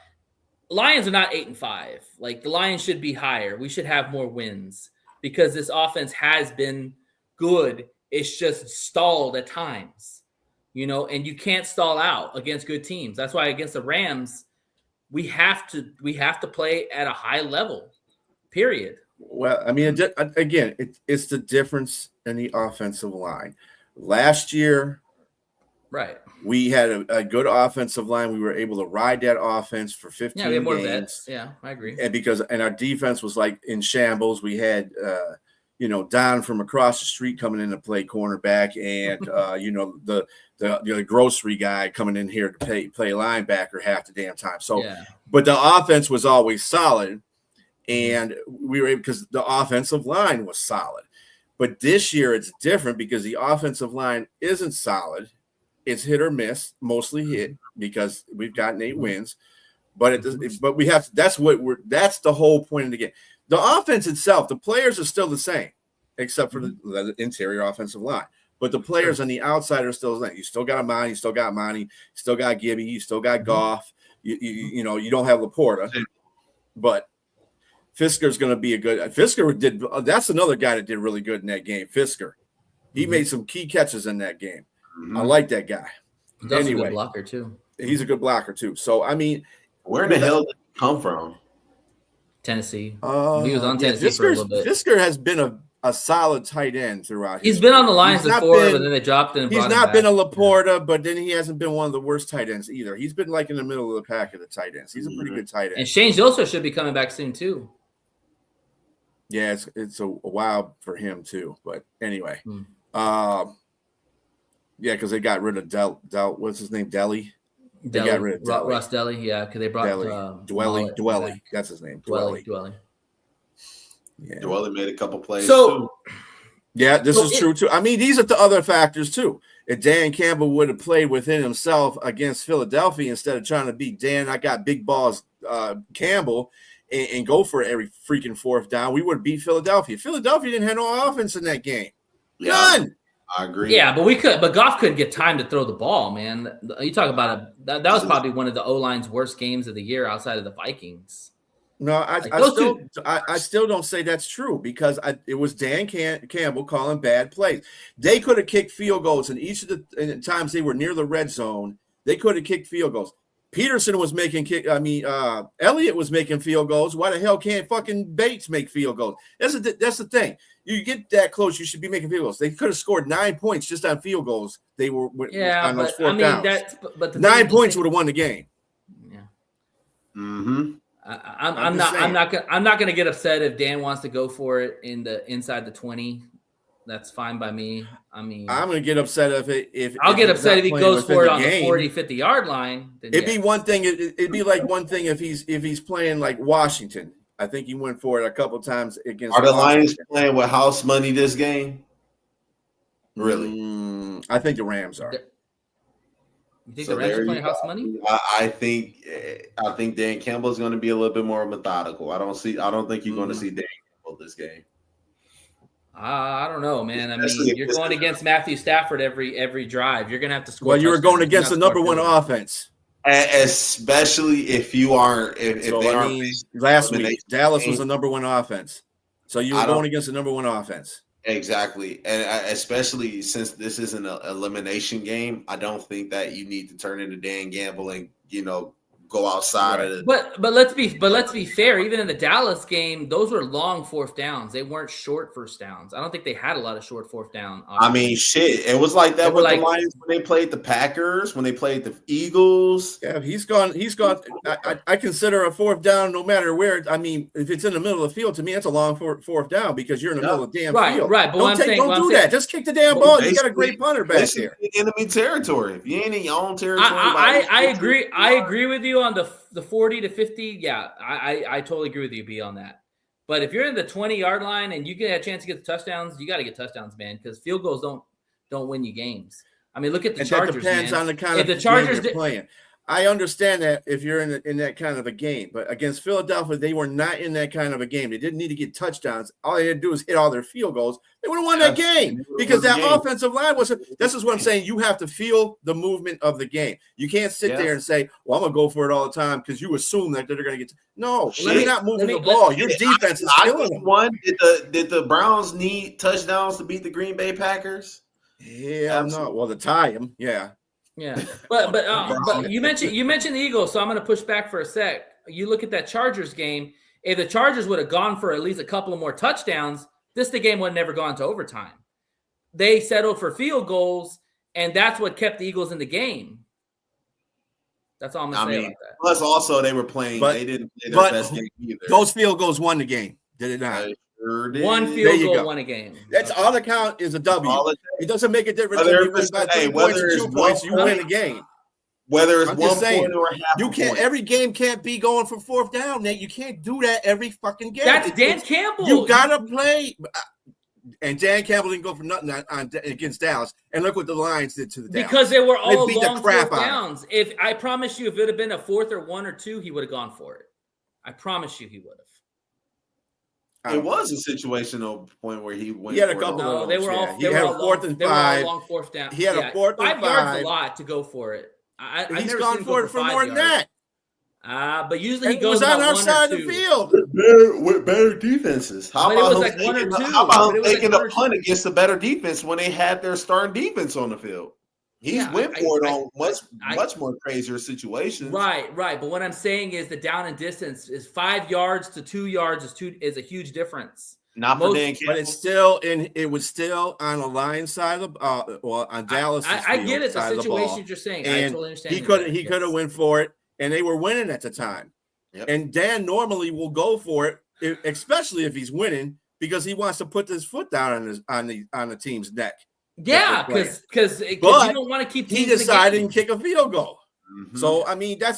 Lions are not 8-5. Like the Lions should be higher. We should have more wins because this offense has been good. It's just stalled at times, you know, and you can't stall out against good teams. That's why against the Rams, we have to play at a high level, period. Well, I mean, again, it's the difference in the offensive line. Last year, right, we had a good offensive line. We were able to ride that offense for 15 we had more games. vets. Yeah, I agree. And our defense was like in shambles. We had Don from across the street coming in to play cornerback, and the grocery guy coming in here to play linebacker half the damn time. So, but the offense was always solid, and we were able because the offensive line was solid. But this year it's different because the offensive line isn't solid. It's hit or miss, mostly hit because we've gotten 8 wins. But we have to, that's the whole point of the game. The offense itself, the players are still the same, except for the interior offensive line. But the players on the outside are still the same. You still got Amani, you still got Monty, you still got Gibby, you still got Goff. You don't have Laporta, but Fisker's going to be a good. Fisker did. That's another guy that did really good in that game. Fisker, He made some key catches in that game. Mm-hmm. I like that guy. He's also a good blocker too. He's a good blocker too. So I mean, where in the hell did he come from? Tennessee. He was on Tennessee for a little bit. Fisker has been a solid tight end throughout. He's been on the Lions before, but then they dropped him. He's not been a Laporta, but then he hasn't been one of the worst tight ends either. He's been like in the middle of the pack of the tight ends. He's a pretty good tight end. And Shane Gilster should be coming back soon too. Yeah, it's a while for him too. But anyway, yeah, because they got rid of Del. What's his name? Deli. They got rid of Deli. Ross Deli. Yeah, because they brought Dwelly. That's his name. Dwelly. Yeah. Dwelly made a couple plays. So, yeah, this is true too. I mean, these are the other factors too. If Dan Campbell would have played within himself against Philadelphia instead of trying to beat Dan, I got big balls, Campbell, and go for every freaking fourth down, we would have beat Philadelphia. Philadelphia didn't have no offense in that game. None. I agree. Yeah, but Goff couldn't get time to throw the ball, man. You talk about that was probably one of the O-line's worst games of the year outside of the Vikings. No, I still don't say that's true because it was Dan Campbell calling bad plays. They could have kicked field goals, and each of the times they were near the red zone, they could have kicked field goals. Peterson was making Elliott was making field goals. Why the hell can't fucking Bates make field goals? That's the thing. You get that close, you should be making field goals. They could have scored 9 points just on field goals. They were on those fourth downs. But 9 points would have won the game. Yeah. Mm-hmm. I'm not gonna get upset if Dan wants to go for it inside the 20. That's fine by me. I mean, I'm gonna get upset if I'll get upset if he goes for it on the 40, 50-yard line. It'd be one thing. It'd be like one thing if he's playing like Washington. I think he went for it a couple times against. Are the Lions playing with house money this game? Really? I think the Rams are. You think the Rams are playing house money? I think Dan Campbell is going to be a little bit more methodical. I don't think you're going to see Dan Campbell this game. I don't know, man. I mean, you're going against Matthew Stafford every drive. You're going to have to score. Well, you were going against the number one offense, especially if you aren't. Last week Dallas was the number one offense, so you were going against the number one offense. Exactly, and especially since this is an elimination game, I don't think that you need to turn into Dan Campbell and go outside of it. But let's be fair. Even in the Dallas game, those were long fourth downs. They weren't short first downs. I don't think they had a lot of short fourth down. I mean, shit. It was like that with the Lions when they played the Packers, when they played the Eagles. Yeah, he's gone. I consider a fourth down no matter where. I mean, if it's in the middle of the field, to me, it's a long fourth down because you're in the middle of the damn field. Right. But don't do that. Just kick the damn ball. You got a great punter back there. Enemy territory. If you ain't in your own territory, I agree. I agree with you on the 40 to 50. Yeah, I totally agree with you, B, on that. But if you're in the 20-yard line and you get a chance to get the touchdowns, you got to get touchdowns, man, because field goals don't win you games. I mean, look at the Chargers. That depends on the kind of the Chargers you're playing. I understand that if you're in that kind of a game, but against Philadelphia, they were not in that kind of a game. They didn't need to get touchdowns. All they had to do was hit all their field goals. They would have won that game because that offensive line wasn't. This is what I'm saying. You have to feel the movement of the game. You can't sit there and say, "Well, I'm gonna go for it all the time," because you assume that they're gonna get. No, they're not moving the ball. Your defense is killing them. Did the Browns need touchdowns to beat the Green Bay Packers? Yeah, no. Well, to tie them, yeah. Yeah, but you mentioned the Eagles, so I'm going to push back for a sec. You look at that Chargers game. If the Chargers would have gone for at least a couple of more touchdowns, the game would have never gone to overtime. They settled for field goals, and that's what kept the Eagles in the game. That's all I'm going to say about that. Plus, also they were playing. They didn't play their best game either. Those field goals won the game, did it not? One field goal won a game. That's all that count is a W. It doesn't make a difference if you win by 3 points or 2 points. You win the game. Whether it's 1 point or half you can't. Point. Every game can't be going for fourth down, Nate. You can't do that every fucking game. That's Dan Campbell. You gotta play. And Dan Campbell didn't go for nothing against Dallas. And look what the Lions did to the Dallas. Because they were all long fourth downs. If I promise you, if it would have been a fourth or 1 or 2, he would have gone for it. I promise you, he would have. It was a situational point where he went. He had a couple of those. They were all. He had a fourth and 5. They were all long fourth down. He had a fourth and 5. 5 yards a lot to go for it. He's gone for it for more than that. But usually he And it was goes on about our one side or of the two. field. With better defenses. How But it about was him like one or taking- two. How about But it him was like taking one a or punt two. against a better defense when they had their starting defense on the field? He's Yeah, went for it I- on much more crazier situations. Right. But what I'm saying is the down and distance is 5 yards to 2 yards is a huge difference. Not for Dan Campbell. But it was still on the Lions side of the on Dallas. I get it. The situation you're saying, I And totally understand. he could have went for it, and they were winning at the time. Yep. And Dan normally will go for it, especially if he's winning, because he wants to put his foot down on the team's neck. Yeah, because you But don't want to keep. He teams in the decided game. to kick a field goal. Mhm. So I mean, the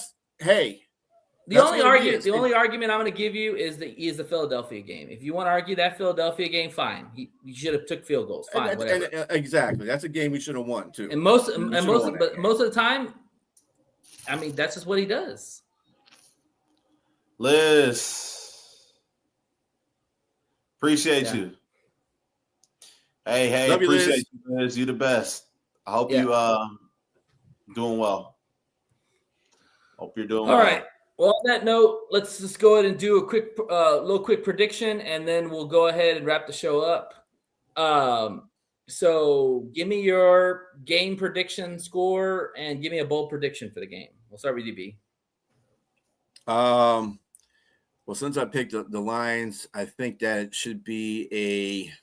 The only argument I'm going to give you is the Philadelphia game. If you want to argue that Philadelphia game, fine. You should have took field goals. Fine, whatever. Exactly, that's a game we should have won too. And most of the time, I mean, that's just what he does. Liz, appreciate you. Hey, love you, appreciate you, Liz. You the best. I hope you doing well. Hope you're doing All well. right. Well, on that note, let's just go ahead and do a quick prediction, and then we'll go ahead and wrap the show up. So give me your game prediction score and give me a bold prediction for the game. We'll start with you, B. Well, since I picked the Lions, I think that it should be a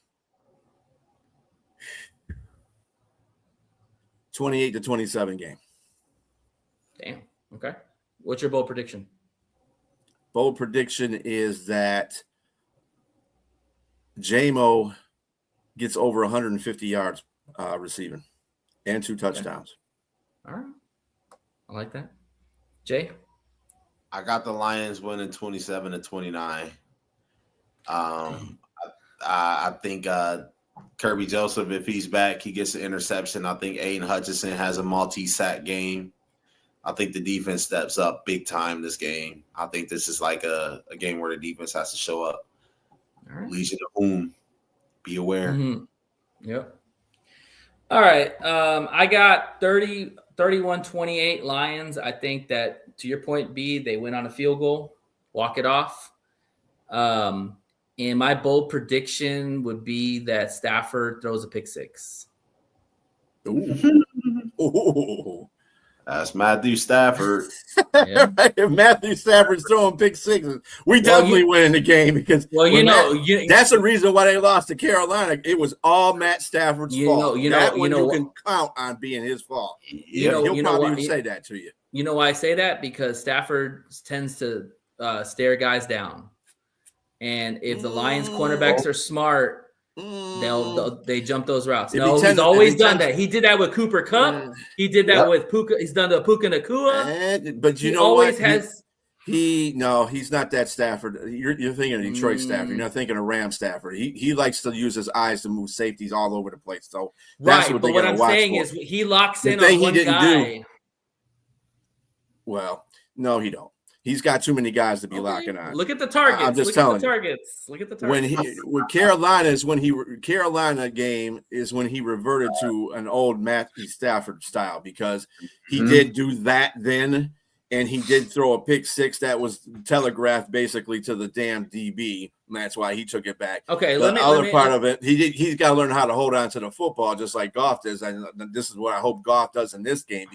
28-27 game. Damn. Okay. What's your bold prediction? Bold prediction is that J-Mo gets over 150 yards receiving and 2 touchdowns. Okay. All right. I like that. Jay? I got the Lions winning 27-29. I think Kirby Joseph, if he's back, he gets an interception. I think Aiden Hutchinson has a multi-sack game. I think the defense steps up big time this game. I think this is like a game where the defense has to show up. All right. Legion of Boom. Be aware. Mm-hmm. Yep. All right. I got 31-28 Lions. I think that, to your point, B, they win on a field goal, walk it off. And my bold prediction would be that Stafford throws a pick six. Ooh. That's Matthew Stafford. Yeah. If Matthew Stafford's throwing pick sixes, we definitely win the game because that's the reason why they lost to Carolina. It was all Matt Stafford's fault. You can count on being his fault. He'll probably say that to you. You know why I say that? Because Stafford tends to stare guys down, and if the Lions cornerbacks are smart, they jump those routes. He's always done that. He did that with Cooper Kupp. He did that with Puka. He's done the Puka Nacua. But he always has. He's not that Stafford. You're thinking of Detroit Stafford. You're not thinking of Ram Stafford. He likes to use his eyes to move safeties all over the place. So that's right. But what I'm saying is he locks in on one guy. Well, no, he don't. He's got too many guys to be locking on. Look at the targets. I'm just telling you. Look at the targets. Carolina game is when he reverted to an old Matthew Stafford style because he did do that then, and he did throw a pick six that was telegraphed basically to the damn DB. And that's why he took it back. Okay, he's got to learn how to hold on to the football just like Goff does. And this is what I hope Goff does in this game.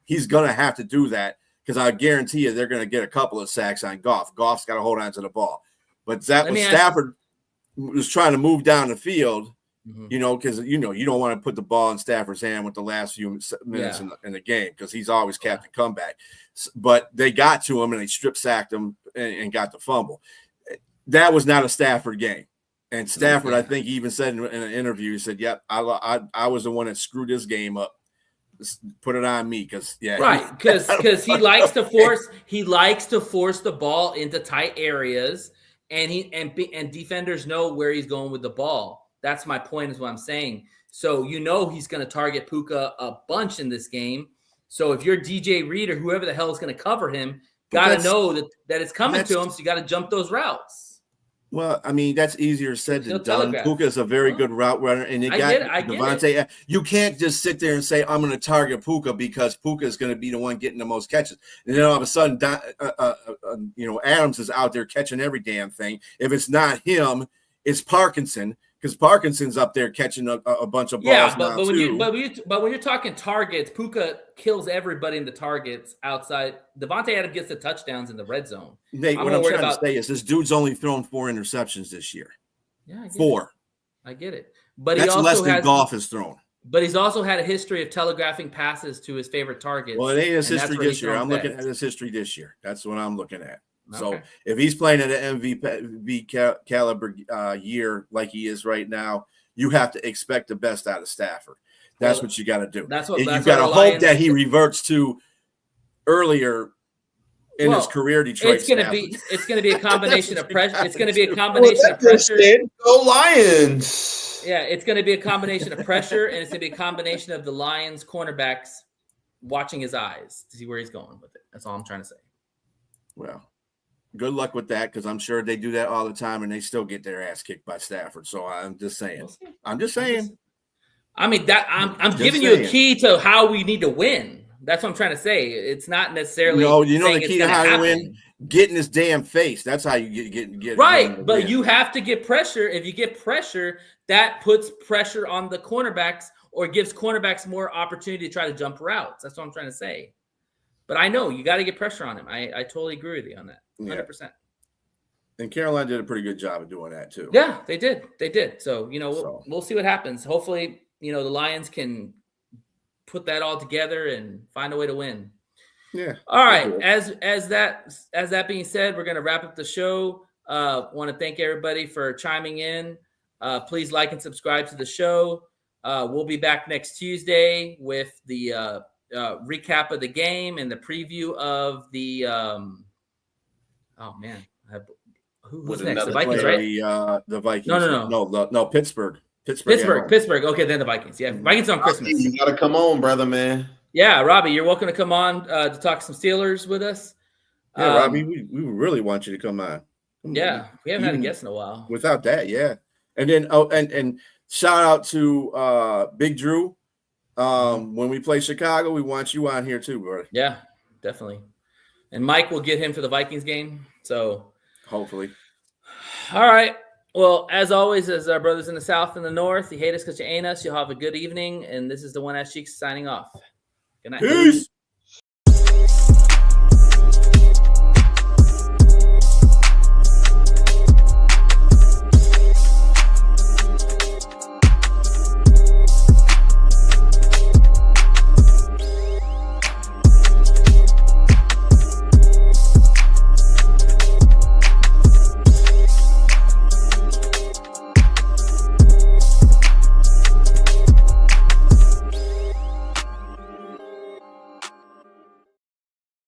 He's going to have to do that. Because I guarantee you they're going to get a couple of sacks on Goff. Goff's got to hold on to the ball. But Stafford was trying to move down the field, because, you don't want to put the ball in Stafford's hand with the last few minutes in the game because he's always Captain Comeback. But they got to him and they strip sacked him and got the fumble. That was not a Stafford game. And Stafford, I think, even said in an interview, he said, yep, I was the one that screwed this game up. Put it on me because he likes to force the ball into tight areas and defenders know where he's going with the ball. That's my point is what I'm saying. So he's going to target Puka a bunch in this game. So if you're DJ Reed or whoever the hell is going to cover him, got to know that it's coming to him. So you got to jump those routes. Well, I mean, that's easier said He'll than done. telegraph. Puka is a very good route runner, and you I got get it, I get Devontae. You can't just sit there and say, I'm going to target Puka because Puka is going to be the one getting the most catches. And then all of a sudden, Adams is out there catching every damn thing. If it's not him, it's Parkinson, because Parkinson's up there catching a bunch of balls. Yeah, now but when too. when you're talking targets, Puka kills everybody in the targets outside. Devontae Adams gets the touchdowns in the red zone. Nate, what I'm trying to say is this dude's only thrown 4 interceptions this year. Yeah, I get 4. I get it. But that's he also less than has, Goff has thrown. But he's also had a history of telegraphing passes to his favorite targets. Well, it ain't his history this year. I'm looking at his history this year. That's what I'm looking at. Okay. So if he's playing at an MVP caliber year like he is right now, you have to expect the best out of Stafford. That's what you got to do. You got to hope that he reverts to earlier in his career. Detroit. It's going to be a combination of pressure. It's going to be a combination of pressure. Go Lions! Yeah, it's going to be a combination of pressure, and it's going to be a combination of the Lions cornerbacks watching his eyes to see where he's going with it. That's all I'm trying to say. Well, good luck with that, because I'm sure they do that all the time and they still get their ass kicked by Stafford. So I'm just saying. I'm giving you a key to how we need to win. That's what I'm trying to say. It's not necessarily. No, the key to how to win, get in his damn face. That's how you get right. But you have to get pressure. If you get pressure, that puts pressure on the cornerbacks or gives cornerbacks more opportunity to try to jump routes. That's what I'm trying to say. But I know you got to get pressure on him. I totally agree with you on that. 100%. And Carolina did a pretty good job of doing that too. Yeah, they did. So, we'll see what happens. Hopefully, the Lions can put that all together and find a way to win. Yeah. All right. As that being said, we're going to wrap up the show. Want to thank everybody for chiming in. Please like and subscribe to the show. We'll be back next Tuesday with the recap of the game and the preview of the who's next? The Vikings, right? The Vikings. No. Pittsburgh. Pittsburgh. Okay, then the Vikings. Yeah, Vikings on Christmas. You gotta come on, brother, man. Yeah, Robbie, you're welcome to come on to talk some Steelers with us. Yeah, Robbie, we really want you to come on. We haven't had a guest in a while. Without that, yeah. And then and shout out to Big Drew. When we play Chicago, we want you on here too, brother. Yeah, definitely. And Mike will get him for the Vikings game. So hopefully. All right. Well, as always, as our brothers in the South and the North, you hate us because you ain't us. You'll have a good evening. And this is the One Ass Cheeks signing off. Good night. Peace.